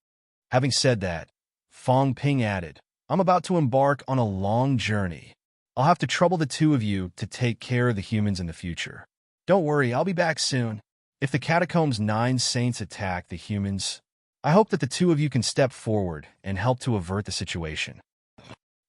Speaker 1: Having said that, Fong Ping added, "I'm about to embark on a long journey. I'll have to trouble the 2 of you to take care of the humans in the future. Don't worry, I'll be back soon. If the Catacombs' 9 saints attack the humans, I hope that the 2 of you can step forward and help to avert the situation.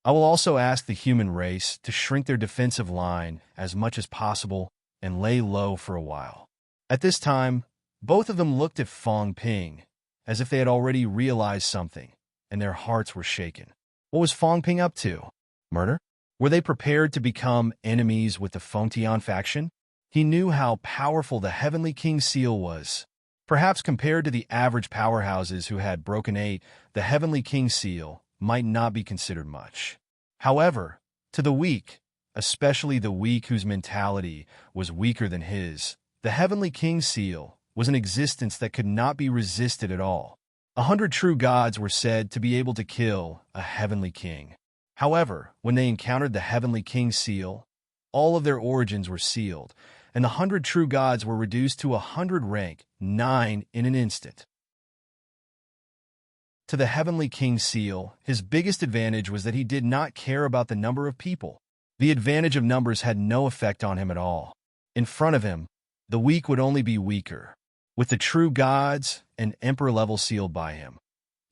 Speaker 1: I will also ask the human race to shrink their defensive line as much as possible and lay low for a while." At this time, both of them looked at Fong Ping as if they had already realized something, and their hearts were shaken. What was Fong Ping up to? Murder? Were they prepared to become enemies with the Fengtian faction? He knew how powerful the Heavenly King Seal was. Perhaps compared to the average powerhouses who had broken 8, the Heavenly King Seal might not be considered much. However, to the weak, especially the weak whose mentality was weaker than his, the Heavenly King Seal was an existence that could not be resisted at all. 100 true gods were said to be able to kill a Heavenly King. However, when they encountered the Heavenly King Seal, all of their origins were sealed, and the 100 true gods were reduced to 100 rank 9 in an instant. To the Heavenly King Seal, his biggest advantage was that he did not care about the number of people. The advantage of numbers had no effect on him at all. In front of him, the weak would only be weaker. With the true gods and emperor level sealed by him,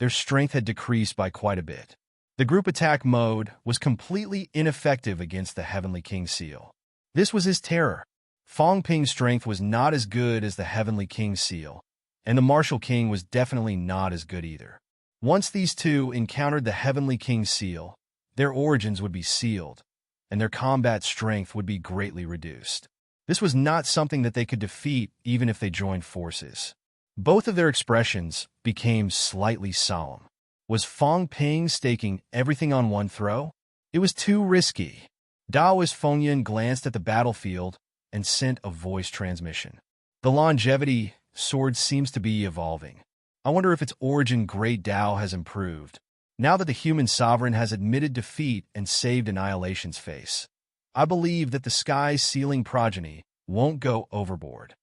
Speaker 1: their strength had decreased by quite a bit. The group attack mode was completely ineffective against the Heavenly King seal. This was his terror. Fong Ping's strength was not as good as the Heavenly King seal, and the Martial King was definitely not as good either. Once these two encountered the Heavenly King seal, their origins would be sealed, and their combat strength would be greatly reduced. This was not something that they could defeat even if they joined forces. Both of their expressions became slightly solemn. Was Fong Ping staking everything on one throw? It was too risky. Daoist Feng Yin glanced at the battlefield and sent a voice transmission. The longevity sword seems to be evolving. I wonder if its origin Great Dao has improved, now that the human sovereign has admitted defeat and saved Annihilation's face. I believe that the sky's sealing progeny won't go overboard.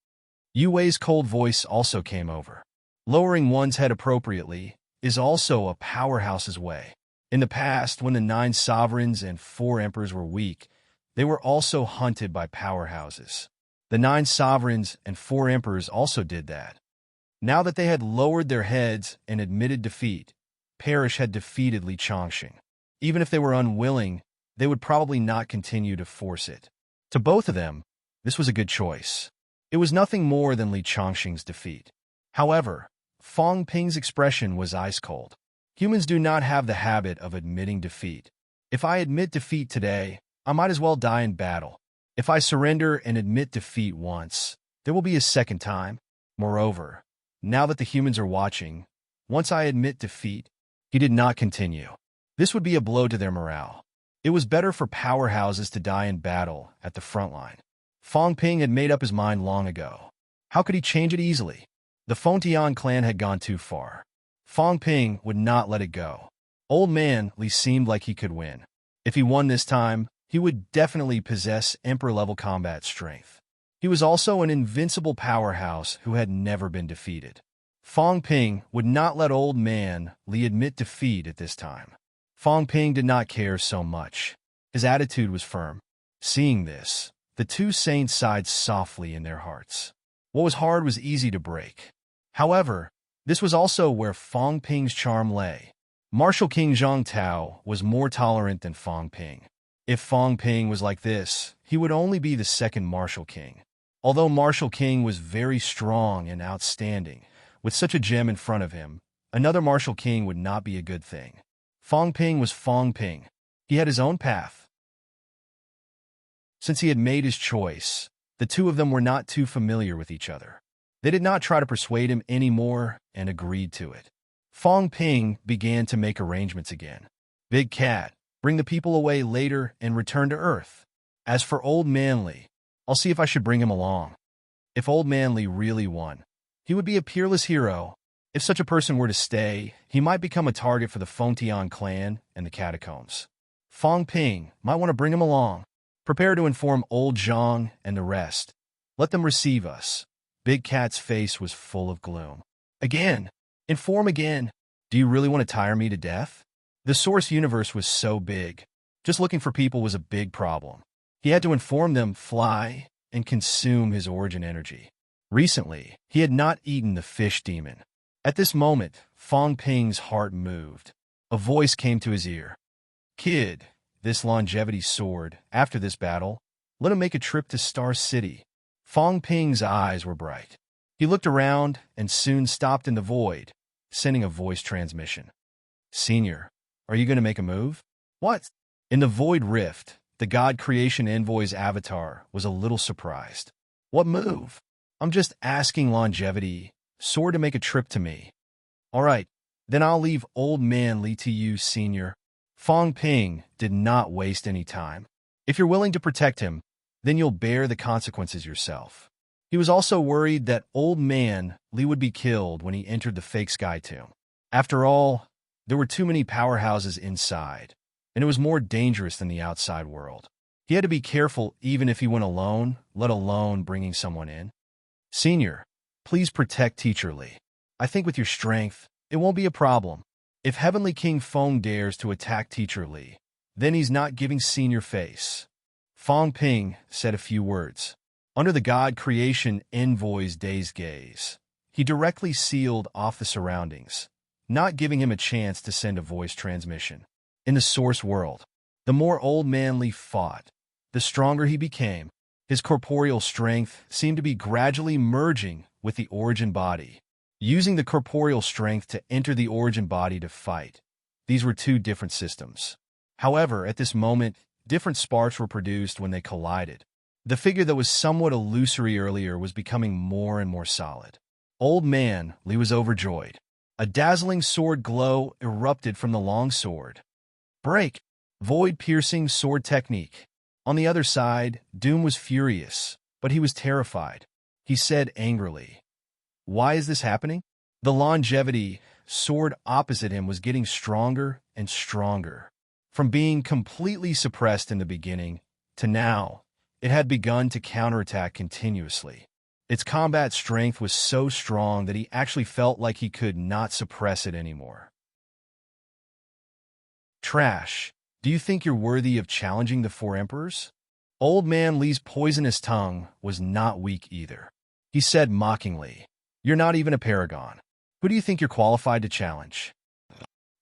Speaker 1: Yu Wei's cold voice also came over. Lowering one's head appropriately is also a powerhouse's way. In the past, when the 9 sovereigns and 4 emperors were weak, they were also hunted by powerhouses. The 9 sovereigns and 4 emperors also did that. Now that they had lowered their heads and admitted defeat, Parrish had defeated Li Chongqing. Even if they were unwilling, they would probably not continue to force it. To both of them, this was a good choice. It was nothing more than Li Chongqing's defeat. However, Fong Ping's expression was ice-cold. Humans do not have the habit of admitting defeat. If I admit defeat today, I might as well die in battle. If I surrender and admit defeat once, there will be a second time. Moreover, now that the humans are watching, once I admit defeat, he did not continue. This would be a blow to their morale. It was better for powerhouses to die in battle at the front line. Fong Ping had made up his mind long ago. How could he change it easily? The Fengtian clan had gone too far. Fong Ping would not let it go. Old Man Li seemed like he could win. If he won this time, he would definitely possess Emperor-level combat strength. He was also an invincible powerhouse who had never been defeated. Fong Ping would not let Old Man Li admit defeat at this time. Fong Ping did not care so much. His attitude was firm. Seeing this, the two saints sighed softly in their hearts. What was hard was easy to break. However, this was also where Fong Ping's charm lay. Martial King Zhang Tao was more tolerant than Fong Ping. If Fong Ping was like this, he would only be the second Martial King. Although Martial King was very strong and outstanding, with such a gem in front of him, another Martial King would not be a good thing. Fong Ping was Fong Ping. He had his own path. Since he had made his choice, the two of them were not too familiar with each other. They did not try to persuade him anymore and agreed to it. Fong Ping began to make arrangements again. Big Cat, bring the people away later and return to Earth. As for Old Man Li, I'll see if I should bring him along. If Old Man Li really won, he would be a peerless hero. If such a person were to stay, he might become a target for the Fengtian clan and the catacombs. Fong Ping might want to bring him along. Prepare to inform Old Zhang and the rest. Let them receive us. Big Cat's face was full of gloom. Again, inform again. Do you really want to tire me to death? The source universe was so big. Just looking for people was a big problem. He had to inform them, fly, and consume his origin energy. Recently, he had not eaten the fish demon. At this moment, Fong Ping's heart moved. A voice came to his ear. Kid, this longevity sword, after this battle, let him make a trip to Star City. Fong Ping's eyes were bright. He looked around and soon stopped in the void, sending a voice transmission. Senior, are you going to make a move? What? In the void rift, the God Creation Envoy's avatar was a little surprised. What move? I'm just asking longevity, sword to make a trip to me. All right, then I'll leave Old Man Li to you, Senior. Fong Ping did not waste any time. If you're willing to protect him, then you'll bear the consequences yourself. He was also worried that Old Man Li would be killed when he entered the fake sky tomb. After all, there were too many powerhouses inside, and it was more dangerous than the outside world. He had to be careful even if he went alone, let alone bringing someone in. Senior, please protect Teacher Li. I think with your strength, it won't be a problem. If Heavenly King Feng dares to attack Teacher Li, then he's not giving Senior face. Fong Ping said a few words. Under the God Creation Envoy's dazed gaze, he directly sealed off the surroundings, not giving him a chance to send a voice transmission. In the source world, the more Old Man Li fought, the stronger he became. His corporeal strength seemed to be gradually merging with the origin body. Using the corporeal strength to enter the origin body to fight, these were two different systems. However, at this moment, different sparks were produced when they collided. The figure that was somewhat illusory earlier was becoming more and more solid. Old Man Li was overjoyed. A dazzling sword glow erupted from the long sword. Break! Void-piercing sword technique. On the other side, Doom was furious, but he was terrified. He said angrily, "Why is this happening?" The longevity sword opposite him was getting stronger and stronger. From being completely suppressed in the beginning to now, it had begun to counterattack continuously. Its combat strength was so strong that he actually felt like he could not suppress it anymore. Trash. Do you think you're worthy of challenging the four emperors? Old Man Li's poisonous tongue was not weak either. He said mockingly, "You're not even a paragon. Who do you think you're qualified to challenge?"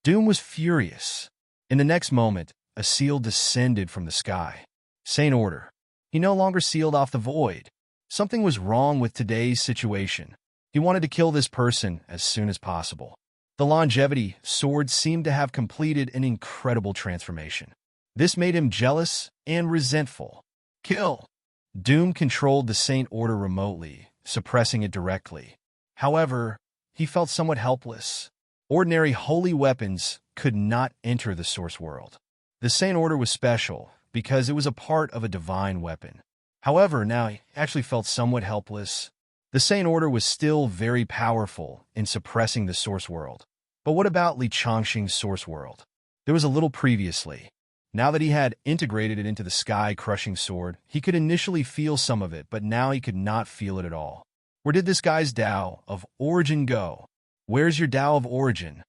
Speaker 1: Doom was furious. In the next moment, a seal descended from the sky. Sane order. He no longer sealed off the void. Something was wrong with today's situation. He wanted to kill this person as soon as possible. The longevity sword seemed to have completed an incredible transformation. This made him jealous and resentful. Kill! Doom controlled the Saint Order remotely, suppressing it directly. However, he felt somewhat helpless. Ordinary holy weapons could not enter the source world. The Saint Order was special because it was a part of a divine weapon. However, now he actually felt somewhat helpless. The Saint Order was still very powerful in suppressing the source world. But what about Li Changxing's source world? There was a little previously. Now that he had integrated it into the sky-crushing sword, he could initially feel some of it, but now he could not feel it at all. Where did this guy's Tao of Origin go? Where's your Tao of Origin?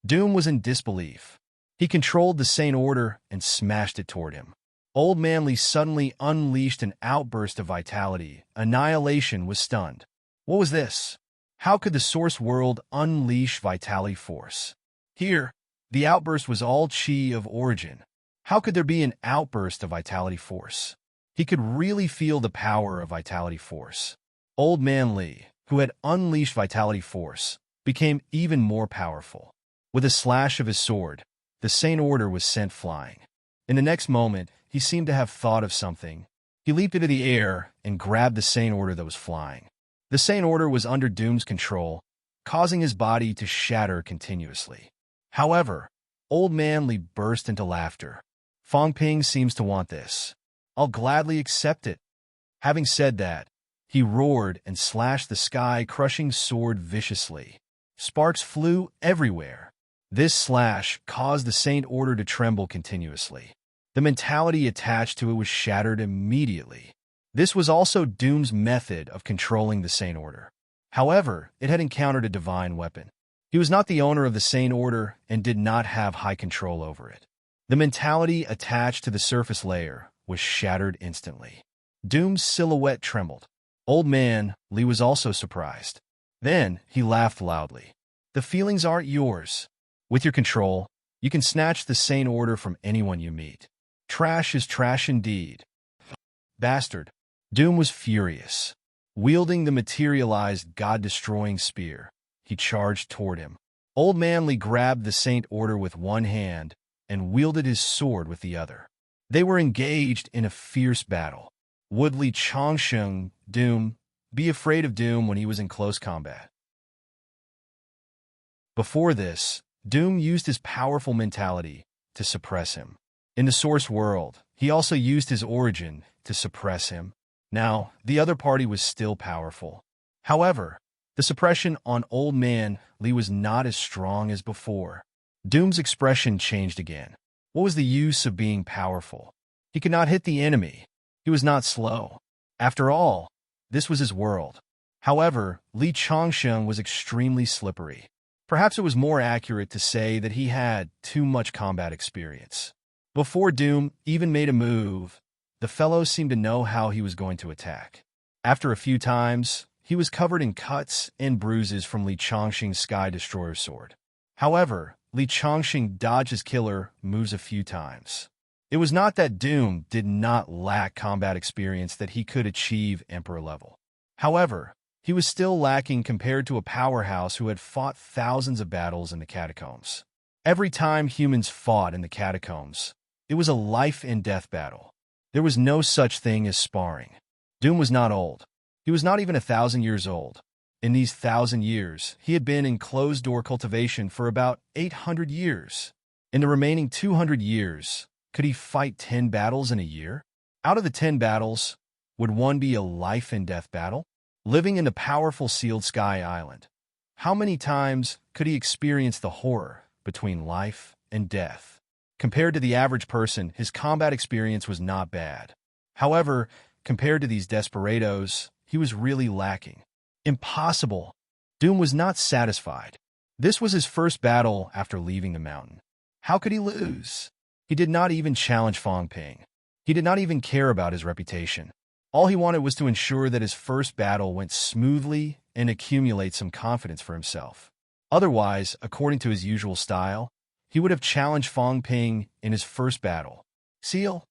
Speaker 1: Doom was in disbelief. He controlled the Saint Order and smashed it toward him. Old Man Li suddenly unleashed an outburst of vitality. Annihilation was stunned. What was this? How could the source world unleash vitality force? Here, the outburst was all chi of origin. How could there be an outburst of vitality force? He could really feel the power of vitality force. Old Man Li, who had unleashed vitality force, became even more powerful. With a slash of his sword, the Saint Order was sent flying. In the next moment, he seemed to have thought of something. He leaped into the air and grabbed the Saint Order that was flying. The Saint Order was under Doom's control, causing his body to shatter continuously. However, Old Man Li burst into laughter. Fong Ping seems to want this. I'll gladly accept it. Having said that, he roared and slashed the sky-crushing sword viciously. Sparks flew everywhere. This slash caused the Saint Order to tremble continuously. The mentality attached to it was shattered immediately. This was also Doom's method of controlling the Saint Order. However, it had encountered a divine weapon. He was not the owner of the Saint Order and did not have high control over it. The mentality attached to the surface layer was shattered instantly. Doom's silhouette trembled. Old Man Li was also surprised. Then he laughed loudly. The feelings aren't yours. With your control, you can snatch the Saint Order from anyone you meet. Trash is trash indeed. Bastard. Doom was furious. Wielding the materialized God-destroying spear, he charged toward him. Old Man Li grabbed the Saint Order with one hand and wielded his sword with the other. They were engaged in a fierce battle. Would Li Changxing, Doom, be afraid of Doom when he was in close combat? Before this, Doom used his powerful mentality to suppress him. In the source world, he also used his origin to suppress him. Now, the other party was still powerful. However, the suppression on Old Man Li was not as strong as before. Doom's expression changed again. What was the use of being powerful? He could not hit the enemy. He was not slow. After all, this was his world. However, Li Changxing was extremely slippery. Perhaps it was more accurate to say that he had too much combat experience. Before Doom even made a move, the fellow seemed to know how he was going to attack. After a few times, he was covered in cuts and bruises from Li Changxing's Sky Destroyer sword. However, Li Chongqing dodged his killer moves a few times. It was not that Doom did not lack combat experience that he could achieve Emperor level. However, he was still lacking compared to a powerhouse who had fought thousands of battles in the catacombs. Every time humans fought in the catacombs, it was a life-and-death battle. There was no such thing as sparring. Doom was not old. He was not even 1,000 years old. In these 1,000 years, he had been in closed-door cultivation for about 800 years. In the remaining 200 years, could he fight 10 battles in a year? Out of the 10 battles, would one be a life-and-death battle? Living in the powerful sealed sky island, how many times could he experience the horror between life and death? Compared to the average person, his combat experience was not bad. However, compared to these desperados, he was really lacking. Impossible. Doom was not satisfied. This was his first battle after leaving the mountain. How could he lose? He did not even challenge Fang Ping. He did not even care about his reputation. All he wanted was to ensure that his first battle went smoothly and accumulate some confidence for himself. Otherwise, according to his usual style, he would have challenged Fang Ping in his first battle. Seal?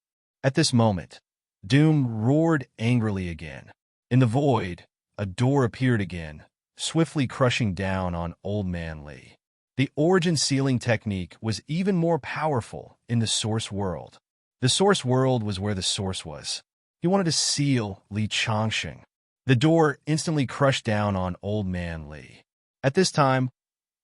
Speaker 1: At this moment, Doom roared angrily again. In the void, a door appeared again, swiftly crushing down on Old Man Li. The origin sealing technique was even more powerful in the source world. The source world was where the source was. He wanted to seal Li Chongqing. The door instantly crushed down on Old Man Li. At this time,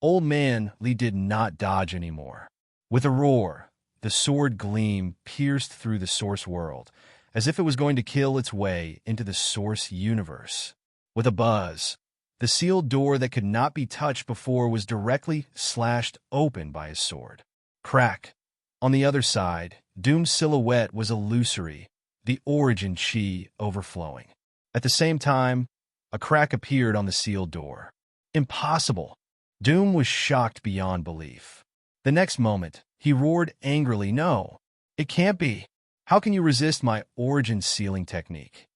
Speaker 1: Old Man Li did not dodge anymore. With a roar, the sword gleam pierced through the source world, as if it was going to kill its way into the source universe. With a buzz, the sealed door that could not be touched before was directly slashed open by his sword. Crack. On the other side, Doom's silhouette was illusory, the origin chi overflowing. At the same time, a crack appeared on the sealed door. Impossible. Doom was shocked beyond belief. The next moment, he roared angrily, "No, it can't be. How can you resist my origin sealing technique?"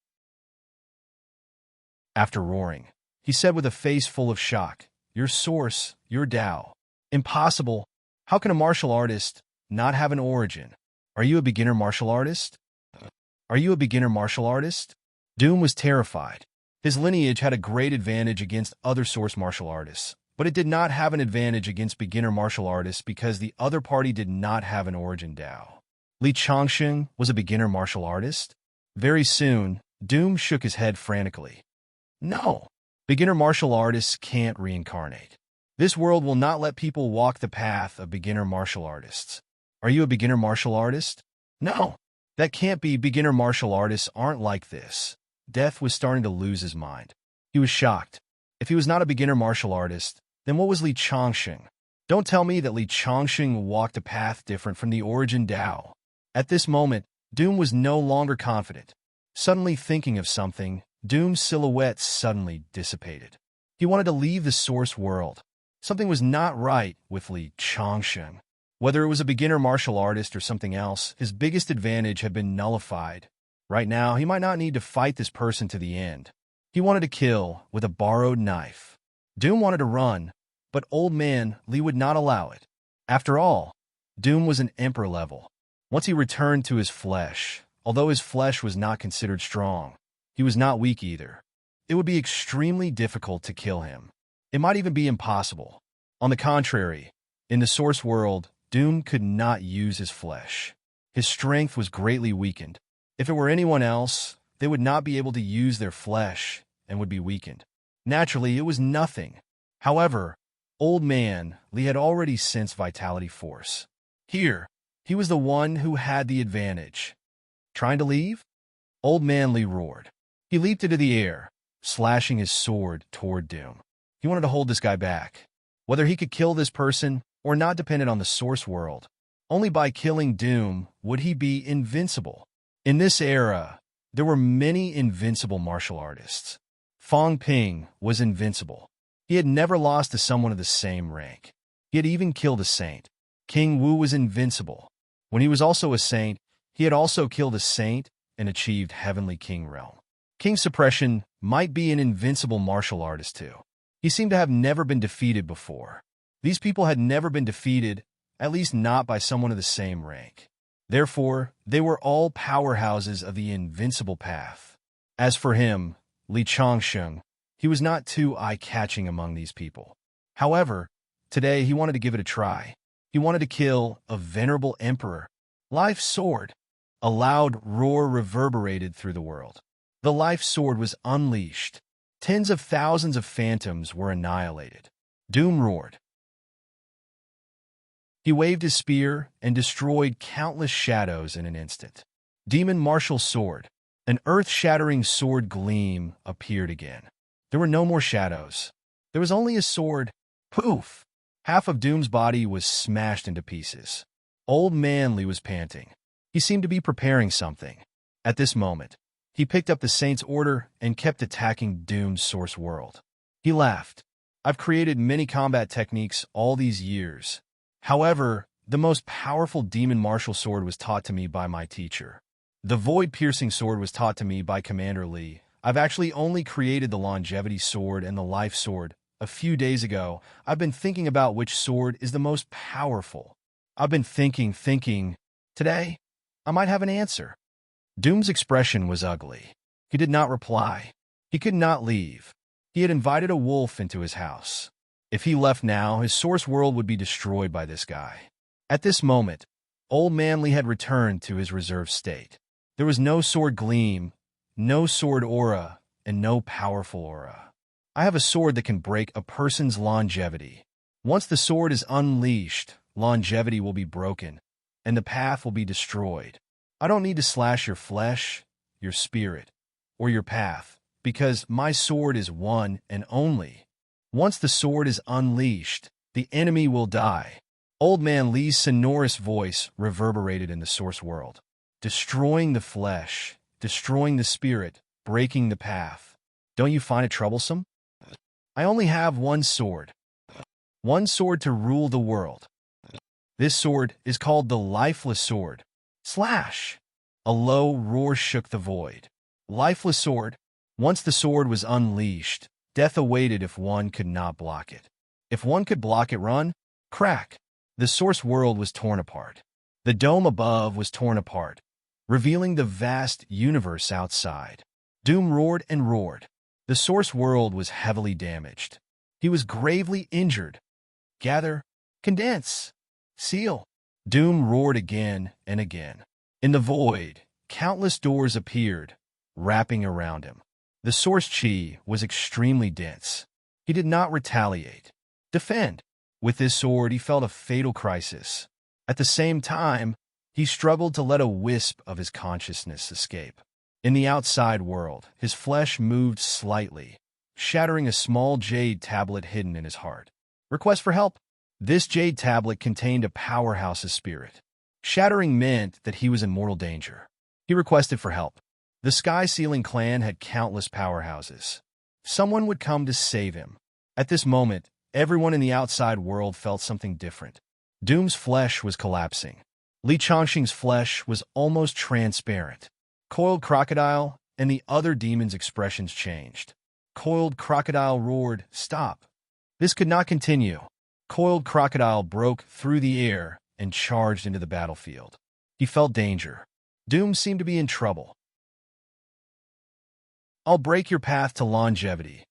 Speaker 1: After roaring, he said with a face full of shock, "Your source, your Tao. Impossible. How can a martial artist not have an origin? Are you a beginner martial artist? Are you a beginner martial artist?" Doom was terrified. His lineage had a great advantage against other source martial artists, but it did not have an advantage against beginner martial artists because the other party did not have an origin Tao. Li Chongqing was a beginner martial artist? Very soon, Doom shook his head frantically. No, beginner martial artists can't reincarnate. This world will not let people walk the path of beginner martial artists. Are you a beginner martial artist? No, that can't be. Beginner martial artists aren't like this. Death was starting to lose his mind. He was shocked. If he was not a beginner martial artist, then what was Li Chongqing? Don't tell me that Li Chongqing walked a path different from the origin Tao. At this moment, Doom was no longer confident. Suddenly thinking of something, Doom's silhouette suddenly dissipated. He wanted to leave the source world. Something was not right with Li Chongqing. Whether it was a beginner martial artist or something else, his biggest advantage had been nullified. Right now, he might not need to fight this person to the end. He wanted to kill with a borrowed knife. Doom wanted to run, but Old Man Li would not allow it. After all, Doom was an Emperor level. Once he returned to his flesh, although his flesh was not considered strong, he was not weak either. It would be extremely difficult to kill him. It might even be impossible. On the contrary, in the source world, Doom could not use his flesh. His strength was greatly weakened. If it were anyone else, they would not be able to use their flesh and would be weakened. Naturally, it was nothing. However, Old Man Li had already sensed vitality force. Here, he was the one who had the advantage. Trying to leave? Old Man Li roared. He leaped into the air, slashing his sword toward Doom. He wanted to hold this guy back. Whether he could kill this person or not depended on the source world. Only by killing Doom would he be invincible. In this era, there were many invincible martial artists. Fang Ping was invincible. He had never lost to someone of the same rank. He had even killed a saint. King Wu was invincible. When he was also a saint, he had also killed a saint and achieved Heavenly King realm. King Suppression might be an invincible martial artist too. He seemed to have never been defeated before. These people had never been defeated, at least not by someone of the same rank. Therefore, they were all powerhouses of the invincible path. As for him, Li Changsheng, he was not too eye-catching among these people. However, today he wanted to give it a try. He wanted to kill a venerable emperor. Life sword. A loud roar reverberated through the world. The life sword was unleashed. Tens of thousands of phantoms were annihilated. Doom roared. He waved his spear and destroyed countless shadows in an instant. Demon martial sword. An earth-shattering sword gleam appeared again. There were no more shadows. There was only a sword. Poof! Half of Doom's body was smashed into pieces. Old Man Li was panting. He seemed to be preparing something. At this moment, he picked up the Saint's Order and kept attacking Doom's source world. He laughed. I've created many combat techniques all these years. However, the most powerful demon martial sword was taught to me by my teacher. The void-piercing sword was taught to me by Commander Li. I've actually only created the longevity sword and the life sword. A few days ago, I've been thinking about which sword is the most powerful. I've been thinking. Today, I might have an answer. Doom's expression was ugly. He did not reply. He could not leave. He had invited a wolf into his house. If he left now, his source world would be destroyed by this guy. At this moment, Old Man Li had returned to his reserve state. There was no sword gleam, no sword aura, and no powerful aura. I have a sword that can break a person's longevity. Once the sword is unleashed, longevity will be broken, and the path will be destroyed. I don't need to slash your flesh, your spirit, or your path, because my sword is one and only. Once the sword is unleashed, the enemy will die. Old Man Li's sonorous voice reverberated in the source world. Destroying the flesh, destroying the spirit, breaking the path. Don't you find it troublesome? I only have one sword. One sword to rule the world. This sword is called the Lifeless Sword. Slash! A low roar shook the void. Lifeless sword. Once the sword was unleashed, death awaited if one could not block it. If one could block it, run. Crack! The source world was torn apart. The dome above was torn apart, revealing the vast universe outside. Doom roared and roared. The source world was heavily damaged. He was gravely injured. Gather, condense, seal. Doom roared again and again. In the void, countless doors appeared, wrapping around him. The source chi was extremely dense. He did not retaliate. Defend. With his sword, he felt a fatal crisis. At the same time, he struggled to let a wisp of his consciousness escape. In the outside world, his flesh moved slightly, shattering a small jade tablet hidden in his heart. Request for help. This jade tablet contained a powerhouse's spirit. Shattering meant that he was in mortal danger. He requested for help. The Sky Sealing clan had countless powerhouses. Someone would come to save him. At this moment, everyone in the outside world felt something different. Doom's flesh was collapsing. Li Changxing's flesh was almost transparent. Coiled Crocodile and the other demons' expressions changed. Coiled Crocodile roared, "Stop! This could not continue." Coiled Crocodile broke through the air and charged into the battlefield. He felt danger. Doom seemed to be in trouble. I'll break your path to longevity.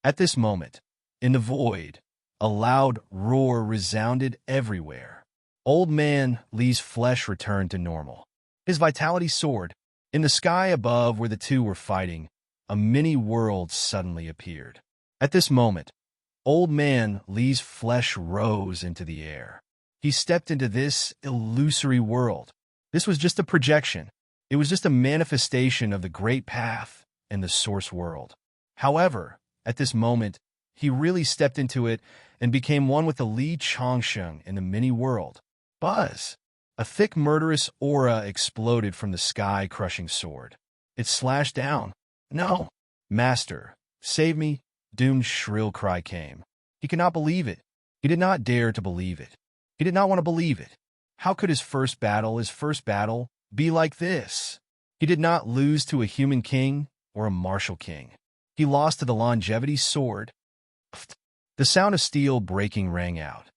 Speaker 1: At this moment, in the void, a loud roar resounded everywhere. Old Man Li's flesh returned to normal. His vitality soared. In the sky above where the two were fighting, a mini-world suddenly appeared. At this moment, Old Man Li's flesh rose into the air. He stepped into this illusory world. This was just a projection. It was just a manifestation of the great path and the source world. However, at this moment, he really stepped into it and became one with the Li Changsheng in the mini-world. Buzz! A thick murderous aura exploded from the sky-crushing sword. It slashed down. No! Master, save me! Doom's shrill cry came. He could not believe it. He did not dare to believe it. He did not want to believe it. How could his first battle, be like this? He did not lose to a human king or a martial king. He lost to the longevity sword. The sound of steel breaking rang out.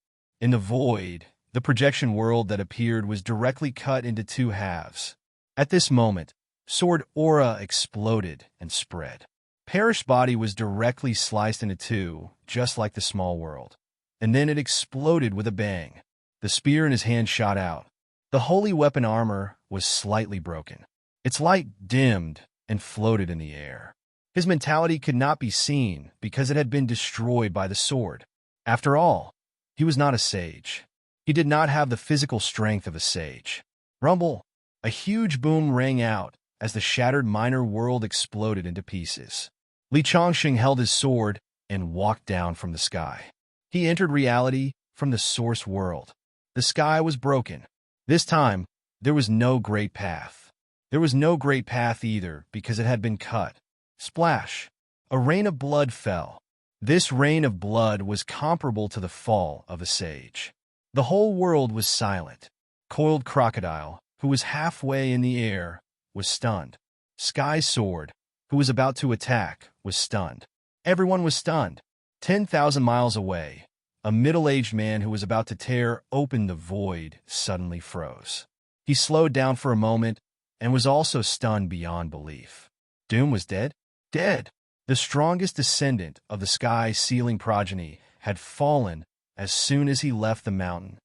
Speaker 1: In the void, the projection world that appeared was directly cut into two halves. At this moment, sword aura exploded and spread. Parish's body was directly sliced into two, just like the small world. And then it exploded with a bang. The spear in his hand shot out. The holy weapon armor was slightly broken. Its light dimmed and floated in the air. His mentality could not be seen because it had been destroyed by the sword. After all, he was not a sage. He did not have the physical strength of a sage. Rumble! A huge boom rang out as the shattered minor world exploded into pieces. Li Chongqing held his sword and walked down from the sky. He entered reality from the source world. The sky was broken. This time, there was no great path. There was no great path either because it had been cut. Splash! A rain of blood fell. This rain of blood was comparable to the fall of a sage. The whole world was silent. Coiled Crocodile, who was halfway in the air, was stunned. Sky Sword, who was about to attack, was stunned. Everyone was stunned. 10,000 miles away, a middle-aged man who was about to tear open the void suddenly froze. He slowed down for a moment and was also stunned beyond belief. Doom was dead? Dead! The strongest descendant of the sky-sealing progeny had fallen as soon as he left the mountain.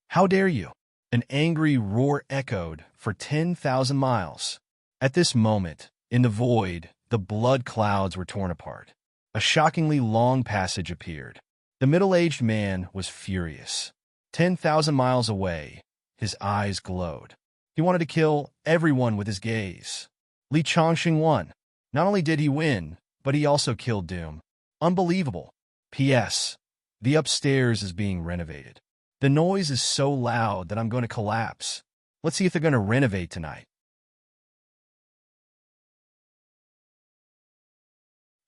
Speaker 1: How dare you? An angry roar echoed for 10,000 miles. At this moment, in the void, the blood clouds were torn apart. A shockingly long passage appeared. The middle-aged man was furious. 10,000 miles away, his eyes glowed. He wanted to kill everyone with his gaze. Li Chongqing won. Not only did he win, but he also killed Doom. Unbelievable. P.S. The upstairs is being renovated. The noise is so loud that I'm going to collapse. Let's see if they're going to renovate tonight.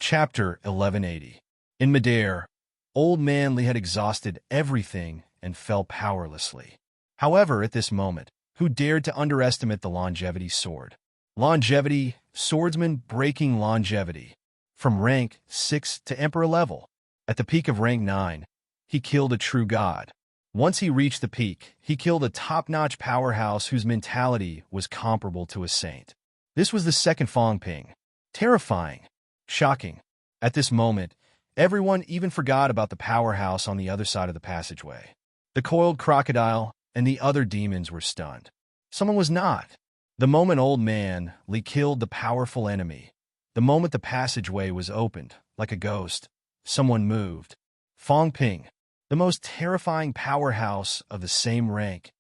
Speaker 1: Chapter 1180. In midair, Old Man Li had exhausted everything and fell powerlessly. However, at this moment, who dared to underestimate the longevity sword? Longevity, swordsman breaking longevity. From rank 6 to Emperor level. At the peak of rank 9, he killed a true god. Once he reached the peak, he killed a top-notch powerhouse whose mentality was comparable to a saint. This was the second Fong Ping. Terrifying. Shocking. At this moment, everyone even forgot about the powerhouse on the other side of the passageway. The coiled crocodile and the other demons were stunned. Someone was not. The moment Old Man Li killed the powerful enemy, the moment the passageway was opened, like a ghost, someone moved. Fong Ping, the most terrifying powerhouse of the same rank.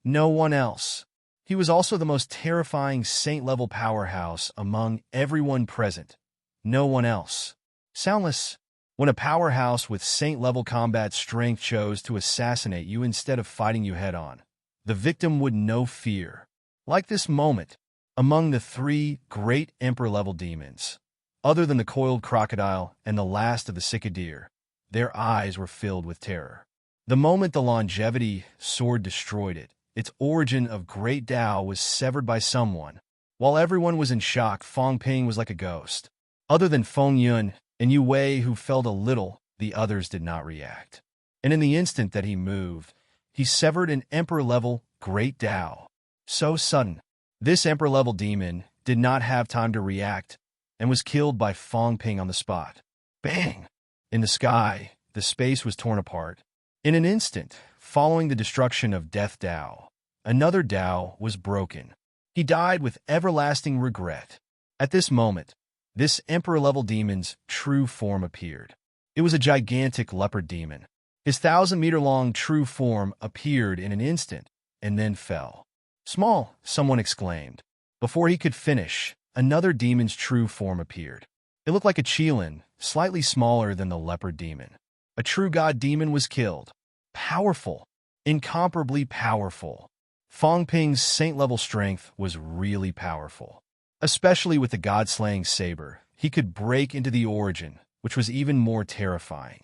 Speaker 1: No one else. He was also the most terrifying saint-level powerhouse among everyone present. No one else. Soundless. When a powerhouse with saint-level combat strength chose to assassinate you instead of fighting you head-on, the victim would know fear. Like this moment, among the three great Emperor-level demons, other than the coiled crocodile and the last of the Cicadere, their eyes were filled with terror. The moment the longevity sword destroyed it, its origin of great Tao was severed by someone. While everyone was in shock, Fong Ping was like a ghost. Other than Feng Yun and Yu Wei, who felt a little, the others did not react. And in the instant that he moved, he severed an Emperor-level great Tao. So sudden, this Emperor-level demon did not have time to react and was killed by Fong Ping on the spot. Bang! In the sky, the space was torn apart. In an instant, following the destruction of Death Tao, another Tao was broken. He died with everlasting regret. At this moment, this Emperor-level demon's true form appeared. It was a gigantic leopard demon. His 1,000-meter-long true form appeared in an instant and then fell. Small, someone exclaimed. Before he could finish, another demon's true form appeared. It looked like a Qilin, slightly smaller than the leopard demon. A true god demon was killed. Powerful. Incomparably powerful. Fong Ping's saint-level strength was really powerful. Especially with the god-slaying saber, he could break into the origin, which was even more terrifying.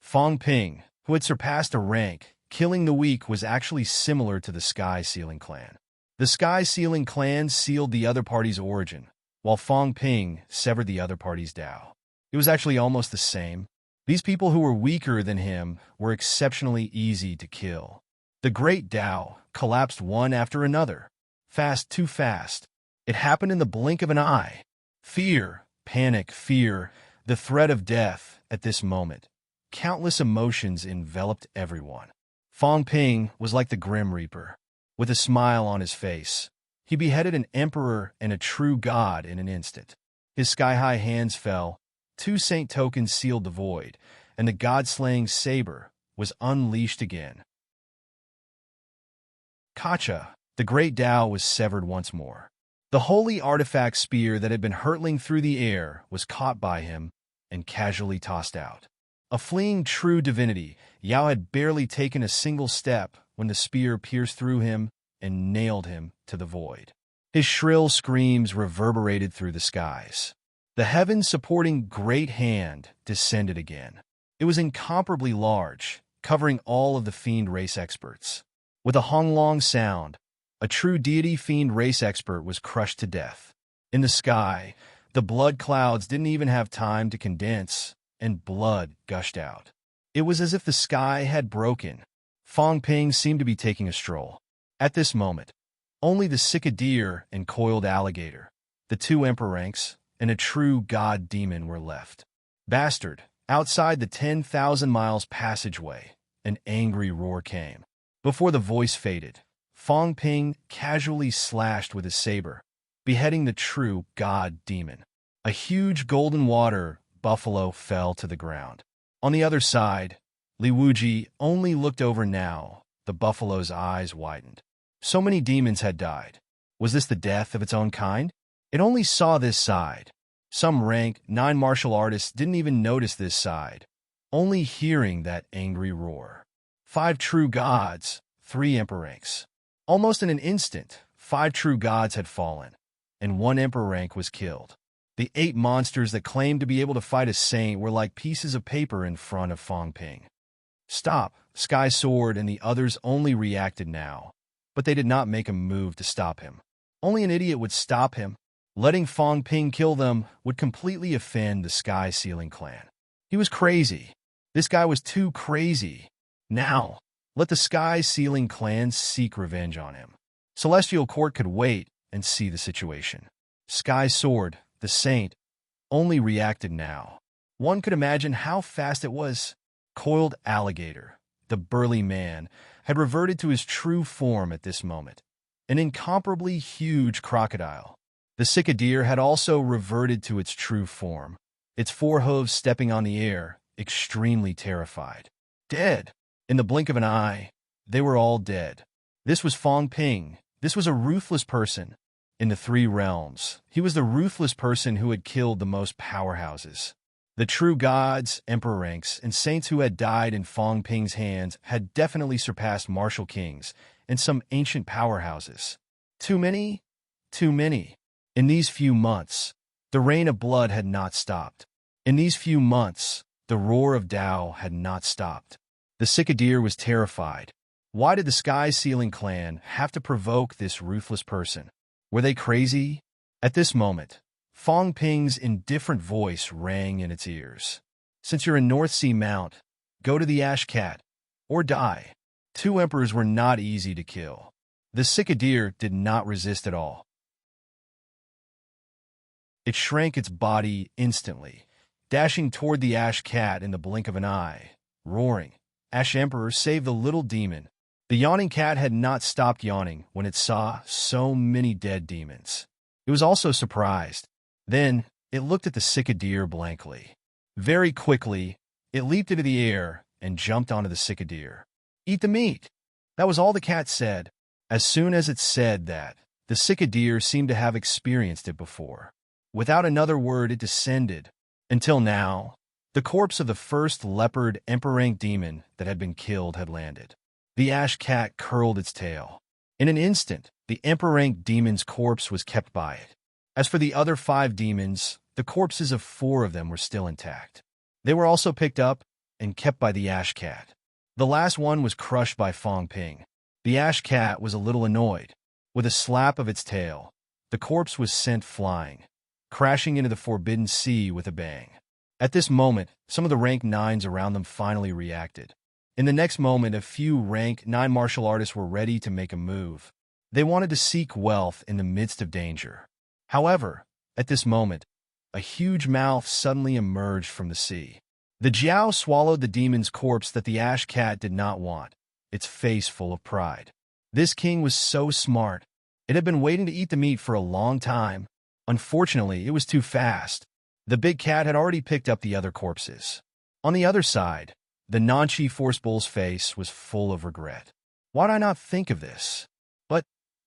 Speaker 1: Fong Ping, who had surpassed a rank, killing the weak, was actually similar to the Sky-Sealing clan. The Sky-Sealing clan sealed the other party's origin, while Fong Ping severed the other party's Tao. It was actually almost the same. These people who were weaker than him were exceptionally easy to kill. The great Tao collapsed one after another. Fast, too fast. It happened in the blink of an eye. Fear, panic, fear, the threat of death at this moment. Countless emotions enveloped everyone. Fong Ping was like the Grim Reaper. With a smile on his face, he beheaded an emperor and a true god in an instant. His sky-high hands fell, 2 saint tokens sealed the void, and the god-slaying saber was unleashed again. Kacha, the great Tao, was severed once more. The holy artifact spear that had been hurtling through the air was caught by him and casually tossed out. A fleeing true divinity, Yao had barely taken a single step when the spear pierced through him and nailed him to the void. His shrill screams reverberated through the skies. The heaven-supporting great hand descended again. It was incomparably large, covering all of the fiend race experts. With a honglong sound, a true deity fiend race expert was crushed to death. In the sky, the blood clouds didn't even have time to condense, and blood gushed out. It was as if the sky had broken. Fong Ping seemed to be taking a stroll. At this moment, only the cicadere and coiled alligator, the 2 emperor ranks, and a true god demon were left. Bastard! Outside the 10,000 miles passageway, an angry roar came. Before the voice faded, Fong Ping casually slashed with his saber, beheading the true god demon. A huge golden water buffalo fell to the ground. On the other side, Li Wuji only looked over now. The buffalo's eyes widened. So many demons had died. Was this the death of its own kind? It only saw this side. Some rank 9 martial artists didn't even notice this side, only hearing that angry roar. 5 true gods, 3 emperor ranks. Almost in an instant, 5 true gods had fallen, and 1 emperor rank was killed. The 8 monsters that claimed to be able to fight a saint were like pieces of paper in front of Fong Ping. Stop! Sky Sword and the others only reacted now, but they did not make a move to stop him. Only an idiot would stop him. Letting Fong Ping kill them would completely offend the Sky Sealing clan. He was crazy. This guy was too crazy. Now, let the Sky Sealing clan seek revenge on him. Celestial Court could wait and see the situation. Sky Sword, the saint, only reacted now. One could imagine how fast it was. Coiled alligator, the burly man, had reverted to his true form at this moment. An incomparably huge crocodile. The cicadere had also reverted to its true form, its 4 hooves stepping on the air, extremely terrified. Dead. In the blink of an eye, they were all dead. This was Fong Ping. This was a ruthless person. In the 3 realms, he was the ruthless person who had killed the most powerhouses. The true gods, emperor ranks, and saints who had died in Fong Ping's hands had definitely surpassed martial kings and some ancient powerhouses. Too many? Too many. In these few months, the rain of blood had not stopped. In these few months, the roar of Tao had not stopped. The cicadere was terrified. Why did the Sky Sealing clan have to provoke this ruthless person? Were they crazy? At this moment, Fong Ping's indifferent voice rang in its ears. Since you're in North Sea Mount, go to the Ash Cat, or die. 2 emperors were not easy to kill. The cicadere did not resist at all. It shrank its body instantly, dashing toward the Ash Cat in the blink of an eye, roaring. Ash Emperor, save the little demon. The yawning cat had not stopped yawning when it saw so many dead demons. It was also surprised. Then, it looked at the cicadere blankly. Very quickly, it leaped into the air and jumped onto the cicadere. Eat the meat! That was all the cat said. As soon as it said that, the cicadere seemed to have experienced it before. Without another word, it descended. Until now, the corpse of the first leopard emperor-rank demon that had been killed had landed. The Ash Cat curled its tail. In an instant, the emperor-rank demon's corpse was kept by it. As for the other 5 demons, the corpses of 4 of them were still intact. They were also picked up and kept by the Ash Cat. The last one was crushed by Fong Ping. The Ash Cat was a little annoyed. With a slap of its tail, the corpse was sent flying, crashing into the Forbidden Sea with a bang. At this moment, some of the rank 9s around them finally reacted. In the next moment, a few rank 9 martial artists were ready to make a move. They wanted to seek wealth in the midst of danger. However, at this moment, a huge mouth suddenly emerged from the sea. The Jiao swallowed the demon's corpse that the ash cat did not want, its face full of pride. This king was so smart. It had been waiting to eat the meat for a long time. Unfortunately, it was too fast. The big cat had already picked up the other corpses. On the other side, the non-chi force bull's face was full of regret. Why did I not think of this? But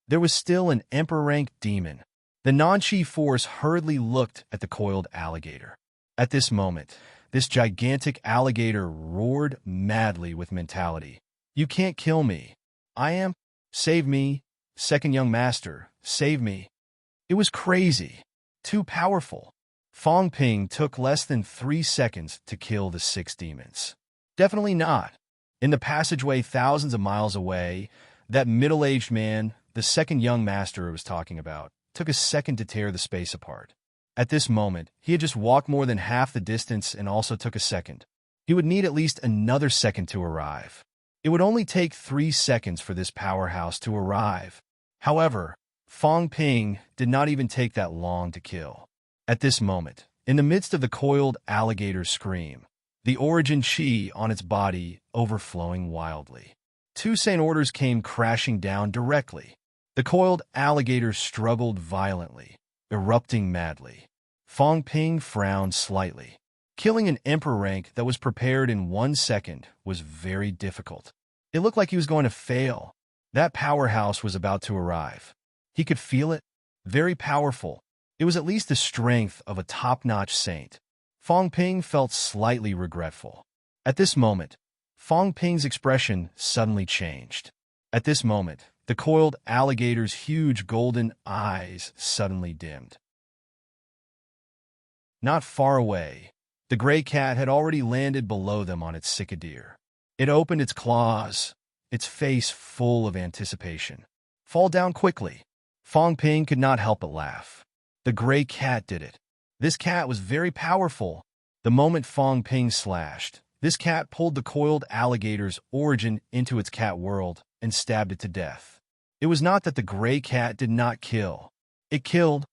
Speaker 1: there was still an emperor-rank demon. The non-chi force hurriedly looked at the coiled alligator. At this moment, this gigantic alligator roared madly with mentality. You can't kill me. I am. Save me. Second young master, save me. It was crazy. Too powerful. Fong Ping took less than 3 seconds to kill the 6 demons. Definitely not. In the passageway thousands of miles away, that middle-aged man, the second young master I was talking about, took a second to tear the space apart. At this moment, he had just walked more than half the distance and also took a second. He would need at least another second to arrive. It would only take 3 seconds for this powerhouse to arrive. However, Fong Ping did not even take that long to kill. At this moment, in the midst of the coiled alligator's scream, the origin chi on its body overflowing wildly, 2 Saint orders came crashing down directly. The coiled alligator struggled violently, erupting madly. Fong Ping frowned slightly. Killing an emperor rank that was prepared in 1 second was very difficult. It looked like he was going to fail. That powerhouse was about to arrive. He could feel it. Very powerful. It was at least the strength of a top-notch saint. Fong Ping felt slightly regretful. At this moment, Fong Ping's expression suddenly changed. At this moment, the coiled alligator's huge golden eyes suddenly dimmed. Not far away, the gray cat had already landed below them on its cicadeer. It opened its claws, its face full of anticipation. Fall down quickly. Fong Ping could not help but laugh. The gray cat did it. This cat was very powerful. The moment Fong Ping slashed, this cat pulled the coiled alligator's origin into its cat world and stabbed it to death. It was not that the gray cat did not kill. It killed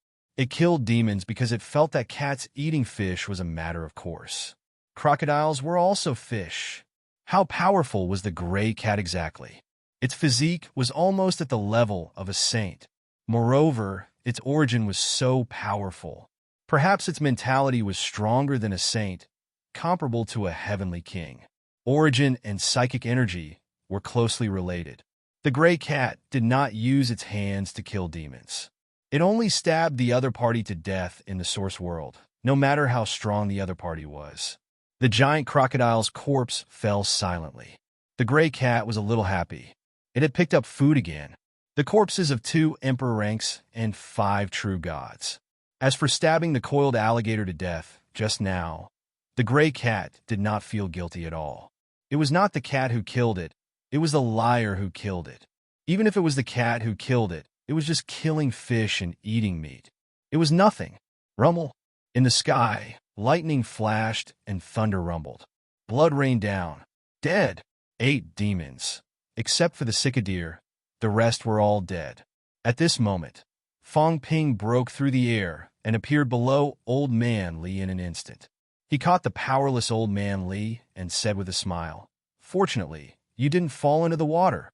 Speaker 1: demons because it felt that cats eating fish was a matter of course. Crocodiles were also fish. How powerful was the gray cat exactly? Its physique was almost at the level of a saint. Moreover, its origin was so powerful. Perhaps its mentality was stronger than a saint, comparable to a heavenly king. Origin and psychic energy were closely related. The gray cat did not use its hands to kill demons. It only stabbed the other party to death in the source world, no matter how strong the other party was. The giant crocodile's corpse fell silently. The gray cat was a little happy. It had picked up food again. The corpses of 2 emperor ranks and 5 true gods. As for stabbing the coiled alligator to death just now, the gray cat did not feel guilty at all. It was not the cat who killed it. It was the liar who killed it. Even if it was the cat who killed it, it was just killing fish and eating meat. It was nothing. Rumble. In the sky, lightning flashed and thunder rumbled. Blood rained down. Dead. 8 demons. Except for the cicadeer, the rest were all dead. At this moment, Fong Ping broke through the air and appeared below Old Man Li in an instant. He caught the powerless Old Man Li and said with a smile, "Fortunately, you didn't fall into the water."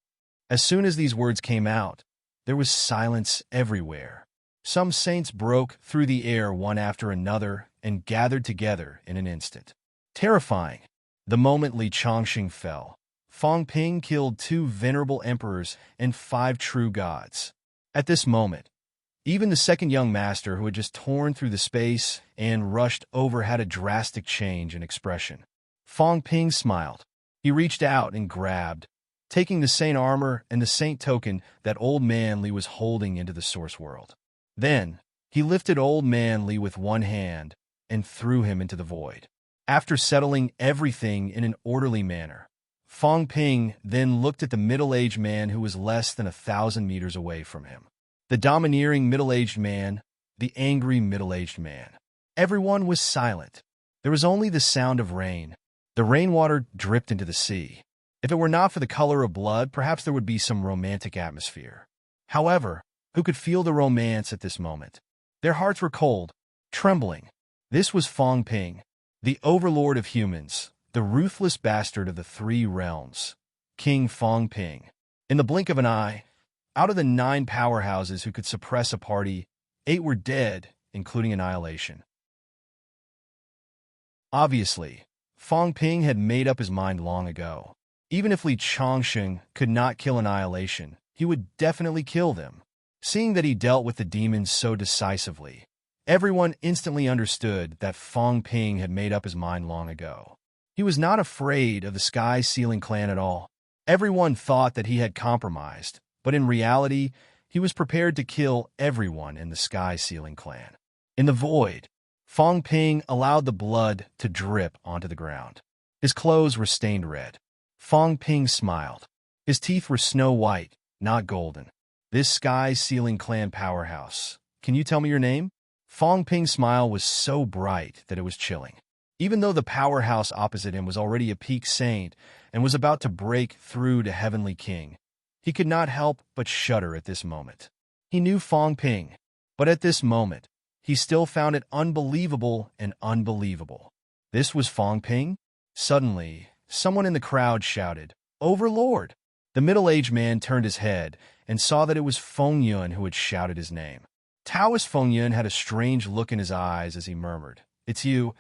Speaker 1: As soon as these words came out, there was silence everywhere. Some saints broke through the air one after another and gathered together in an instant. Terrifying. The moment Li Chongqing fell, Fong Ping killed 2 venerable emperors and 5 true gods. At this moment, even the second young master who had just torn through the space and rushed over had a drastic change in expression. Fong Ping smiled. He reached out and grabbed, taking the saint armor and the saint token that Old Man Li was holding into the source world. Then, he lifted Old Man Li with one hand and threw him into the void. After settling everything in an orderly manner, Fong Ping then looked at the middle-aged man who was less than 1,000 meters away from him. The domineering middle-aged man, the angry middle-aged man. Everyone was silent. There was only the sound of rain. The rainwater dripped into the sea. If it were not for the color of blood, perhaps there would be some romantic atmosphere. However, who could feel the romance at this moment? Their hearts were cold, trembling. This was Fong Ping, the overlord of humans, the ruthless bastard of the three realms, King Fong Ping. In the blink of an eye, out of the 9 powerhouses who could suppress a party, 8 were dead, including annihilation. Obviously, Fong Ping had made up his mind long ago. Even if Li Chongsheng could not kill annihilation, he would definitely kill them. Seeing that he dealt with the demons so decisively, everyone instantly understood that Fong Ping had made up his mind long ago. He was not afraid of the Sky Sealing clan at all. Everyone thought that he had compromised, but in reality, he was prepared to kill everyone in the Sky Sealing clan. In the void, Fong Ping allowed the blood to drip onto the ground. His clothes were stained red. Fong Ping smiled. His teeth were snow white, not golden. This Sky Sealing clan powerhouse. Can you tell me your name? Fong Ping's smile was so bright that it was chilling. Even though the powerhouse opposite him was already a peak saint and was about to break through to Heavenly King, he could not help but shudder at this moment. He knew Fong Ping, but at this moment, he still found it unbelievable and unbelievable. This was Fong Ping? Suddenly, someone in the crowd shouted, "Overlord!" The middle-aged man turned his head and saw that it was Feng Yun who had shouted his name. Taoist Feng Yun had a strange look in his eyes as he murmured, "It's you,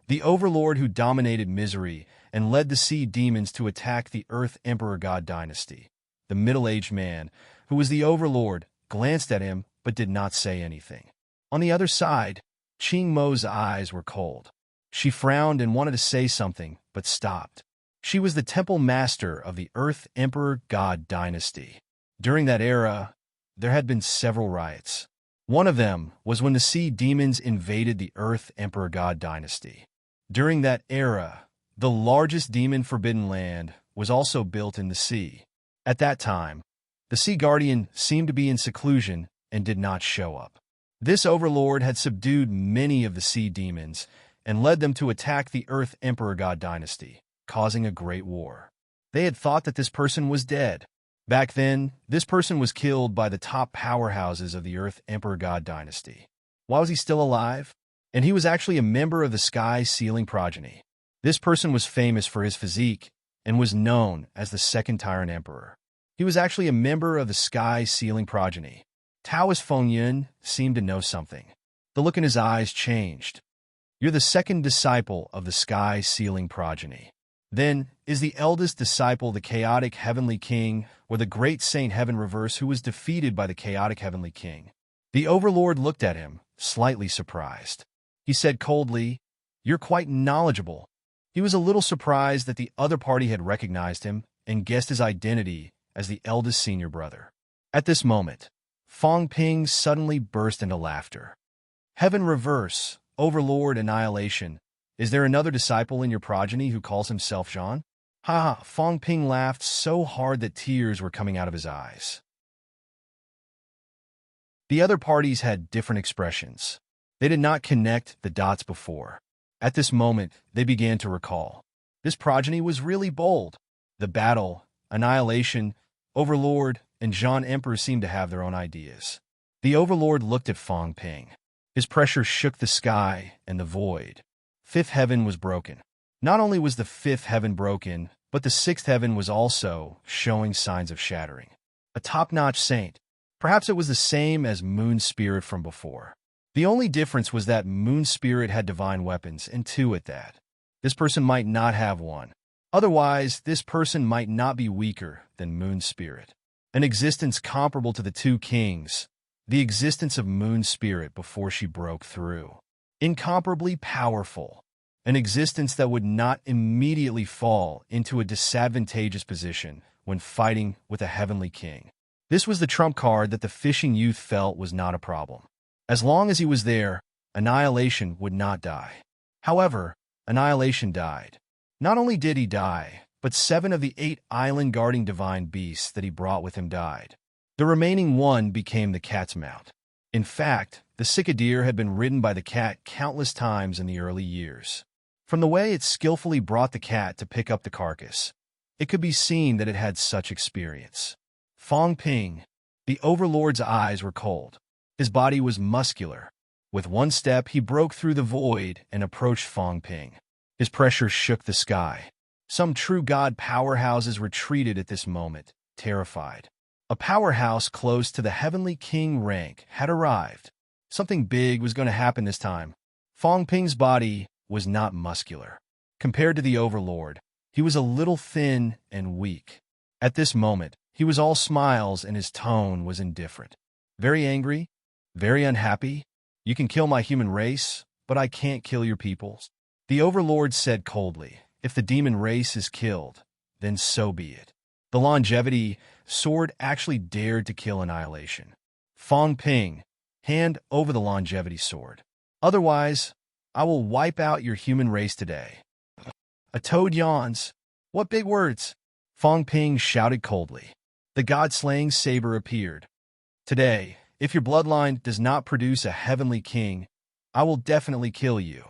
Speaker 1: the overlord who dominated misery and led the sea demons to attack the Earth Emperor God dynasty." The middle-aged man, who was the overlord, glanced at him but did not say anything. On the other side, Qing Mo's eyes were cold. She frowned and wanted to say something, but stopped. She was the temple master of the Earth Emperor God dynasty. During that era, there had been several riots. One of them was when the sea demons invaded the Earth Emperor God dynasty. During that era, the largest demon forbidden land was also built in the sea. At that time, the Sea Guardian seemed to be in seclusion and did not show up. This overlord had subdued many of the sea demons and led them to attack the Earth Emperor God dynasty, causing a great war. They had thought that this person was dead. Back then, this person was killed by the top powerhouses of the Earth Emperor God dynasty. Why was he still alive? And he was actually a member of the Sky Sealing progeny. This person was famous for his physique and was known as the Second Tyrant Emperor. He was actually a member of the Sky Sealing progeny. Taoist Feng Yun seemed to know something. The look in his eyes changed. "You're the second disciple of the Sky Sealing progeny. Then, is the eldest disciple the chaotic Heavenly King or the great Saint Heaven Reverse who was defeated by the chaotic Heavenly King?" The overlord looked at him, slightly surprised. He said coldly, "You're quite knowledgeable." He was a little surprised that the other party had recognized him and guessed his identity as the eldest senior brother. At this moment, Fong Ping suddenly burst into laughter. "Heaven Reverse, Overlord Annihilation, is there another disciple in your progeny who calls himself Jean?" Ha ha! Fong Ping laughed so hard that tears were coming out of his eyes. The other parties had different expressions. They did not connect the dots before. At this moment, they began to recall. This progeny was really bold. The battle, annihilation, Overlord, and Jean Emperor seemed to have their own ideas. The Overlord looked at Fong Ping. His pressure shook the sky and the void. Fifth heaven was broken. Not only was the fifth heaven broken, but the sixth heaven was also showing signs of shattering. A top-notch saint. Perhaps it was the same as Moon Spirit from before. The only difference was that Moon Spirit had divine weapons, and 2 at that. This person might not have one. Otherwise, this person might not be weaker than Moon Spirit. An existence comparable to the 2 kings, the existence of Moon Spirit before she broke through. Incomparably powerful. An existence that would not immediately fall into a disadvantageous position when fighting with a heavenly king. This was the trump card that the fishing youth felt was not a problem. As long as he was there, Annihilation would not die. However, Annihilation died. Not only did he die, but 7 of the 8 island-guarding divine beasts that he brought with him died. The remaining 1 became the cat's mount. In fact, the Cicadier had been ridden by the cat countless times in the early years. From the way it skillfully brought the cat to pick up the carcass, it could be seen that it had such experience. Fong Ping, the overlord's eyes were cold. His body was muscular. With one step, he broke through the void and approached Fong Ping. His pressure shook the sky. Some true god powerhouses retreated at this moment, terrified. A powerhouse close to the heavenly king rank had arrived. Something big was going to happen this time. Fong Ping's body was not muscular. Compared to the overlord, he was a little thin and weak. At this moment, he was all smiles and his tone was indifferent. Very angry, very unhappy. You can kill my human race, but I can't kill your peoples. The overlord said coldly, if the demon race is killed, then so be it. The longevity sword actually dared to kill annihilation. Fong Ping, hand over the longevity sword. Otherwise, I will wipe out your human race today. A toad yawns. What big words? Fong Ping shouted coldly. The god-slaying saber appeared. Today, if your bloodline does not produce a heavenly king, I will definitely kill you.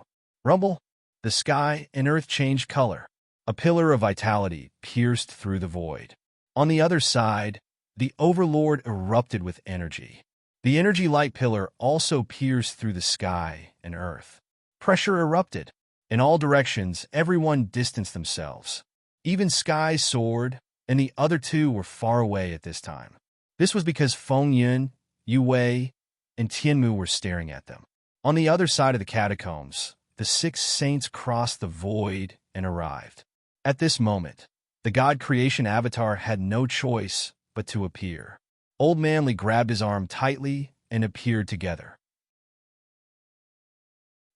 Speaker 1: Rumble. The sky and earth changed color. A pillar of vitality pierced through the void. On the other side, the overlord erupted with energy. The energy light pillar also pierced through the sky and earth. Pressure erupted. In all directions, everyone distanced themselves. Even Sky's sword and the other two were far away at this time. This was because Feng Yun, Yu Wei, and Tianmu were staring at them. On the other side of the catacombs, the 6 saints crossed the void and arrived. At this moment, the god creation avatar had no choice but to appear. Old Manly grabbed his arm tightly and appeared together.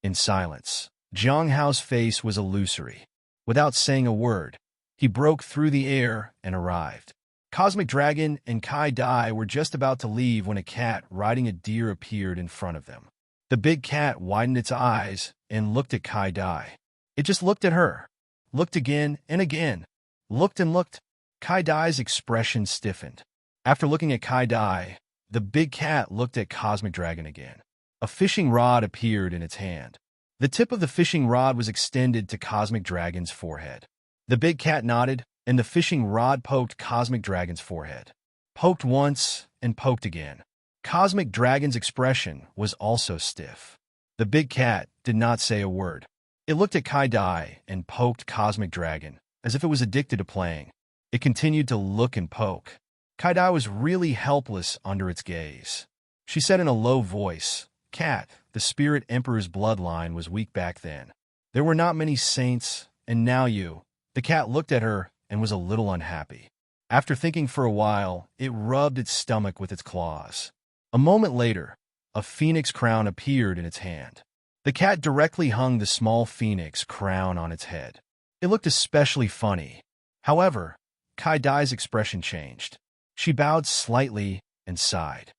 Speaker 1: In silence, Jiang Hao's face was illusory. Without saying a word, he broke through the air and arrived. Cosmic Dragon and Kai Dai were just about to leave when a cat riding a deer appeared in front of them. The big cat widened its eyes and looked at Kai Dai. It just looked at her, looked again and again, looked and looked. Kai Dai's expression stiffened. After looking at Kai Dai, the big cat looked at Cosmic Dragon again. A fishing rod appeared in its hand. The tip of the fishing rod was extended to Cosmic Dragon's forehead. The big cat nodded, and the fishing rod poked Cosmic Dragon's forehead. Poked once and poked again. Cosmic Dragon's expression was also stiff. The big cat did not say a word. It looked at Kai Dai and poked Cosmic Dragon, as if it was addicted to playing. It continued to look and poke. Kai Dai was really helpless under its gaze. She said in a low voice, "Cat, the Spirit Emperor's bloodline was weak back then. There were not many saints, and now you." The cat looked at her and was a little unhappy. After thinking for a while, it rubbed its stomach with its claws. A moment later, a phoenix crown appeared in its hand. The cat directly hung the small phoenix crown on its head. It looked especially funny. However, Kai Dai's expression changed. She bowed slightly and sighed.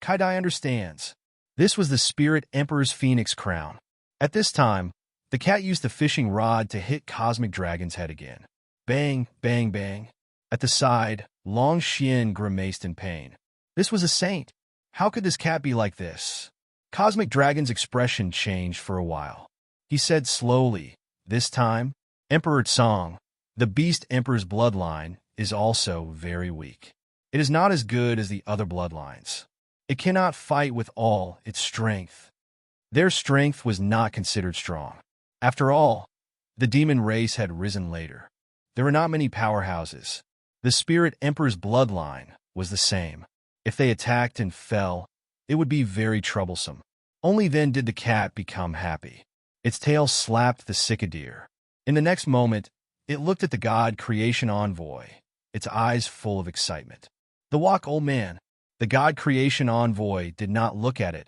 Speaker 1: Kai Dai understands. This was the Spirit Emperor's phoenix crown. At this time, the cat used the fishing rod to hit Cosmic Dragon's head again. Bang, bang, bang. At the side, Long Xian grimaced in pain. This was a saint. How could this cat be like this? Cosmic Dragon's expression changed for a while. He said slowly, "This time, Emperor Tsong, the Beast Emperor's bloodline, is also very weak. It is not as good as the other bloodlines. It cannot fight with all its strength." Their strength was not considered strong. After all, the demon race had risen later. There were not many powerhouses. The Spirit Emperor's bloodline was the same. If they attacked and fell, it would be very troublesome. Only then did the cat become happy. Its tail slapped the cicadere. In the next moment, it looked at the god creation envoy, its eyes full of excitement. The walk old man, the god creation envoy, did not look at it,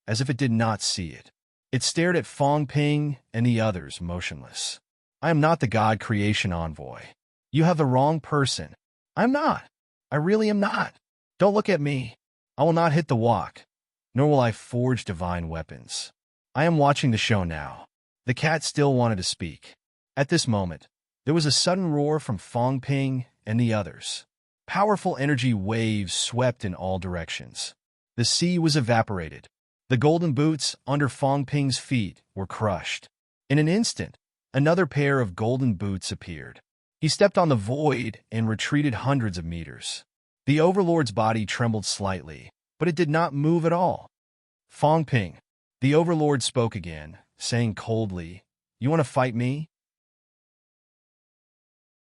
Speaker 1: as if it did not see it. It stared at Fong Ping and the others, motionless. "I am not the god creation envoy. You have the wrong person. I'm not. I really am not. Don't look at me. I will not hit the walk, nor will I forge divine weapons. I am watching the show now." The cat still wanted to speak. At this moment, there was a sudden roar from Fong Ping and the others. Powerful energy waves swept in all directions. The sea was evaporated. The golden boots under Fong Ping's feet were crushed. In an instant, Another pair of golden boots appeared. He stepped on the void and retreated hundreds of meters. The overlord's body trembled slightly, but it did not move at all. Fong Ping. The overlord spoke again, saying coldly, "You want to fight me?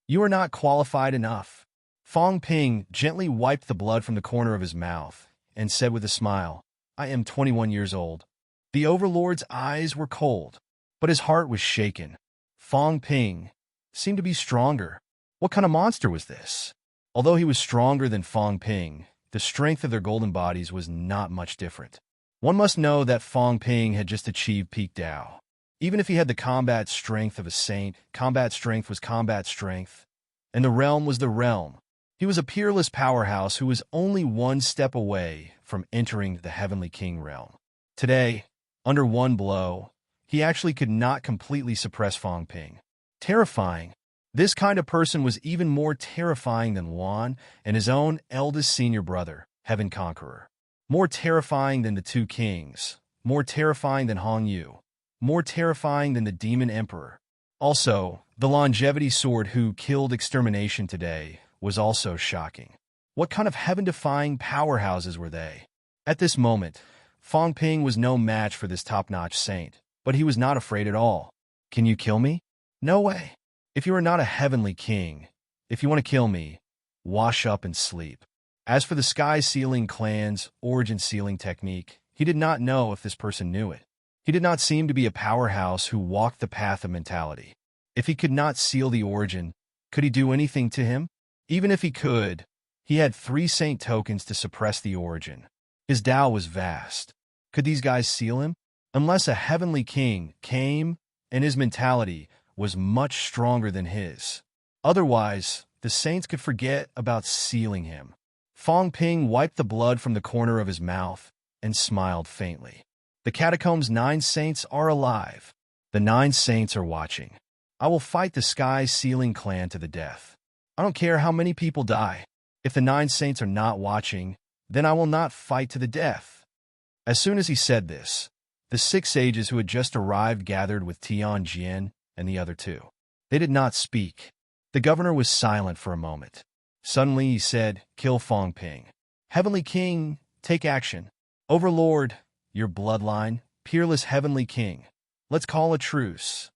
Speaker 1: You are not qualified enough." Fong Ping gently wiped the blood from the corner of his mouth and said with a smile, "I am 21 years old." The overlord's eyes were cold, but his heart was shaken. Fong Ping seemed to be stronger. What kind of monster was this? Although he was stronger than Fong Ping, the strength of their golden bodies was not much different. One must know that Fong Ping had just achieved peak Dao. Even if he had the combat strength of a saint, combat strength was combat strength, and the realm was the realm. He was a peerless powerhouse who was only one step away from entering the Heavenly King realm. Today, under one blow, he actually could not completely suppress Fong Ping. Terrifying. This kind of person was even more terrifying than Wan and his own eldest senior brother, Heaven Conqueror. More terrifying than the two kings. More terrifying than Hong Yu. More terrifying than the Demon Emperor. Also, the longevity sword who killed extermination today was also shocking. What kind of heaven-defying powerhouses were they? At this moment, Fong Ping was no match for this top-notch saint, but he was not afraid at all. "Can you kill me?" "No way. If you are not a heavenly king, if you want to kill me, wash up and sleep." As for the Sky Sealing clan's origin sealing technique, he did not know if this person knew it. He did not seem to be a powerhouse who walked the path of mentality. If he could not seal the origin, could he do anything to him? Even if he could, he had 3 saint tokens to suppress the origin. His Tao was vast. Could these guys seal him? Unless a heavenly king came and his mentality was much stronger than his. Otherwise, the saints could forget about sealing him. Fong Ping wiped the blood from the corner of his mouth and smiled faintly. The Catacombs' 9 saints are alive. The 9 saints are watching. I will fight the Sky Sealing clan to the death. I don't care how many people die. If the 9 saints are not watching, then I will not fight to the death. As soon as he said this, the 6 sages who had just arrived gathered with Tian Jian and the other 2. They did not speak. The governor was silent for a moment. Suddenly he said, "Kill Fong Ping. Heavenly King, take action. Overlord, your bloodline, peerless Heavenly King. Let's call a truce."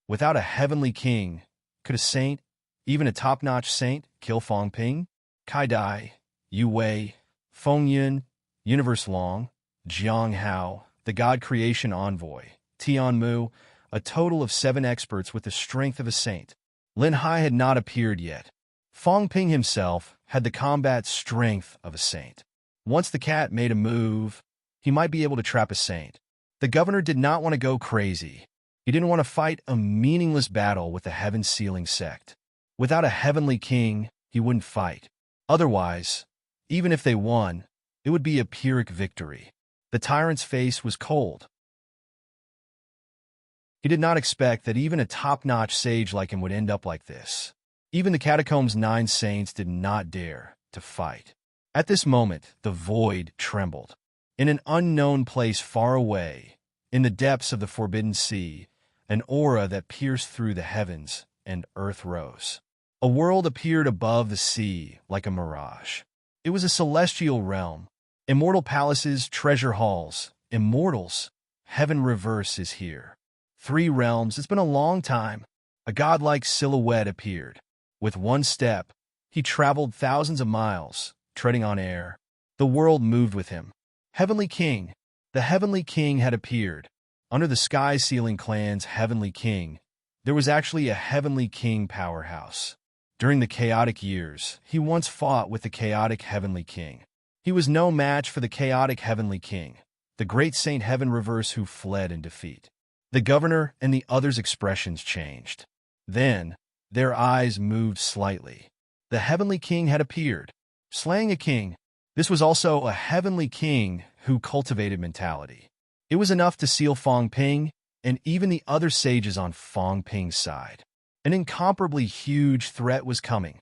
Speaker 1: Without a Heavenly King, could a saint, even a top-notch saint, kill Fong Ping? Kai Dai, Yu Wei, Feng Yun, Universe Long, Jiang Hao, the God Creation Envoy, Tian Mu, a total of 7 experts with the strength of a saint. Lin Hai had not appeared yet. Fong Ping himself had the combat strength of a saint. Once the cat made a move, he might be able to trap a saint. The governor did not want to go crazy. He didn't want to fight a meaningless battle with the heaven-sealing sect. Without a heavenly king, he wouldn't fight. Otherwise, even if they won, it would be a Pyrrhic victory. The tyrant's face was cold. He did not expect that even a top-notch sage like him would end up like this. Even the Catacombs' 9 saints did not dare to fight. At this moment, the void trembled. In an unknown place far away, in the depths of the forbidden sea, an aura that pierced through the heavens and earth rose. A world appeared above the sea like a mirage. It was a celestial realm. Immortal palaces, treasure halls, immortals. Heaven reverse is here. 3 realms, it's been a long time. A godlike silhouette appeared. With one step, he traveled thousands of miles, treading on air. The world moved with him. Heavenly King. The Heavenly King had appeared. Under the Sky Sealing clan's Heavenly King, there was actually a Heavenly King powerhouse. During the chaotic years, he once fought with the chaotic Heavenly King. He was no match for the chaotic Heavenly King, the great Saint Heaven Reverse who fled in defeat. The governor and the others' expressions changed. Then, their eyes moved slightly. The Heavenly King had appeared, slaying a king. This was also a Heavenly King who cultivated mentality. It was enough to seal Fong Ping and even the other sages on Fong Ping's side. An incomparably huge threat was coming.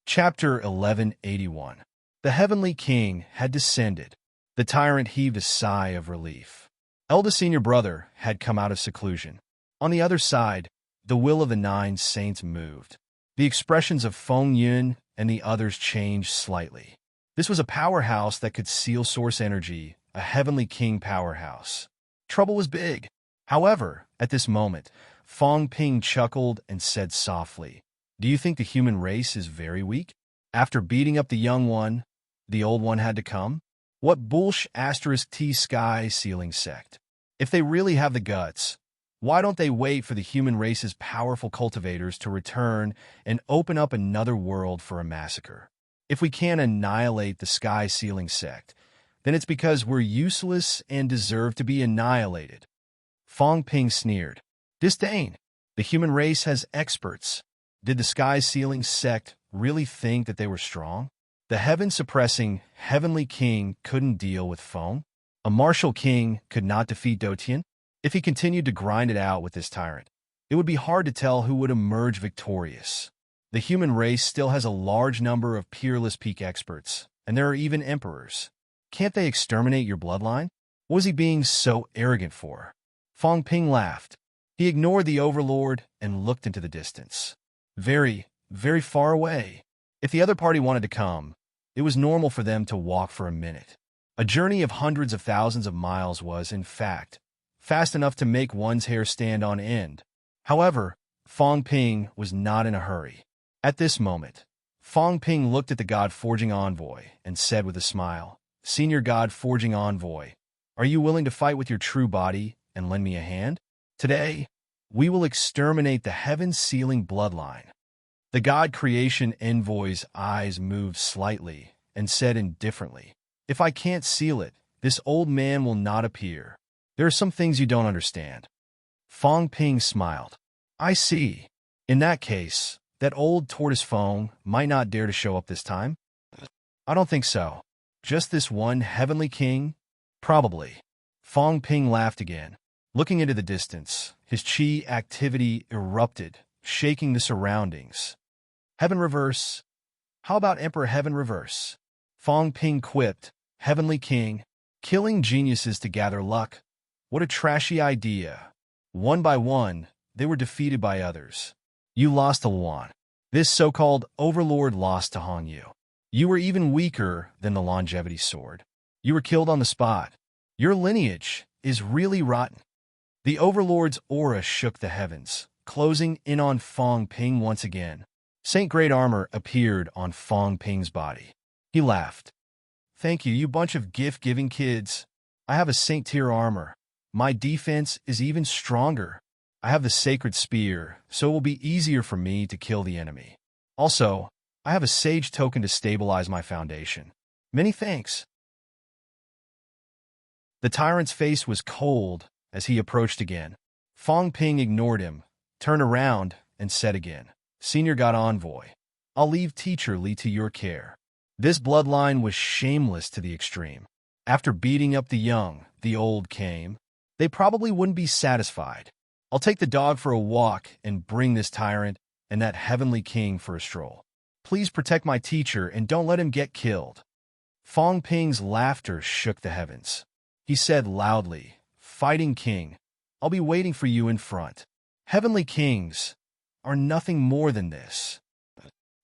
Speaker 1: Chapter 1181. The Heavenly King had descended. The tyrant heaved a sigh of relief. Eldest senior brother had come out of seclusion. On the other side, the will of the 9 saints moved. The expressions of Feng Yun and the others changed slightly. This was a powerhouse that could seal source energy, a heavenly king powerhouse. Trouble was big. However, at this moment, Fong Ping chuckled and said softly, "Do you think the human race is very weak? After beating up the young one, the old one had to come? What bullsh asterisk T sky sealing sect? If they really have the guts, why don't they wait for the human race's powerful cultivators to return and open up another world for a massacre? If we can't annihilate the sky sealing sect, then it's because we're useless and deserve to be annihilated." Fong Ping sneered. Disdain. The human race has experts. Did the sky sealing sect really think that they were strong? The heaven-suppressing heavenly king couldn't deal with Feng. A martial king could not defeat Dotian. If he continued to grind it out with this tyrant, it would be hard to tell who would emerge victorious. The human race still has a large number of peerless peak experts, and there are even emperors. Can't they exterminate your bloodline? What was he being so arrogant for? Fong Ping laughed. He ignored the overlord and looked into the distance. Very, very far away. If the other party wanted to come, it was normal for them to walk for a minute. A journey of hundreds of thousands of miles was, in fact, fast enough to make one's hair stand on end. However, Fong Ping was not in a hurry. At this moment, Fong Ping looked at the God-Forging Envoy and said with a smile, "Senior God-Forging Envoy, are you willing to fight with your true body and lend me a hand? Today, we will exterminate the heaven-sealing bloodline." The God-Creation Envoy's eyes moved slightly and said indifferently, "If I can't seal it, this old man will not appear. There are some things you don't understand." Fong Ping smiled. "I see. In that case, that old tortoise Fong might not dare to show up this time?" "I don't think so. Just this one heavenly king? Probably." Fong Ping laughed again. Looking into the distance, his chi activity erupted, shaking the surroundings. "Heaven reverse? How about Emperor Heaven reverse?" Fong Ping quipped, "Heavenly king, killing geniuses to gather luck. What a trashy idea." One by one, they were defeated by others. You lost to Luan. This so-called overlord lost to Hong Yu. You were even weaker than the longevity sword. You were killed on the spot. Your lineage is really rotten. The overlord's aura shook the heavens, closing in on Fong Ping once again. Saint Great Armor appeared on Fong Ping's body. He laughed. "Thank you, you bunch of gift-giving kids. I have a Saint Tier armor. My defense is even stronger. I have the Sacred Spear, so it will be easier for me to kill the enemy. Also, I have a Sage token to stabilize my foundation. Many thanks." The tyrant's face was cold as he approached again. Fong Ping ignored him, turned around, and said again, "Senior God Envoy, I'll leave Teacher Li to your care." This bloodline was shameless to the extreme. After beating up the young, the old came. They probably wouldn't be satisfied. "I'll take the dog for a walk and bring this tyrant and that heavenly king for a stroll. Please protect my teacher and don't let him get killed." Fong Ping's laughter shook the heavens. He said loudly, "Fighting king, I'll be waiting for you in front. Heavenly kings are nothing more than this."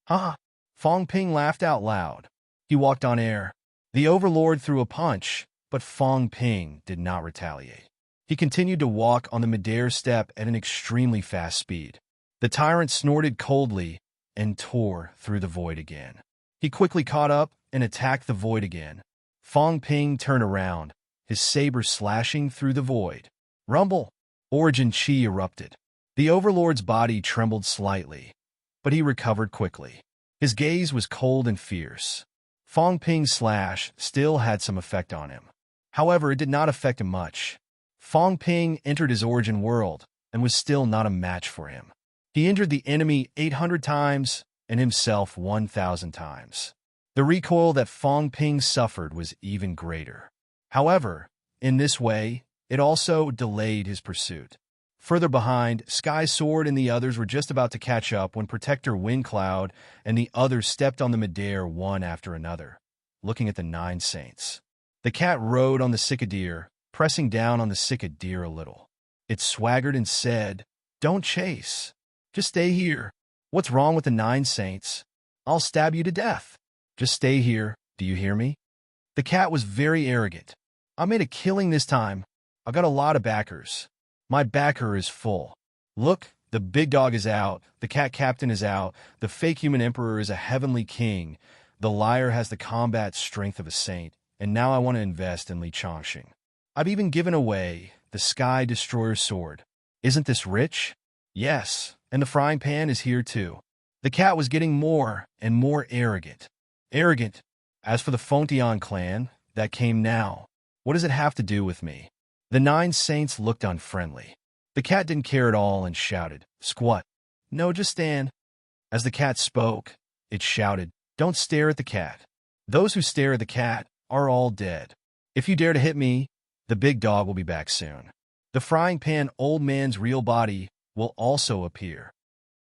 Speaker 1: "Huh?" Fong Ping laughed out loud. He walked on air. The overlord threw a punch, but Fong Ping did not retaliate. He continued to walk on the midair step at an extremely fast speed. The tyrant snorted coldly and tore through the void again. He quickly caught up and attacked the void again. Fong Ping turned around, his saber slashing through the void. Rumble! Origin Chi erupted. The overlord's body trembled slightly, but he recovered quickly. His gaze was cold and fierce. Fong Ping's slash still had some effect on him. However, it did not affect him much. Fong Ping entered his origin world and was still not a match for him. He injured the enemy 800 times and himself 1,000 times. The recoil that Fong Ping suffered was even greater. However, in this way, it also delayed his pursuit. Further behind, Sky Sword and the others were just about to catch up when Protector Windcloud and the others stepped on the midair one after another, looking at the 9 saints. The cat rode on the cicadeer, pressing down on the sicked deer a little. It swaggered and said, "Don't chase. Just stay here. What's wrong with the 9 saints? I'll stab you to death. Just stay here, do you hear me?" The cat was very arrogant. "I made a killing this time. I got a lot of backers. My backer is full. Look, the big dog is out, the cat captain is out, the fake human emperor is a heavenly king, the liar has the combat strength of a saint, and now I want to invest in Li Chongqing. I've even given away the Sky Destroyer sword. Isn't this rich? Yes, and the frying pan is here too." The cat was getting more and more arrogant. Arrogant. As for the Fontian clan, that came now. What does it have to do with me? The 9 saints looked unfriendly. The cat didn't care at all and shouted, "Squat. No, just stand." As the cat spoke, it shouted, "Don't stare at the cat. Those who stare at the cat are all dead. If you dare to hit me, the big dog will be back soon. The frying pan old man's real body will also appear."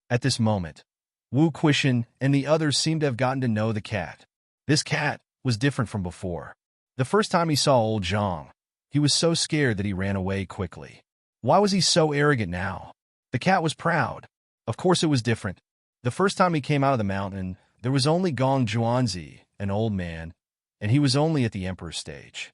Speaker 1: At this moment, Wu Quishan and the others seemed to have gotten to know the cat. This cat was different from before. The first time he saw old Zhang, he was so scared that he ran away quickly. Why was he so arrogant now? The cat was proud. Of course it was different. The first time he came out of the mountain, there was only Gong Zhuanzi, an old man, and he was only at the emperor's stage.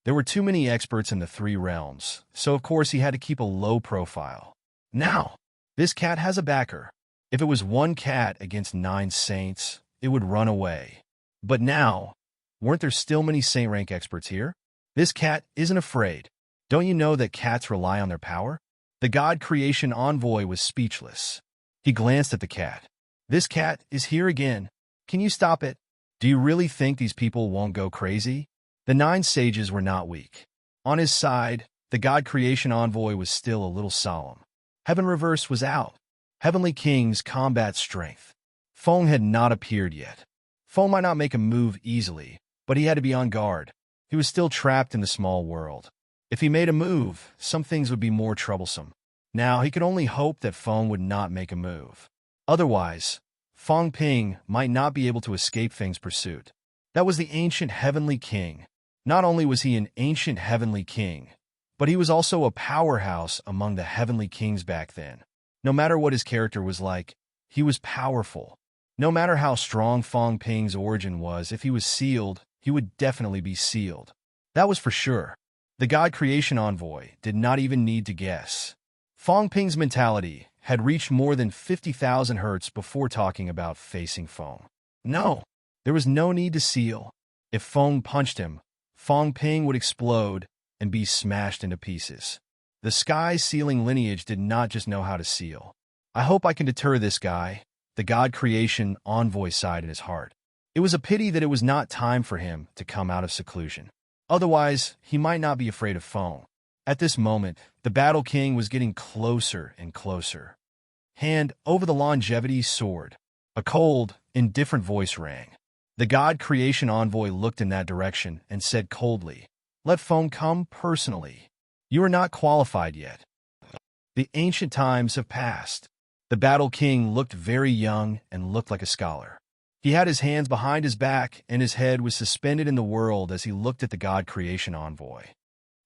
Speaker 1: There were too many experts in the 3 realms, so of course he had to keep a low profile. Now, this cat has a backer. If it was one cat against 9 saints, it would run away. But now, weren't there still many saint rank experts here? This cat isn't afraid. Don't you know that cats rely on their power? The god creation envoy was speechless. He glanced at the cat. "This cat is here again. Can you stop it? Do you really think these people won't go crazy?" The 9 sages were not weak. On his side, the god creation envoy was still a little solemn. Heaven Reverse was out. Heavenly King's combat strength. Feng had not appeared yet. Feng might not make a move easily, but he had to be on guard. He was still trapped in the small world. If he made a move, some things would be more troublesome. Now he could only hope that Feng would not make a move. Otherwise, Feng Ping might not be able to escape Feng's pursuit. That was the ancient Heavenly King. Not only was he an ancient Heavenly King, but he was also a powerhouse among the Heavenly Kings back then. No matter what his character was like, he was powerful. No matter how strong Feng Ping's origin was, if he was sealed, he would definitely be sealed. That was for sure. The God Creation Envoy did not even need to guess. Feng Ping's mentality had reached more than 50,000 hertz before talking about facing Feng. No, there was no need to seal. If Feng punched him, Feng Ping would explode and be smashed into pieces. The Sky's sealing lineage did not just know how to seal. "I hope I can deter this guy," the God Creation Envoy sighed in his heart. It was a pity that it was not time for him to come out of seclusion. Otherwise, he might not be afraid of Feng. At this moment, the Battle King was getting closer and closer. Hand over the longevity sword. A cold, indifferent voice rang. The God Creation Envoy looked in that direction and said coldly, "Let Feng come personally. You are not qualified yet. The ancient times have passed." The Battle King looked very young and looked like a scholar. He had his hands behind his back, and his head was suspended in the world as he looked at the God Creation Envoy.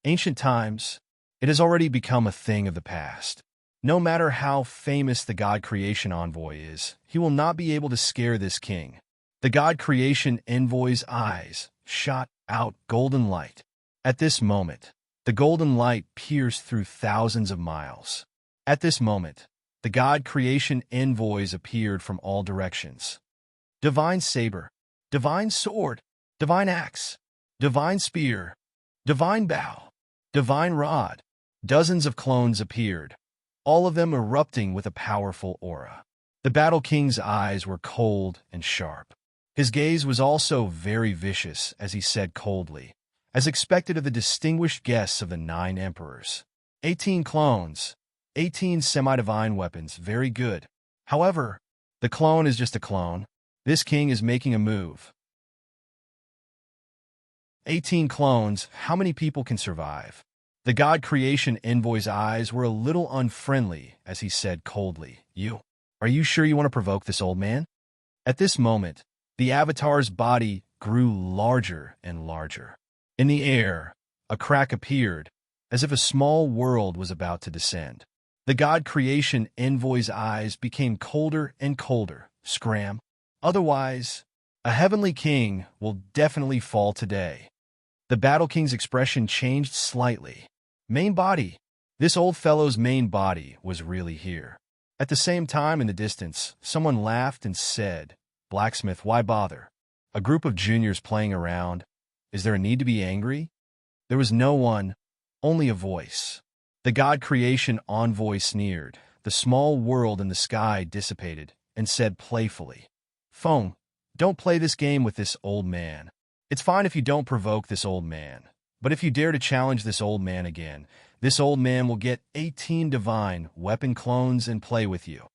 Speaker 1: Ancient times, it has already become a thing of the past. No matter how famous the God Creation Envoy is, he will not be able to scare this king. The God Creation Envoy's eyes shot out golden light. At this moment, the golden light pierced through thousands of miles. At this moment, the God Creation Envoys appeared from all directions. Divine saber, divine sword, divine axe, divine spear, divine bow, divine rod. Dozens of clones appeared, all of them erupting with a powerful aura. The Battle King's eyes were cold and sharp. His gaze was also very vicious as he said coldly, as expected of the distinguished guests of the 9 emperors. 18 clones, 18 semi-divine weapons, very good. However, the clone is just a clone. This king is making a move. 18 clones, how many people can survive? The God Creation Envoy's eyes were a little unfriendly as he said coldly, Are you sure you want to provoke this old man?" At this moment, the Avatar's body grew larger and larger. In the air, a crack appeared, as if a small world was about to descend. The god creation envoy's eyes became colder and colder. Scram. Otherwise, a heavenly king will definitely fall today. The Battle King's expression changed slightly. Main body. This old fellow's main body was really here. At the same time, in the distance, someone laughed and said, "Blacksmith, why bother? A group of juniors playing around. Is there a need to be angry?" There was no one, only a voice. The god creation envoy sneered. The small world in the sky dissipated and said playfully, "Phone, don't play this game with this old man. It's fine if you don't provoke this old man. But if you dare to challenge this old man again, this old man will get 18 divine weapon clones and play with you."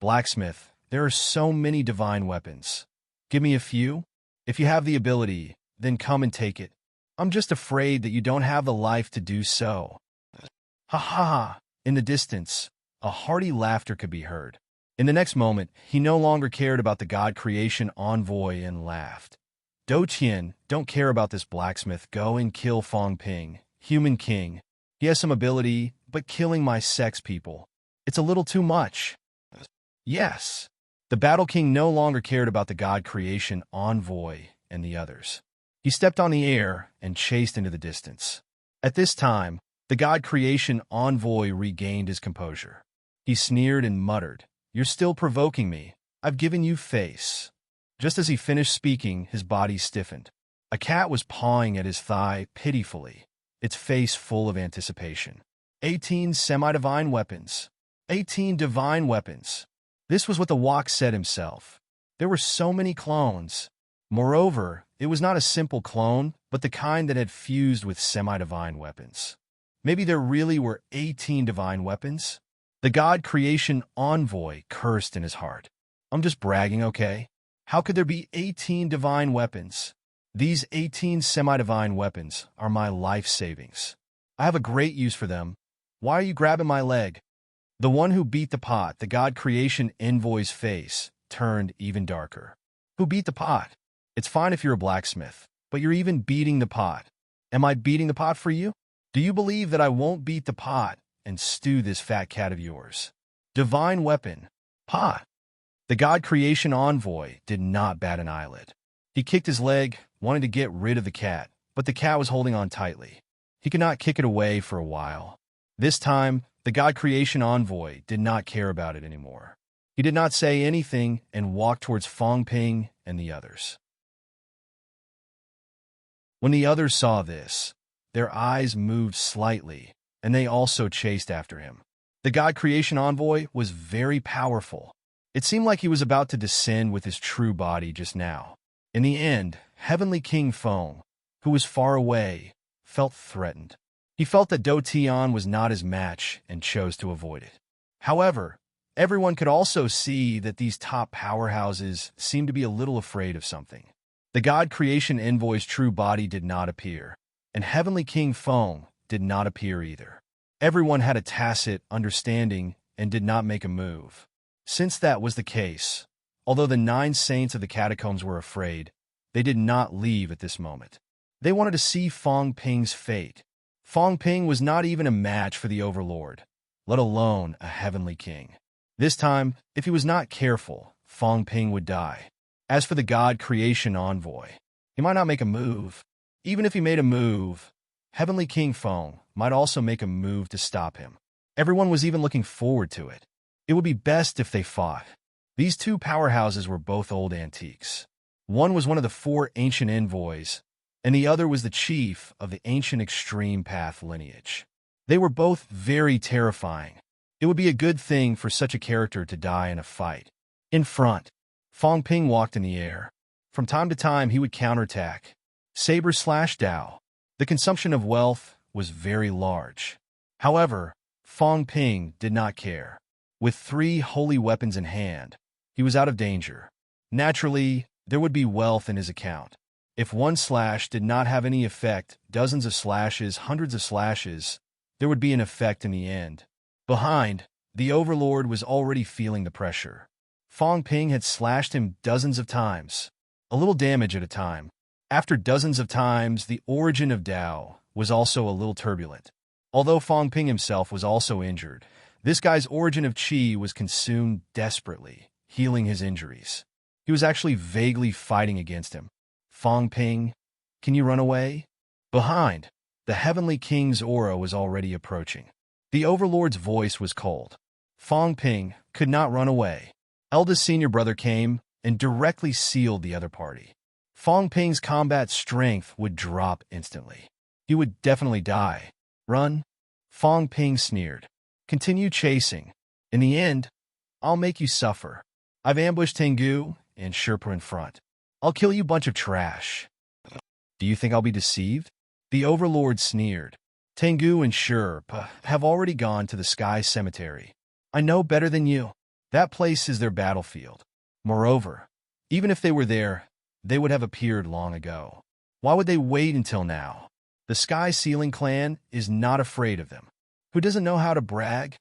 Speaker 1: Blacksmith, there are so many divine weapons. Give me a few? If you have the ability, then come and take it. I'm just afraid that you don't have the life to do so. Ha ha ha! In the distance, a hearty laughter could be heard. In the next moment, he no longer cared about the god creation envoy and laughed. "Do Qian, don't care about this blacksmith. Go and kill Fong Ping, human king. He has some ability, but killing my sex people, it's a little too much." Yes. The Battle King no longer cared about the god creation envoy and the others. He stepped on the air and chased into the distance. At this time, the god creation envoy regained his composure. He sneered and muttered, "You're still provoking me. I've given you face." Just as he finished speaking, his body stiffened. A cat was pawing at his thigh pitifully, its face full of anticipation. 18 semi-divine weapons. 18 divine weapons. This was what the Wok said himself. There were so many clones. Moreover, it was not a simple clone, but the kind that had fused with semi-divine weapons. Maybe there really were 18 divine weapons? The god creation envoy cursed in his heart. "I'm just bragging, okay? How could there be 18 divine weapons? These 18 semi-divine weapons are my life savings. I have a great use for them. Why are you grabbing my leg?" The one who beat the pot, the god creation envoy's face, turned even darker. "Who beat the pot? It's fine if you're a blacksmith, but you're even beating the pot. Am I beating the pot for you? Do you believe that I won't beat the pot and stew this fat cat of yours? Divine weapon. Pot." The god creation envoy did not bat an eyelid. He kicked his leg, wanting to get rid of the cat, but the cat was holding on tightly. He could not kick it away for a while. This time, the god creation envoy did not care about it anymore. He did not say anything and walked towards Fong Ping and the others. When the others saw this, their eyes moved slightly, and they also chased after him. The god creation envoy was very powerful. It seemed like he was about to descend with his true body just now. In the end, Heavenly King Feng, who was far away, felt threatened. He felt that Do Tian was not his match and chose to avoid it. However, everyone could also see that these top powerhouses seemed to be a little afraid of something. The god creation envoy's true body did not appear, and Heavenly King Feng did not appear either. Everyone had a tacit understanding and did not make a move. Since that was the case, although the 9 saints of the catacombs were afraid, they did not leave at this moment. They wanted to see Fong Ping's fate. Fong Ping was not even a match for the Overlord, let alone a heavenly king. This time, if he was not careful, Fong Ping would die. As for the god creation envoy, he might not make a move. Even if he made a move, Heavenly King Feng might also make a move to stop him. Everyone was even looking forward to it. It would be best if they fought. These two powerhouses were both old antiques. One was one of the 4 ancient envoys, and the other was the chief of the ancient extreme path lineage. They were both very terrifying. It would be a good thing for such a character to die in a fight. In front, Fong Ping walked in the air. From time to time, he would counterattack. Saber slash Dao. The consumption of wealth was very large. However, Fong Ping did not care. With 3 holy weapons in hand, he was out of danger. Naturally, there would be wealth in his account. If one slash did not have any effect, dozens of slashes, hundreds of slashes, there would be an effect in the end. Behind, the Overlord was already feeling the pressure. Fong Ping had slashed him dozens of times, a little damage at a time. After dozens of times, the origin of Tao was also a little turbulent. Although Fong Ping himself was also injured, this guy's origin of Qi was consumed desperately, healing his injuries. He was actually vaguely fighting against him. Fong Ping, can you run away? Behind, the Heavenly King's aura was already approaching. The Overlord's voice was cold. Fong Ping could not run away. Eldest senior brother came and directly sealed the other party. Fong Ping's combat strength would drop instantly. He would definitely die. Run? Fong Ping sneered. Continue chasing. In the end, I'll make you suffer. I've ambushed Tengu and Sherpa in front. I'll kill you bunch of trash. Do you think I'll be deceived? The Overlord sneered. Tengu and Sherpa have already gone to the Sky Cemetery. I know better than you. That place is their battlefield. Moreover, even if they were there, they would have appeared long ago. Why would they wait until now? The Sky Sealing clan is not afraid of them. Who doesn't know how to brag?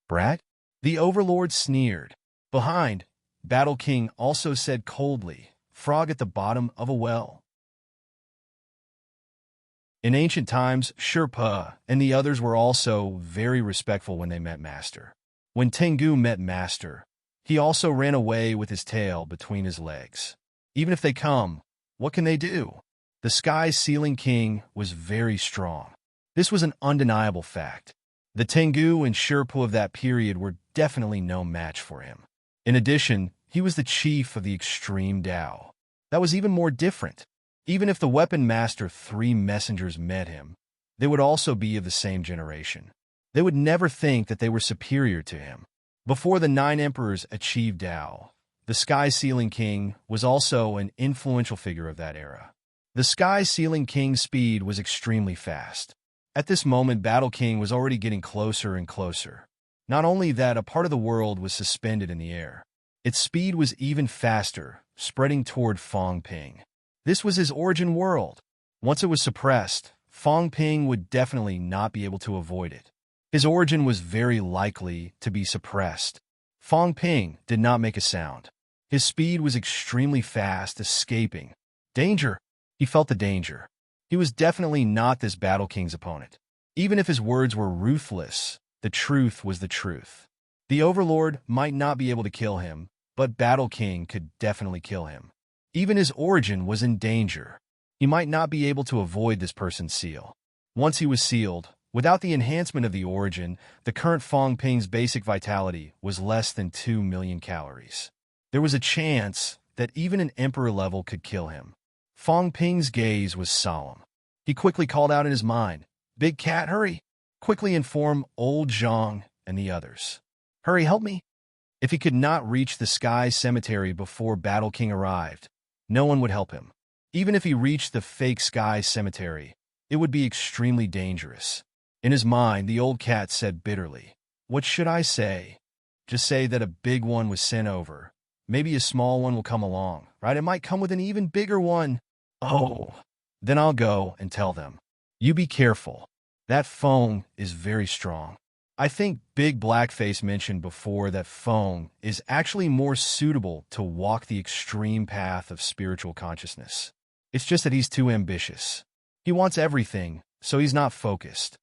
Speaker 1: Brag? The Overlord sneered. Behind, Battle King also said coldly, frog at the bottom of a well. In ancient times, Sherpa and the others were also very respectful when they met Master. When Tengu met Master, he also ran away with his tail between his legs. Even if they come, what can they do? The Sky Sealing King was very strong. This was an undeniable fact. The Tengu and Sherpa of that period were definitely no match for him. In addition, he was the chief of the extreme Tao. That was even more different. Even if the Weapon Master 3 messengers met him, they would also be of the same generation. They would never think that they were superior to him. Before the 9 emperors achieved Tao, the Sky Sealing King was also an influential figure of that era. The Sky Sealing King's speed was extremely fast. At this moment, Battle King was already getting closer and closer. Not only that, a part of the world was suspended in the air. Its speed was even faster, spreading toward Fong Ping. This was his origin world. Once it was suppressed, Fong Ping would definitely not be able to avoid it. His origin was very likely to be suppressed. Fong Ping did not make a sound. His speed was extremely fast, escaping. Danger! He felt the danger. He was definitely not this Battle King's opponent. Even if his words were ruthless, the truth was the truth. The Overlord might not be able to kill him, but Battle King could definitely kill him. Even his origin was in danger. He might not be able to avoid this person's seal. Once he was sealed, without the enhancement of the origin, the current Fong Ping's basic vitality was less than 2 million calories. There was a chance that even an Emperor level could kill him. Fong Ping's gaze was solemn. He quickly called out in his mind, "Big Cat, hurry! Quickly inform Old Zhang and the others. Hurry, help me!" If he could not reach the Sky Cemetery before Battle King arrived, no one would help him. Even if he reached the fake Sky Cemetery, it would be extremely dangerous. In his mind, the old cat said bitterly, "What should I say? Just say that a big one was sent over. Maybe a small one will come along, right? It might come with an even bigger one. Oh, then I'll go and tell them. You be careful. That Fong is very strong." I think Big Blackface mentioned before that Fong is actually more suitable to walk the extreme path of spiritual consciousness. It's just that he's too ambitious. He wants everything, so he's not focused.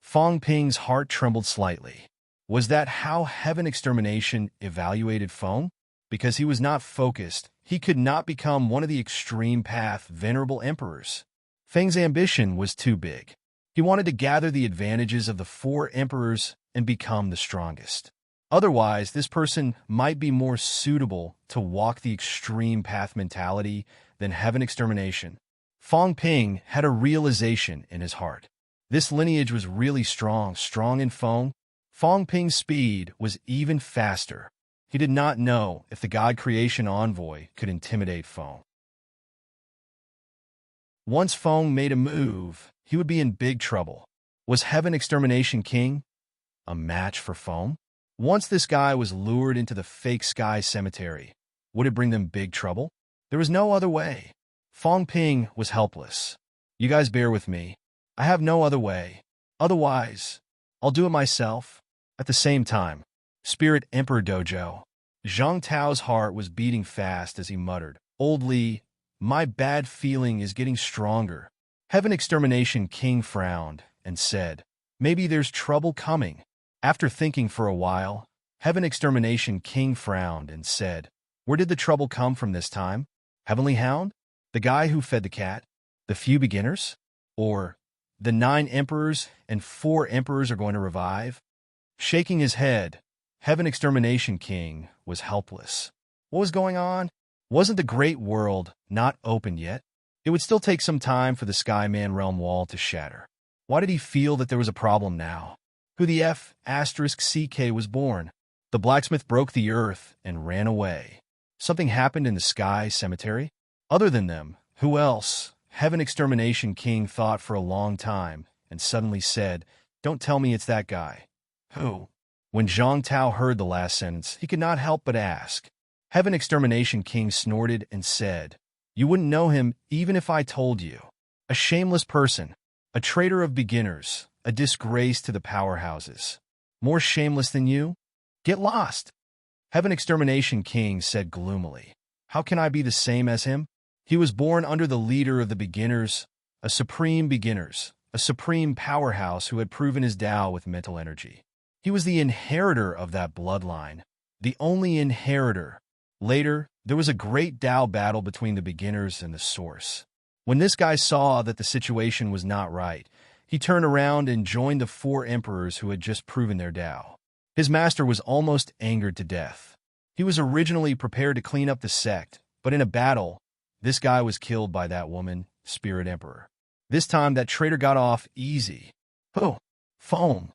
Speaker 1: Fong Ping's heart trembled slightly. Was that how Heaven Extermination evaluated Fong? Because he was not focused, he could not become one of the extreme path venerable emperors. Feng's ambition was too big. He wanted to gather the advantages of the 4 emperors and become the strongest. Otherwise, this person might be more suitable to walk the extreme path mentality than Heaven Extermination. Fong Ping had a realization in his heart. This lineage was really strong in Fong. Fong Ping's speed was even faster. He did not know if the God Creation Envoy could intimidate Fong. Once Fong made a move, he would be in big trouble. Was Heaven Extermination King a match for Fong? Once this guy was lured into the fake Sky Cemetery, would it bring them big trouble? There was no other way. Fong Ping was helpless. You guys bear with me. I have no other way. Otherwise, I'll do it myself. At the same time, Spirit Emperor Dojo. Zhang Tao's heart was beating fast as he muttered, "Old Li, My bad feeling is getting stronger. Heaven Extermination King frowned and said, maybe there's trouble coming. After thinking for a while, Heaven Extermination King frowned and said, where did the trouble come from this time? Heavenly Hound? The guy who fed the cat? The few beginners? Or the 9 emperors and 4 emperors are going to revive? Shaking his head, Heaven Extermination King was helpless. What was going on? Wasn't the great world not opened yet? It would still take some time for the Skyman realm wall to shatter. Why did he feel that there was a problem now? Who the F***CK was born? The blacksmith broke the earth and ran away. Something happened in the sky cemetery? Other than them, who else? Heaven Extermination King thought for a long time and suddenly said, don't tell me it's that guy. Who? When Zhang Tao heard the last sentence, he could not help but ask. Heaven Extermination King snorted and said, you wouldn't know him even if I told you. A shameless person, a traitor of beginners, a disgrace to the powerhouses. More shameless than you? Get lost. Heaven Extermination King said gloomily. How can I be the same as him? He was born under the leader of the beginners, a supreme powerhouse who had proven his Tao with mental energy. He was the inheritor of that bloodline, the only inheritor. Later, there was a great Tao battle between the beginners and the source. When this guy saw that the situation was not right, he turned around and joined the 4 emperors who had just proven their Tao. His master was almost angered to death. He was originally prepared to clean up the sect, but in a battle, this guy was killed by that woman, Spirit Emperor. This time, that traitor got off easy. Oh, foam.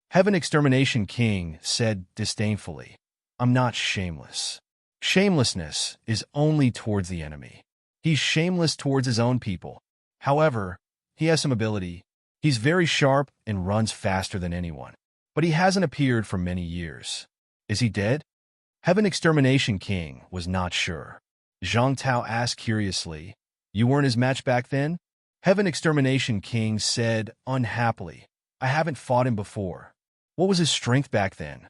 Speaker 1: Heaven Extermination King said disdainfully, I'm not shameless. Shamelessness is only towards the enemy. He's shameless towards his own people. However, he has some ability. He's very sharp and runs faster than anyone. But he hasn't appeared for many years. Is he dead? Heaven Extermination King was not sure. Zhang Tao asked curiously, you weren't his match back then? Heaven Extermination King said unhappily, I haven't fought him before. What was his strength back then?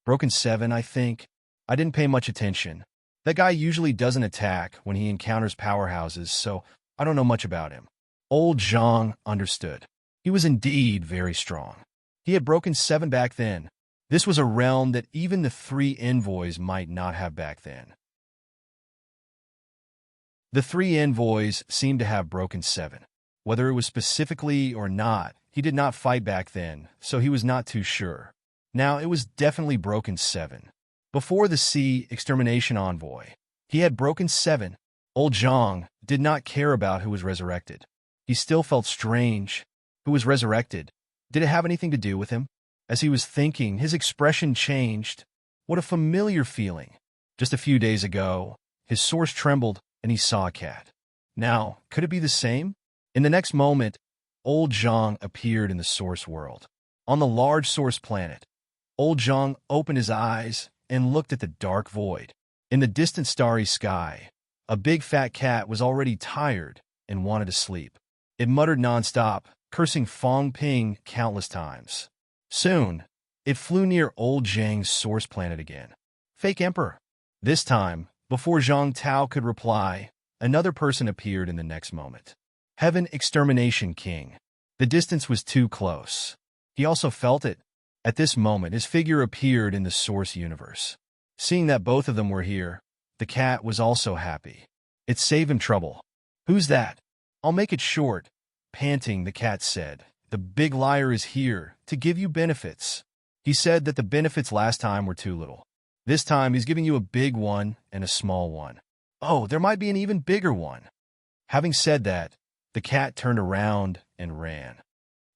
Speaker 1: Broken 7, I think. I didn't pay much attention. That guy usually doesn't attack when he encounters powerhouses, so I don't know much about him. Old Zhang understood. He was indeed very strong. He had broken 7 back then. This was a realm that even the 3 envoys might not have back then. The 3 envoys seemed to have broken 7. Whether it was specifically or not, he did not fight back then, so he was not too sure. Now, it was definitely broken 7. Before the Sea Extermination Envoy, he had broken 7. Old Zhang did not care about who was resurrected. He still felt strange. Who was resurrected? Did it have anything to do with him? As he was thinking, his expression changed. What a familiar feeling. Just a few days ago, his source trembled and he saw a cat. Now, could it be the same? In the next moment, Old Zhang appeared in the source world. On the large source planet, Old Zhang opened his eyes and looked at the dark void. In the distant starry sky, a big fat cat was already tired and wanted to sleep. It muttered nonstop, cursing Fong Ping countless times. Soon, it flew near Old Zhang's source planet again. Fake Emperor. This time, before Zhang Tao could reply, another person appeared in the next moment. Heaven Extermination King. The distance was too close. He also felt it. At this moment, his figure appeared in the source universe. Seeing that both of them were here, the cat was also happy. It saved him trouble. Who's that? I'll make it short. Panting, the cat said, the big liar is here to give you benefits. He said that the benefits last time were too little. This time, he's giving you a big one and a small one. Oh, there might be an even bigger one. Having said that, the cat turned around and ran.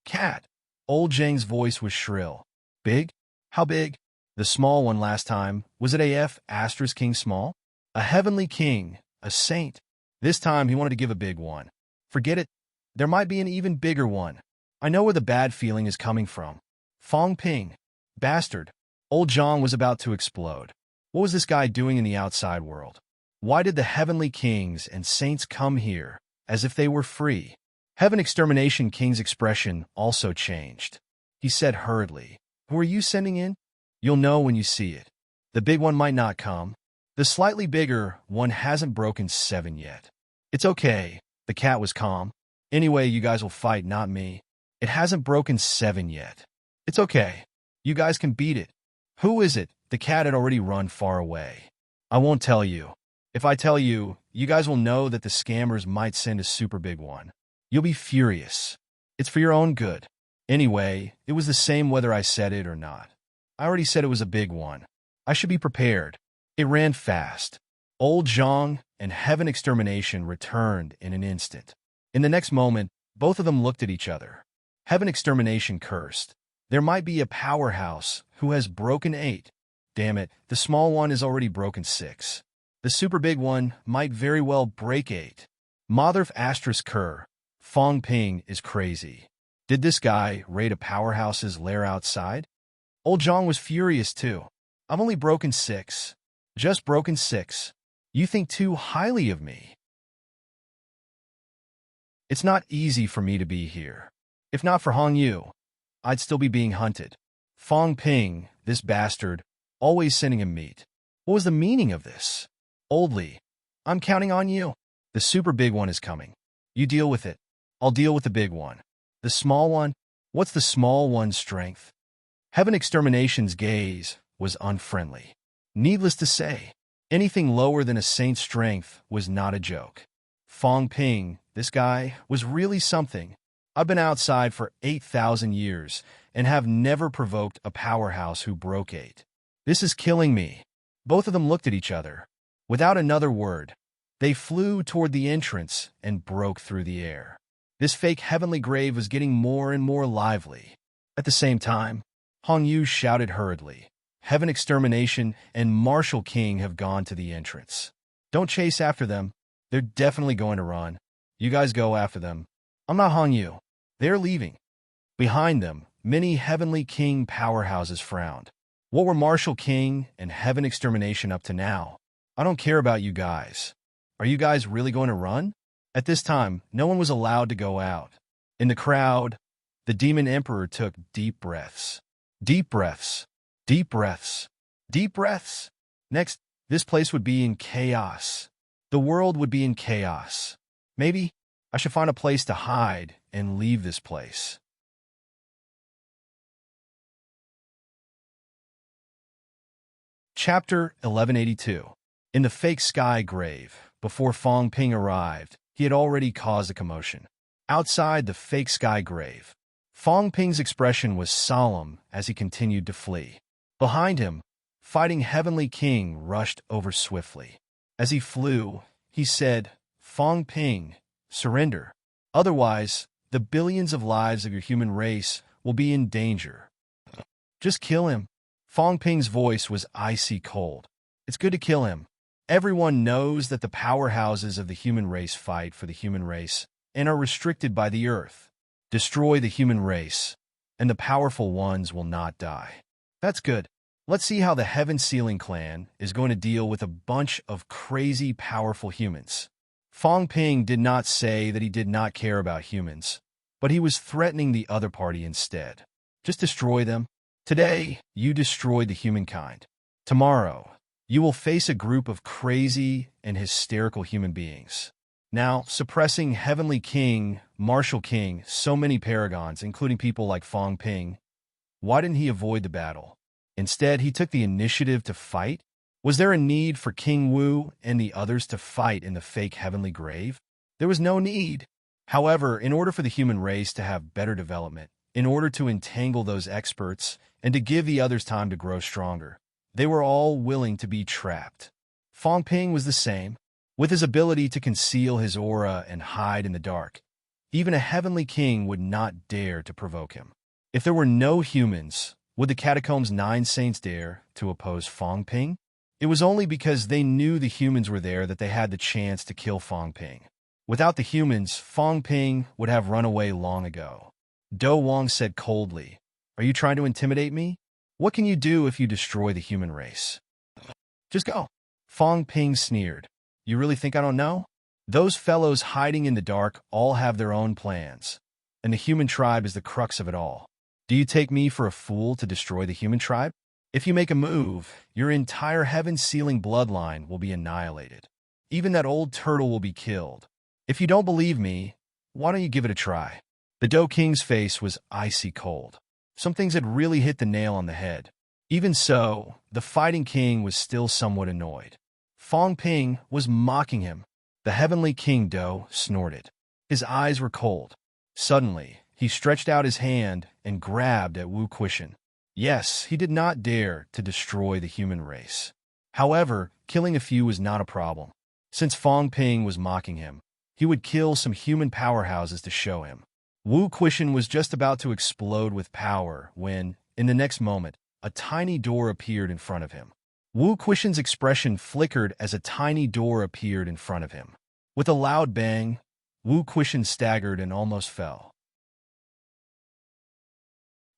Speaker 1: Cat! Old Zhang's voice was shrill. Big? How big? The small one last time. Was it King small? A heavenly king, a saint. This time he wanted to give a big one. Forget it. There might be an even bigger one. I know where the bad feeling is coming from. Fong Ping. Bastard. Old Zhang was about to explode. What was this guy doing in the outside world? Why did the heavenly kings and saints come here, as if they were free? Heaven Extermination King's expression also changed. He said hurriedly, who are you sending in? You'll know when you see it. The big one might not come. The slightly bigger one hasn't broken 7 yet. It's okay. The cat was calm. Anyway, you guys will fight, not me. It hasn't broken 7 yet. It's okay. You guys can beat it. Who is it? The cat had already run far away. I won't tell you. If I tell you, you guys will know that the scammers might send a super big one. You'll be furious. It's for your own good. Anyway, it was the same whether I said it or not. I already said it was a big one. I should be prepared. It ran fast. Old Zhang and Heaven Extermination returned in an instant. In the next moment, both of them looked at each other. Heaven Extermination cursed. There might be a powerhouse who has broken 8. Damn it, the small one is already broken 6. The super big one might very well break 8. Motherf asterisk Kerr. Fong Ping is crazy. Did this guy raid a powerhouse's lair outside? Old Zhang was furious too. I've only broken 6. Just broken 6. You think too highly of me. It's not easy for me to be here. If not for Hong Yu, I'd still be being hunted. Fong Ping, this bastard, always sending him meat. What was the meaning of this? Old Li, I'm counting on you. The super big one is coming. You deal with it. I'll deal with the big one. The small one? What's the small one's strength? Heaven Extermination's gaze was unfriendly. Needless to say, anything lower than a saint's strength was not a joke. Fong Ping, this guy, was really something. I've been outside for 8,000 years and have never provoked a powerhouse who broke 8. This is killing me. Both of them looked at each other. Without another word, they flew toward the entrance and broke through the air. This fake heavenly grave was getting more and more lively. At the same time, Hong Yu shouted hurriedly, Heaven Extermination and Martial King have gone to the entrance. Don't chase after them. They're definitely going to run. You guys go after them. I'm not Hong Yu. They're leaving. Behind them, many Heavenly King powerhouses frowned. What were Martial King and Heaven Extermination up to now? I don't care about you guys. Are you guys really going to run? At this time, no one was allowed to go out. In the crowd, the Demon Emperor took deep breaths. Deep breaths. Deep breaths. Deep breaths. Next, this place would be in chaos. The world would be in chaos. Maybe I should find a place to hide and leave this place. Chapter 1182. In the fake sky grave, before Fong Ping arrived, he had already caused a commotion. Outside the fake sky grave, Fong Ping's expression was solemn as he continued to flee. Behind him, Fighting Heavenly King rushed over swiftly. As he flew, he said, Fong Ping, surrender. Otherwise, the billions of lives of your human race will be in danger. Just kill him. Fong Ping's voice was icy cold. It's good to kill him. Everyone knows that the powerhouses of the human race fight for the human race and are restricted by the earth. Destroy the human race, and the powerful ones will not die. That's good. Let's see how the Heaven Sealing clan is going to deal with a bunch of crazy powerful humans. Fong Ping did not say that he did not care about humans, but he was threatening the other party instead. Just destroy them. Today, you destroyed the humankind. Tomorrow, you will face a group of crazy and hysterical human beings. Now, suppressing Heavenly King, Martial King, so many paragons, including people like Fong Ping, why didn't he avoid the battle? Instead, he took the initiative to fight? Was there a need for King Wu and the others to fight in the fake heavenly grave? There was no need. However, in order for the human race to have better development, in order to entangle those experts, and to give the others time to grow stronger, they were all willing to be trapped. Fong Ping was the same. With his ability to conceal his aura and hide in the dark, even a heavenly king would not dare to provoke him. If there were no humans, would the Catacombs 9 Saints dare to oppose Fong Ping? It was only because they knew the humans were there that they had the chance to kill Fong Ping. Without the humans, Fong Ping would have run away long ago. Do Wang said coldly, Are you trying to intimidate me? What can you do if you destroy the human race? Just go. Fong Ping sneered. You really think I don't know? Those fellows hiding in the dark all have their own plans, and the human tribe is the crux of it all. Do you take me for a fool to destroy the human tribe? If you make a move, your entire heaven-sealing bloodline will be annihilated. Even that old turtle will be killed. If you don't believe me, why don't you give it a try? The Doe King's face was icy cold. Some things had really hit the nail on the head. Even so, the fighting king was still somewhat annoyed. Fong Ping was mocking him. The heavenly king Do snorted. His eyes were cold. Suddenly, he stretched out his hand and grabbed at Wu Quishan. Yes, he did not dare to destroy the human race. However, killing a few was not a problem. Since Fong Ping was mocking him, he would kill some human powerhouses to show him. Wu Quishan was just about to explode with power when, in the next moment, a tiny door appeared in front of him. Wu Quishan's expression flickered as a tiny door appeared in front of him. With a loud bang, Wu Quishan staggered and almost fell.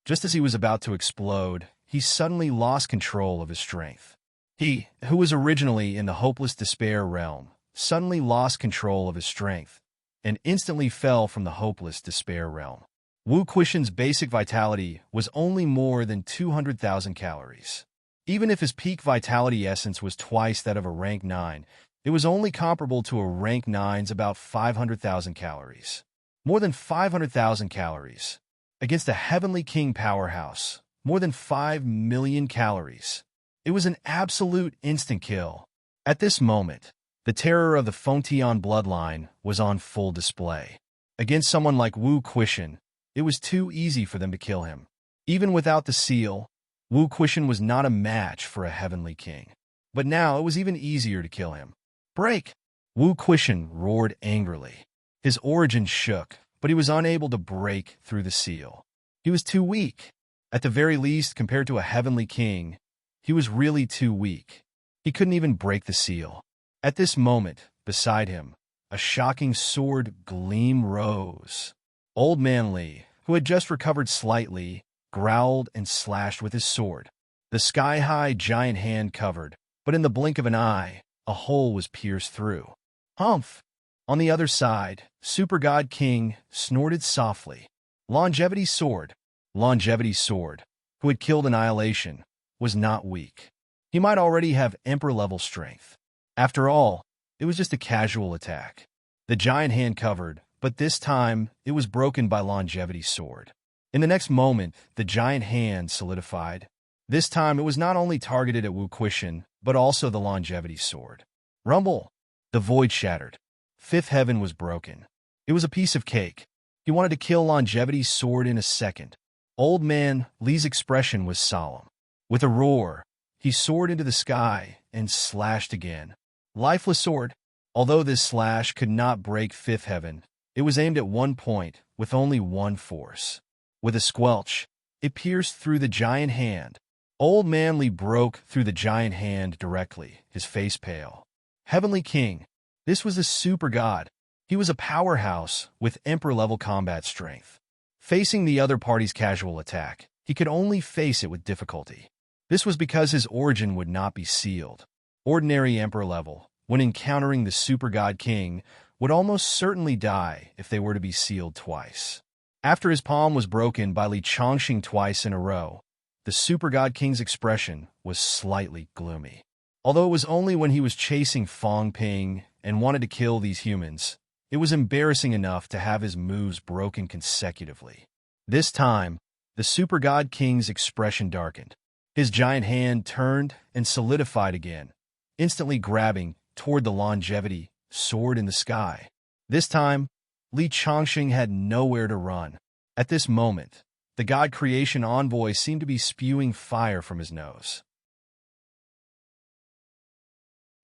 Speaker 1: Just as he was about to explode, he suddenly lost control of his strength. He, who was originally in the hopeless despair realm, suddenly lost control of his strength and instantly fell from the hopeless despair realm. Wu Quishan's basic vitality was only more than 200,000 calories. Even if his peak vitality essence was twice that of a rank 9, it was only comparable to a rank 9's about 500,000 calories. More than 500,000 calories. Against a Heavenly King powerhouse, more than 5 million calories. It was an absolute instant kill. At this moment, the terror of the Fengtian bloodline was on full display. Against someone like Wu Quishan, it was too easy for them to kill him. Even without the seal, Wu Quishan was not a match for a Heavenly King. But now it was even easier to kill him. Break! Wu Quishan roared angrily. His origin shook, but he was unable to break through the seal. He was too weak. At the very least, compared to a Heavenly King, he was really too weak. He couldn't even break the seal. At this moment, beside him, a shocking sword gleam rose. Old Man Li, who had just recovered slightly, growled and slashed with his sword. The sky-high giant hand covered, but in the blink of an eye, a hole was pierced through. Humph! On the other side, Super God King snorted softly. Longevity's sword, who had killed Annihilation, was not weak. He might already have Emperor-level strength. After all, it was just a casual attack. The giant hand covered, but this time it was broken by Longevity's sword. In the next moment, the giant hand solidified. This time it was not only targeted at Wu Quishan, but also the Longevity sword. Rumble! The void shattered. Fifth heaven was broken. It was a piece of cake. He wanted to kill Longevity's sword in a second. Old Man Li's expression was solemn. With a roar, he soared into the sky and slashed again. Lifeless sword. Although this slash could not break fifth heaven, it was aimed at one point with only one force. With a squelch, it pierced through the giant hand. Old Man Li broke through the giant hand directly, his face pale. Heavenly King. This was a super god. He was a powerhouse with Emperor-level combat strength. Facing the other party's casual attack, he could only face it with difficulty. This was because his origin would not be sealed. Ordinary Emperor-level, when encountering the Super God King, would almost certainly die if they were to be sealed twice. After his palm was broken by Li Chongqing twice in a row, the Super God King's expression was slightly gloomy. Although it was only when he was chasing Fong Ping and wanted to kill these humans, it was embarrassing enough to have his moves broken consecutively. This time, the Super God King's expression darkened. His giant hand turned and solidified again, instantly grabbing toward the Longevity sword in the sky. This time, Li Chongqing had nowhere to run. At this moment, the God Creation Envoy seemed to be spewing fire from his nose.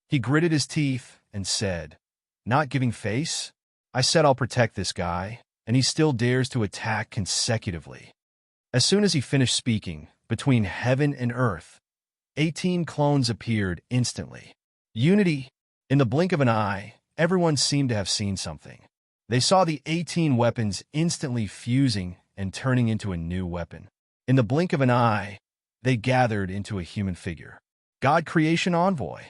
Speaker 1: He gritted his teeth and said, "Not giving face? I said I'll protect this guy, and he still dares to attack consecutively." As soon as he finished speaking, between heaven and earth, 18 clones appeared instantly. Unity! In the blink of an eye, everyone seemed to have seen something. They saw the 18 weapons instantly fusing and turning into a new weapon. In the blink of an eye, they gathered into a human figure. God Creation Envoy!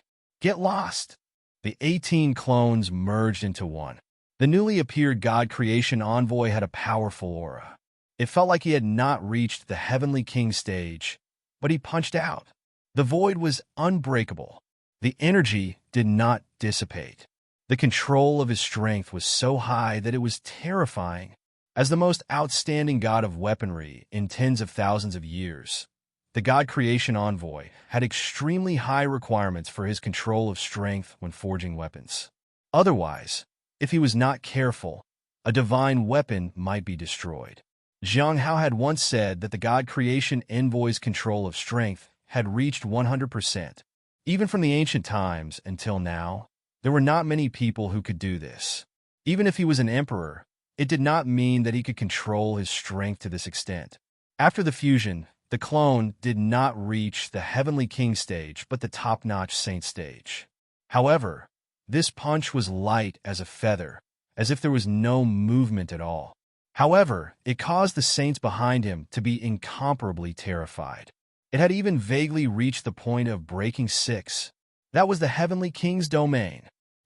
Speaker 1: Get lost! The 18 clones merged into one. The newly appeared God Creation Envoy had a powerful aura. It felt like he had not reached the Heavenly King stage, but he punched out. The void was unbreakable. The energy did not dissipate. The control of his strength was so high that it was terrifying. As the most outstanding god of weaponry in tens of thousands of years, the god creation envoy had extremely high requirements for his control of strength when forging weapons. Otherwise, if he was not careful, a divine weapon might be destroyed. Zhang Hao had once said that the god creation envoy's control of strength had reached 100%. Even from the ancient times until now, there were not many people who could do this. Even if he was an emperor, it did not mean that he could control his strength to this extent. After the fusion, the clone did not reach the Heavenly King stage but the top-notch Saint stage. However, this punch was light as a feather, as if there was no movement at all. However, it caused the saints behind him to be incomparably terrified. It had even vaguely reached the point of breaking 6. That was the Heavenly King's domain.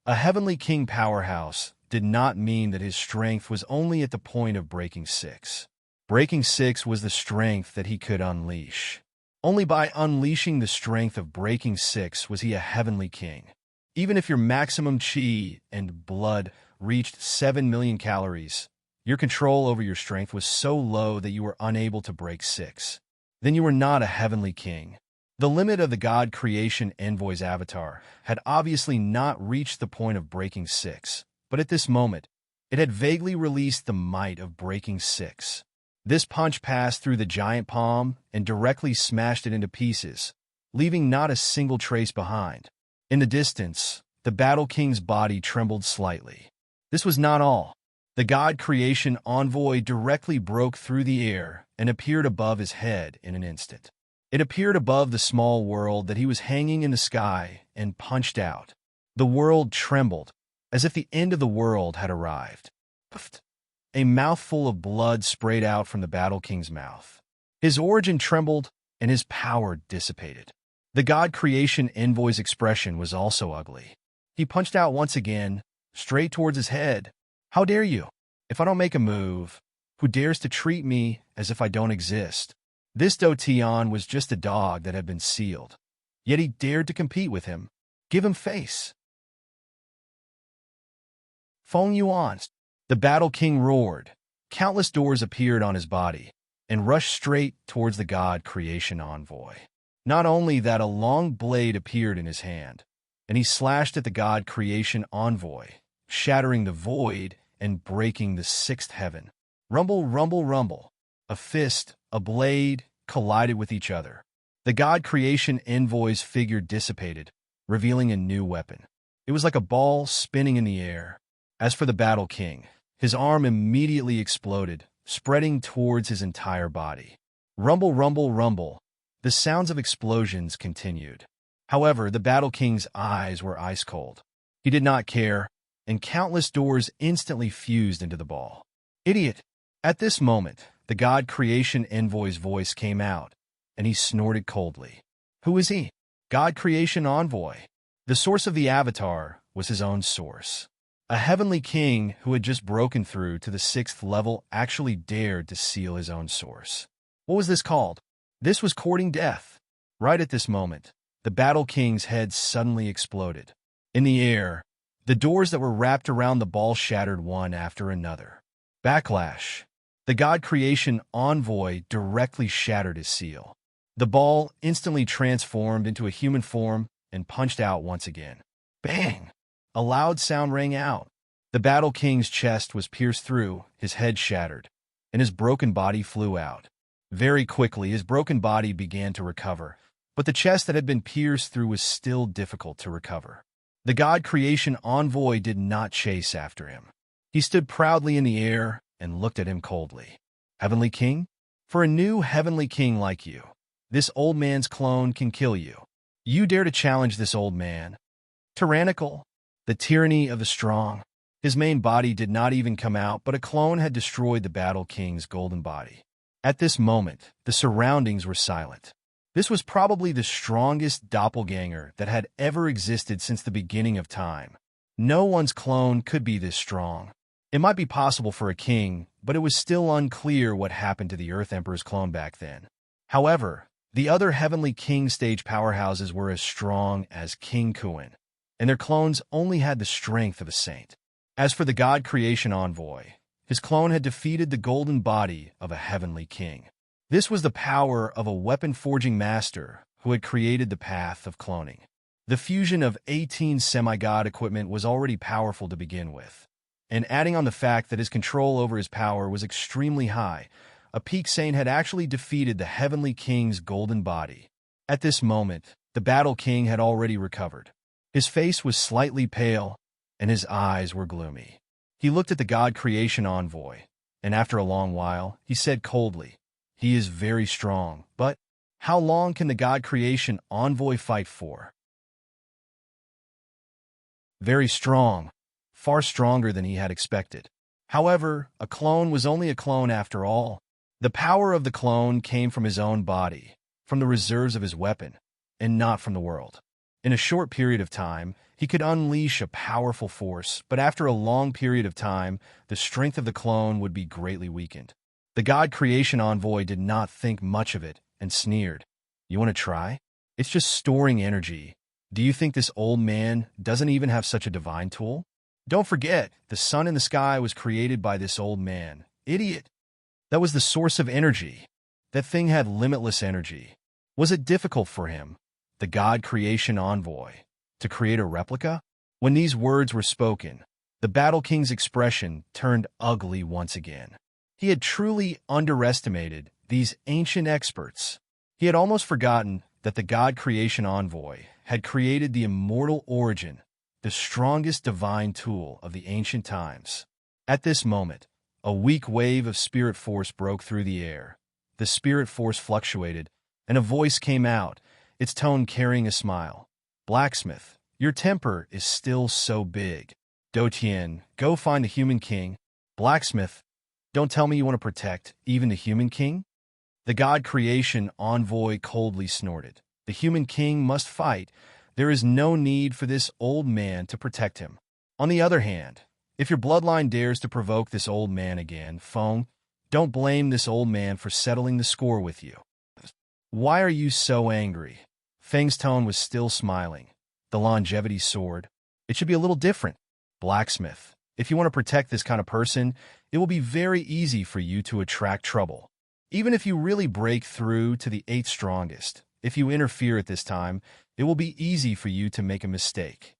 Speaker 1: A Heavenly King powerhouse did not mean that his strength was only at the point of breaking 6. Breaking 6 was the strength that he could unleash. Only by unleashing the strength of breaking 6 was he a Heavenly King. Even if your maximum chi and blood reached 7 million calories, your control over your strength was so low that you were unable to break 6. Then you were not a Heavenly King. The limit of the God Creation Envoy's avatar had obviously not reached the point of breaking 6, but at this moment, it had vaguely released the might of breaking 6. This punch passed through the giant palm and directly smashed it into pieces, leaving not a single trace behind. In the distance, the Battle King's body trembled slightly. This was not all. The God Creation Envoy directly broke through the air and appeared above his head in an instant. It appeared above the small world that he was hanging in the sky and punched out. The world trembled, as if the end of the world had arrived. Puffed. A mouthful of blood sprayed out from the Battle King's mouth. His origin trembled, and his power dissipated. The God Creation Envoy's expression was also ugly. He punched out once again, straight towards his head. How dare you? If I don't make a move, who dares to treat me as if I don't exist? This Do Tian was just a dog that had been sealed. Yet he dared to compete with him. Give him face. Feng Yuan. The Battle King roared. Countless doors appeared on his body and rushed straight towards the God Creation Envoy. Not only that, a long blade appeared in his hand, and he slashed at the God Creation Envoy, shattering the void and breaking the 6th heaven. Rumble, rumble, rumble. A fist, a blade, collided with each other. The God Creation Envoy's figure dissipated, revealing a new weapon. It was like a ball spinning in the air. As for the Battle King, his arm immediately exploded, spreading towards his entire body. Rumble, rumble, rumble. The sounds of explosions continued. However, the Battle King's eyes were ice cold. He did not care, and countless doors instantly fused into the ball. Idiot! At this moment, the God Creation Envoy's voice came out, and he snorted coldly. Who is he? God Creation Envoy. The source of the avatar was his own source. A Heavenly King who had just broken through to the 6th level actually dared to seal his own source. What was this called? This was courting death. Right at this moment, the Battle King's head suddenly exploded. In the air, the doors that were wrapped around the ball shattered one after another. Backlash. The God Creation Envoy directly shattered his seal. The ball instantly transformed into a human form and punched out once again. Bang! A loud sound rang out. The Battle King's chest was pierced through, his head shattered, and his broken body flew out. Very quickly, his broken body began to recover, but the chest that had been pierced through was still difficult to recover. The God Creation Envoy did not chase after him. He stood proudly in the air and looked at him coldly. Heavenly King? For a new Heavenly King like you, this old man's clone can kill you. You dare to challenge this old man? Tyrannical. The tyranny of the strong. His main body did not even come out, but a clone had destroyed the Battle King's golden body. At this moment, the surroundings were silent. This was probably the strongest doppelganger that had ever existed since the beginning of time. No one's clone could be this strong. It might be possible for a king, but it was still unclear what happened to the Earth Emperor's clone back then. However, the other Heavenly King stage powerhouses were as strong as King Kuan. and their clones only had the strength of a saint. As for the god creation envoy, his clone had defeated the golden body of a heavenly king. This was the power of a weapon-forging master who had created the path of cloning. The fusion of 18 semi-god equipment was already powerful to begin with, and adding on the fact that his control over his power was extremely high, a peak saint had actually defeated the heavenly king's golden body. At this moment, the battle king had already recovered. His face was slightly pale, and his eyes were gloomy. He looked at the god creation envoy, and after a long while, he said coldly, "He is very strong, but how long can the god creation envoy fight for?" Very strong, far stronger than he had expected. However, a clone was only a clone after all. The power of the clone came from his own body, from the reserves of his weapon, and not from the world. In a short period of time, he could unleash a powerful force, but after a long period of time, the strength of the clone would be greatly weakened. The god creation envoy did not think much of it and sneered. "You want to try? It's just storing energy. Do you think this old man doesn't even have such a divine tool? Don't forget, the sun in the sky was created by this old man. Idiot! That was the source of energy. That thing had limitless energy. Was it difficult for him, the god creation envoy, to create a replica?" When these words were spoken, the Battle King's expression turned ugly once again. He had truly underestimated these ancient experts. He had almost forgotten that the god creation envoy had created the immortal origin, the strongest divine tool of the ancient times. At this moment, a weak wave of spirit force broke through the air. The spirit force fluctuated, and a voice came out, its tone carrying a smile. "Blacksmith, your temper is still so big. Dotien, go find the human king." "Blacksmith, don't tell me you want to protect even the human king?" The god creation envoy coldly snorted. "The human king must fight. There is no need for this old man to protect him. On the other hand, if your bloodline dares to provoke this old man again, Feng, don't blame this old man for settling the score with you." "Why are you so angry?" Feng's tone was still smiling. "The longevity sword. It should be a little different. Blacksmith, if you want to protect this kind of person, it will be very easy for you to attract trouble. Even if you really break through to the 8th strongest, if you interfere at this time, it will be easy for you to make a mistake."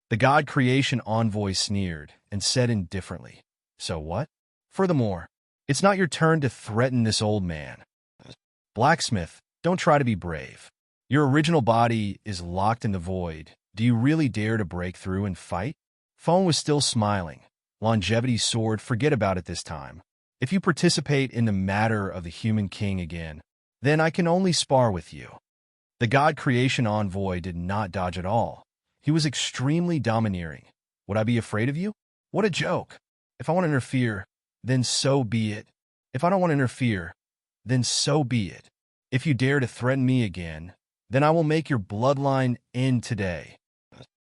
Speaker 1: The god creation envoy sneered and said indifferently, "So what? Furthermore, it's not your turn to threaten this old man. Blacksmith, don't try to be brave. Your original body is locked in the void. Do you really dare to break through and fight?" Feng was still smiling. "Longevity sword, forget about it this time. If you participate in the matter of the human king again, then I can only spar with you." The god creation envoy did not dodge at all. He was extremely domineering. "Would I be afraid of you? What a joke. If I want to interfere, then so be it. If I don't want to interfere, then so be it. If you dare to threaten me again, then I will make your bloodline end today."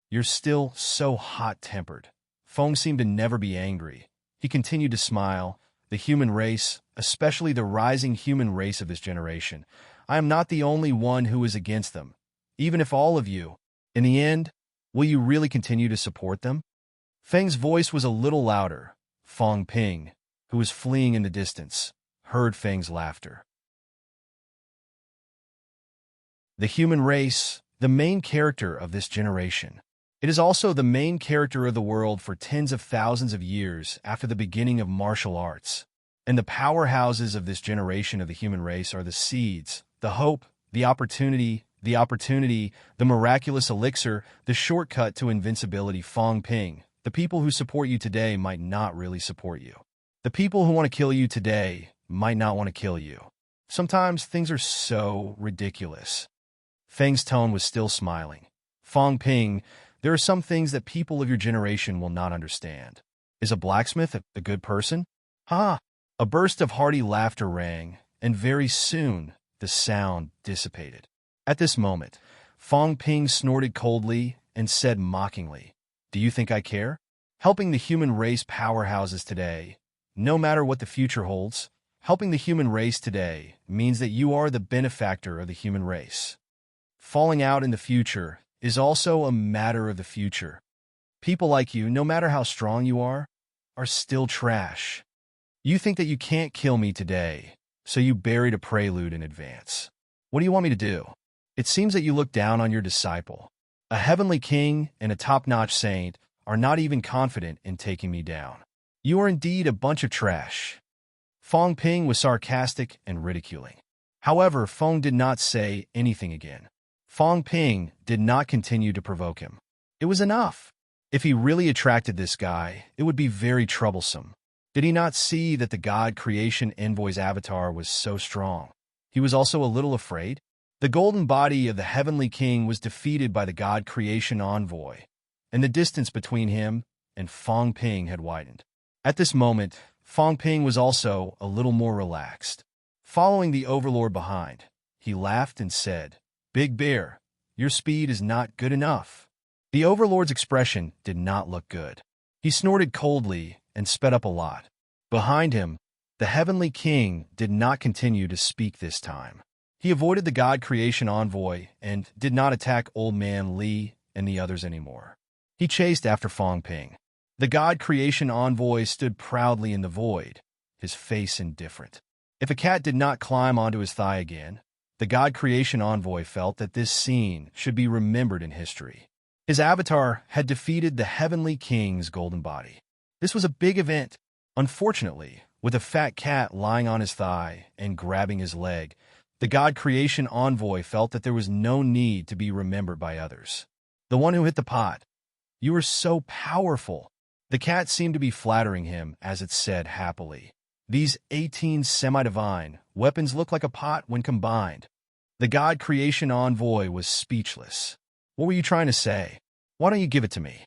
Speaker 1: "You're still so hot-tempered." Feng seemed to never be angry. He continued to smile. "The human race, especially the rising human race of this generation, I am not the only one who is against them. Even if all of you, in the end, will you really continue to support them?" Feng's voice was a little louder. Feng Ping, who was fleeing in the distance, heard Feng's laughter. The human race, the main character of this generation. It is also the main character of the world for tens of thousands of years after the beginning of martial arts. And the powerhouses of this generation of the human race are the seeds, the hope, the opportunity, the miraculous elixir, the shortcut to invincibility. Feng Ping, the people who support you today might not really support you. The people who want to kill you today might not want to kill you. Sometimes things are so ridiculous. Feng's tone was still smiling. "Feng Ping, there are some things that people of your generation will not understand. Is a blacksmith a good person?" "Ha!" A burst of hearty laughter rang, and very soon the sound dissipated. At this moment, Feng Ping snorted coldly and said mockingly, "Do you think I care? Helping the human race powerhouses today, no matter what the future holds, helping the human race today means that you are the benefactor of the human race. Falling out in the future, is also a matter of the future. People like you, no matter how strong you are still trash. You think that you can't kill me today, so you buried a prelude in advance. What do you want me to do? It seems that you look down on your disciple. A heavenly king and a top-notch saint are not even confident in taking me down. You are indeed a bunch of trash. Fong Ping was sarcastic and ridiculing. However, Fong did not say anything again. Fong Ping did not continue to provoke him. It was enough. If he really attracted this guy, it would be very troublesome. Did he not see that the God Creation Envoy's avatar was so strong? He was also a little afraid. The golden body of the Heavenly King was defeated by the God Creation Envoy, and the distance between him and Fong Ping had widened. At this moment, Fong Ping was also a little more relaxed. Following the Overlord behind, he laughed and said, "Big Bear, your speed is not good enough." The Overlord's expression did not look good. He snorted coldly and sped up a lot. Behind him, the Heavenly King did not continue to speak this time. He avoided the God Creation Envoy and did not attack Old Man Li and the others anymore. He chased after Fong Ping. The God Creation Envoy stood proudly in the void, his face indifferent. If a cat did not climb onto his thigh again, the God Creation Envoy felt that this scene should be remembered in history. His avatar had defeated the Heavenly King's golden body. This was a big event. Unfortunately, with a fat cat lying on his thigh and grabbing his leg, the God Creation Envoy felt that there was no need to be remembered by others. The one who hit the pot. You are so powerful. The cat seemed to be flattering him as it said happily. These 18 semi-divine weapons look like a pot when combined. The God Creation Envoy was speechless. What were you trying to say? Why don't you give it to me?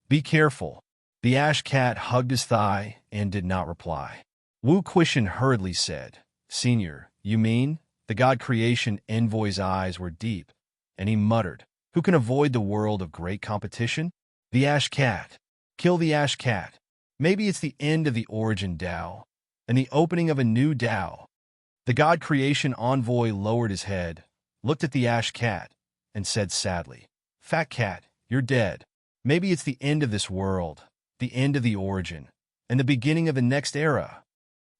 Speaker 1: Be careful. The ash cat hugged his thigh and did not reply. Wu Quishan hurriedly said, "Senior, you mean?" The God Creation Envoy's eyes were deep, and he muttered, "Who can avoid the world of great competition? The ash cat. Kill the ash cat. Maybe it's the end of the origin Tao, and the opening of a new Tao." The God Creation Envoy lowered his head, looked at the ash cat, and said sadly, "Fat cat, you're dead. Maybe it's the end of this world, the end of the origin, and the beginning of the next era."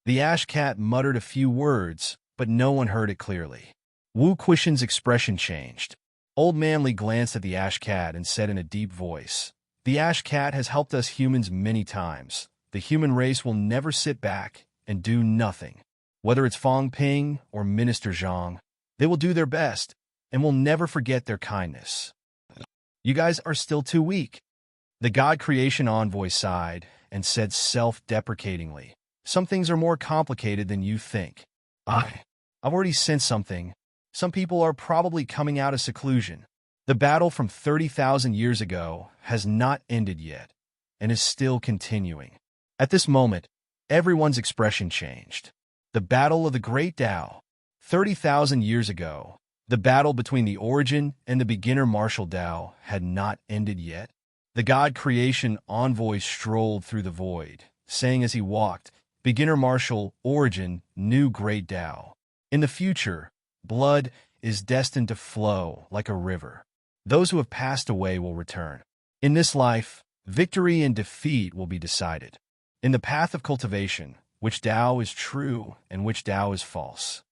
Speaker 1: The ash cat muttered a few words, but no one heard it clearly. Wu Quishan's expression changed. Old Man Li glanced at the ash cat and said in a deep voice, "The ash cat has helped us humans many times. The human race will never sit back and do nothing. Whether it's Fong Ping or Minister Zhang, they will do their best and will never forget their kindness. You guys are still too weak." The God Creation Envoy sighed and said self-deprecatingly, "Some things are more complicated than you think. I've already sensed something. Some people are probably coming out of seclusion. The battle from 30,000 years ago has not ended yet and is still continuing." At this moment, everyone's expression changed. The battle of the Great Tao. 30,000 years ago, the battle between the origin and the beginner martial Tao had not ended yet. The God Creation Envoy strolled through the void, saying as he walked, "Beginner martial, origin, new great Tao. In the future, blood is destined to flow like a river. Those who have passed away will return. In this life, victory and defeat will be decided. In the path of cultivation, which Tao is true and which Tao is false."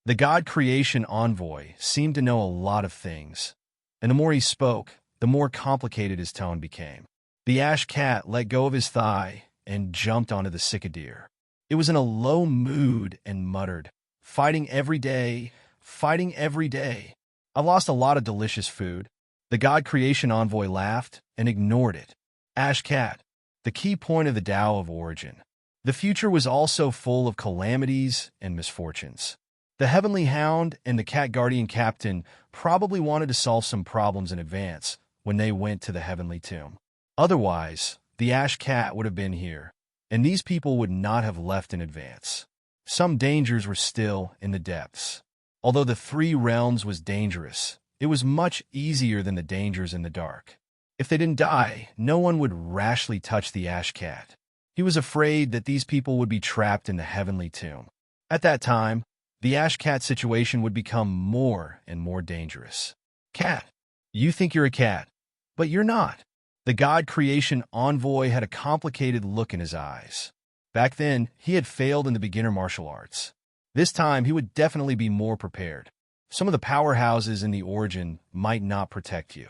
Speaker 1: The God Creation Envoy seemed to know a lot of things, and the more he spoke, the more complicated his tone became. The ash cat let go of his thigh and jumped onto the cicadeer. It was in a low mood and muttered, "Fighting every day, fighting every day. I've lost a lot of delicious food." The God Creation Envoy laughed and ignored it. Ash cat, the key point of the Tao of origin. The future was also full of calamities and misfortunes. The Heavenly Hound and the Cat Guardian Captain probably wanted to solve some problems in advance when they went to the Heavenly Tomb. Otherwise, the Ash Cat would have been here, and these people would not have left in advance. Some dangers were still in the depths. Although the Three Realms was dangerous, it was much easier than the dangers in the dark. If they didn't die, no one would rashly touch the Ash Cat. He was afraid that these people would be trapped in the Heavenly Tomb. At that time, the Ash Cat situation would become more and more dangerous. Cat. You think you're a cat, but you're not. The God creation envoy had a complicated look in his eyes. Back then, he had failed in the beginner martial arts. This time, he would definitely be more prepared. Some of the powerhouses in the origin might not protect you.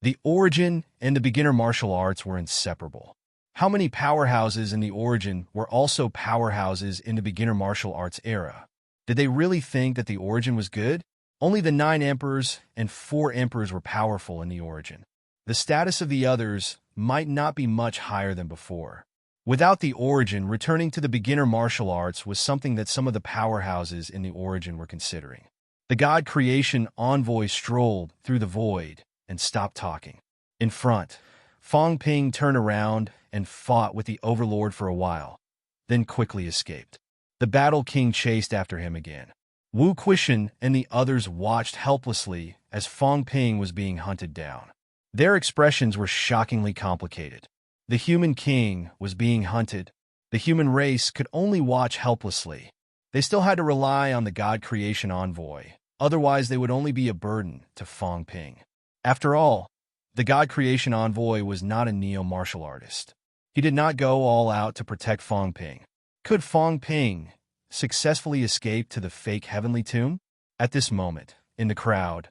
Speaker 1: The origin and the beginner martial arts were inseparable. How many powerhouses in the origin were also powerhouses in the beginner martial arts era? Did they really think that the origin was good? Only the 9 emperors and 4 emperors were powerful in the origin. The status of the others might not be much higher than before. Without the origin, returning to the beginner martial arts was something that some of the powerhouses in the origin were considering. The God creation envoy strolled through the void and stopped talking. In front, Fong Ping turned around and fought with the Overlord for a while, then quickly escaped. The Battle King chased after him again. Wu Quishan and the others watched helplessly as Fong Ping was being hunted down. Their expressions were shockingly complicated. The human king was being hunted. The human race could only watch helplessly. They still had to rely on the God creation envoy, otherwise they would only be a burden to Fong Ping. After all, the God creation envoy was not a neo-martial artist. He did not go all out to protect Fong Ping. Could Fong Ping successfully escape to the fake heavenly tomb? At this moment, in the crowd,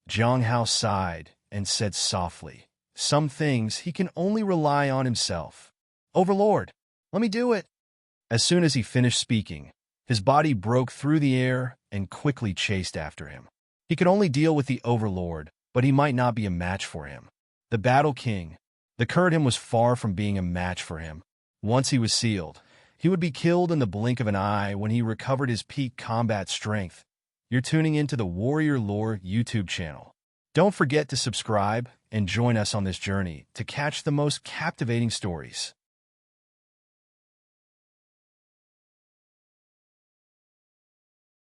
Speaker 1: Zhang Hao sighed and said softly, "Some things he can only rely on himself. Overlord, let me do it." As soon as he finished speaking, his body broke through the air and quickly chased after him. He could only deal with the Overlord, but he might not be a match for him. The Battle King, the current him was far from being a match for him. Once he was sealed, he would be killed in the blink of an eye when he recovered his peak combat strength. You're tuning into the Warrior Lore YouTube channel. Don't forget to subscribe and join us on this journey to catch the most captivating stories.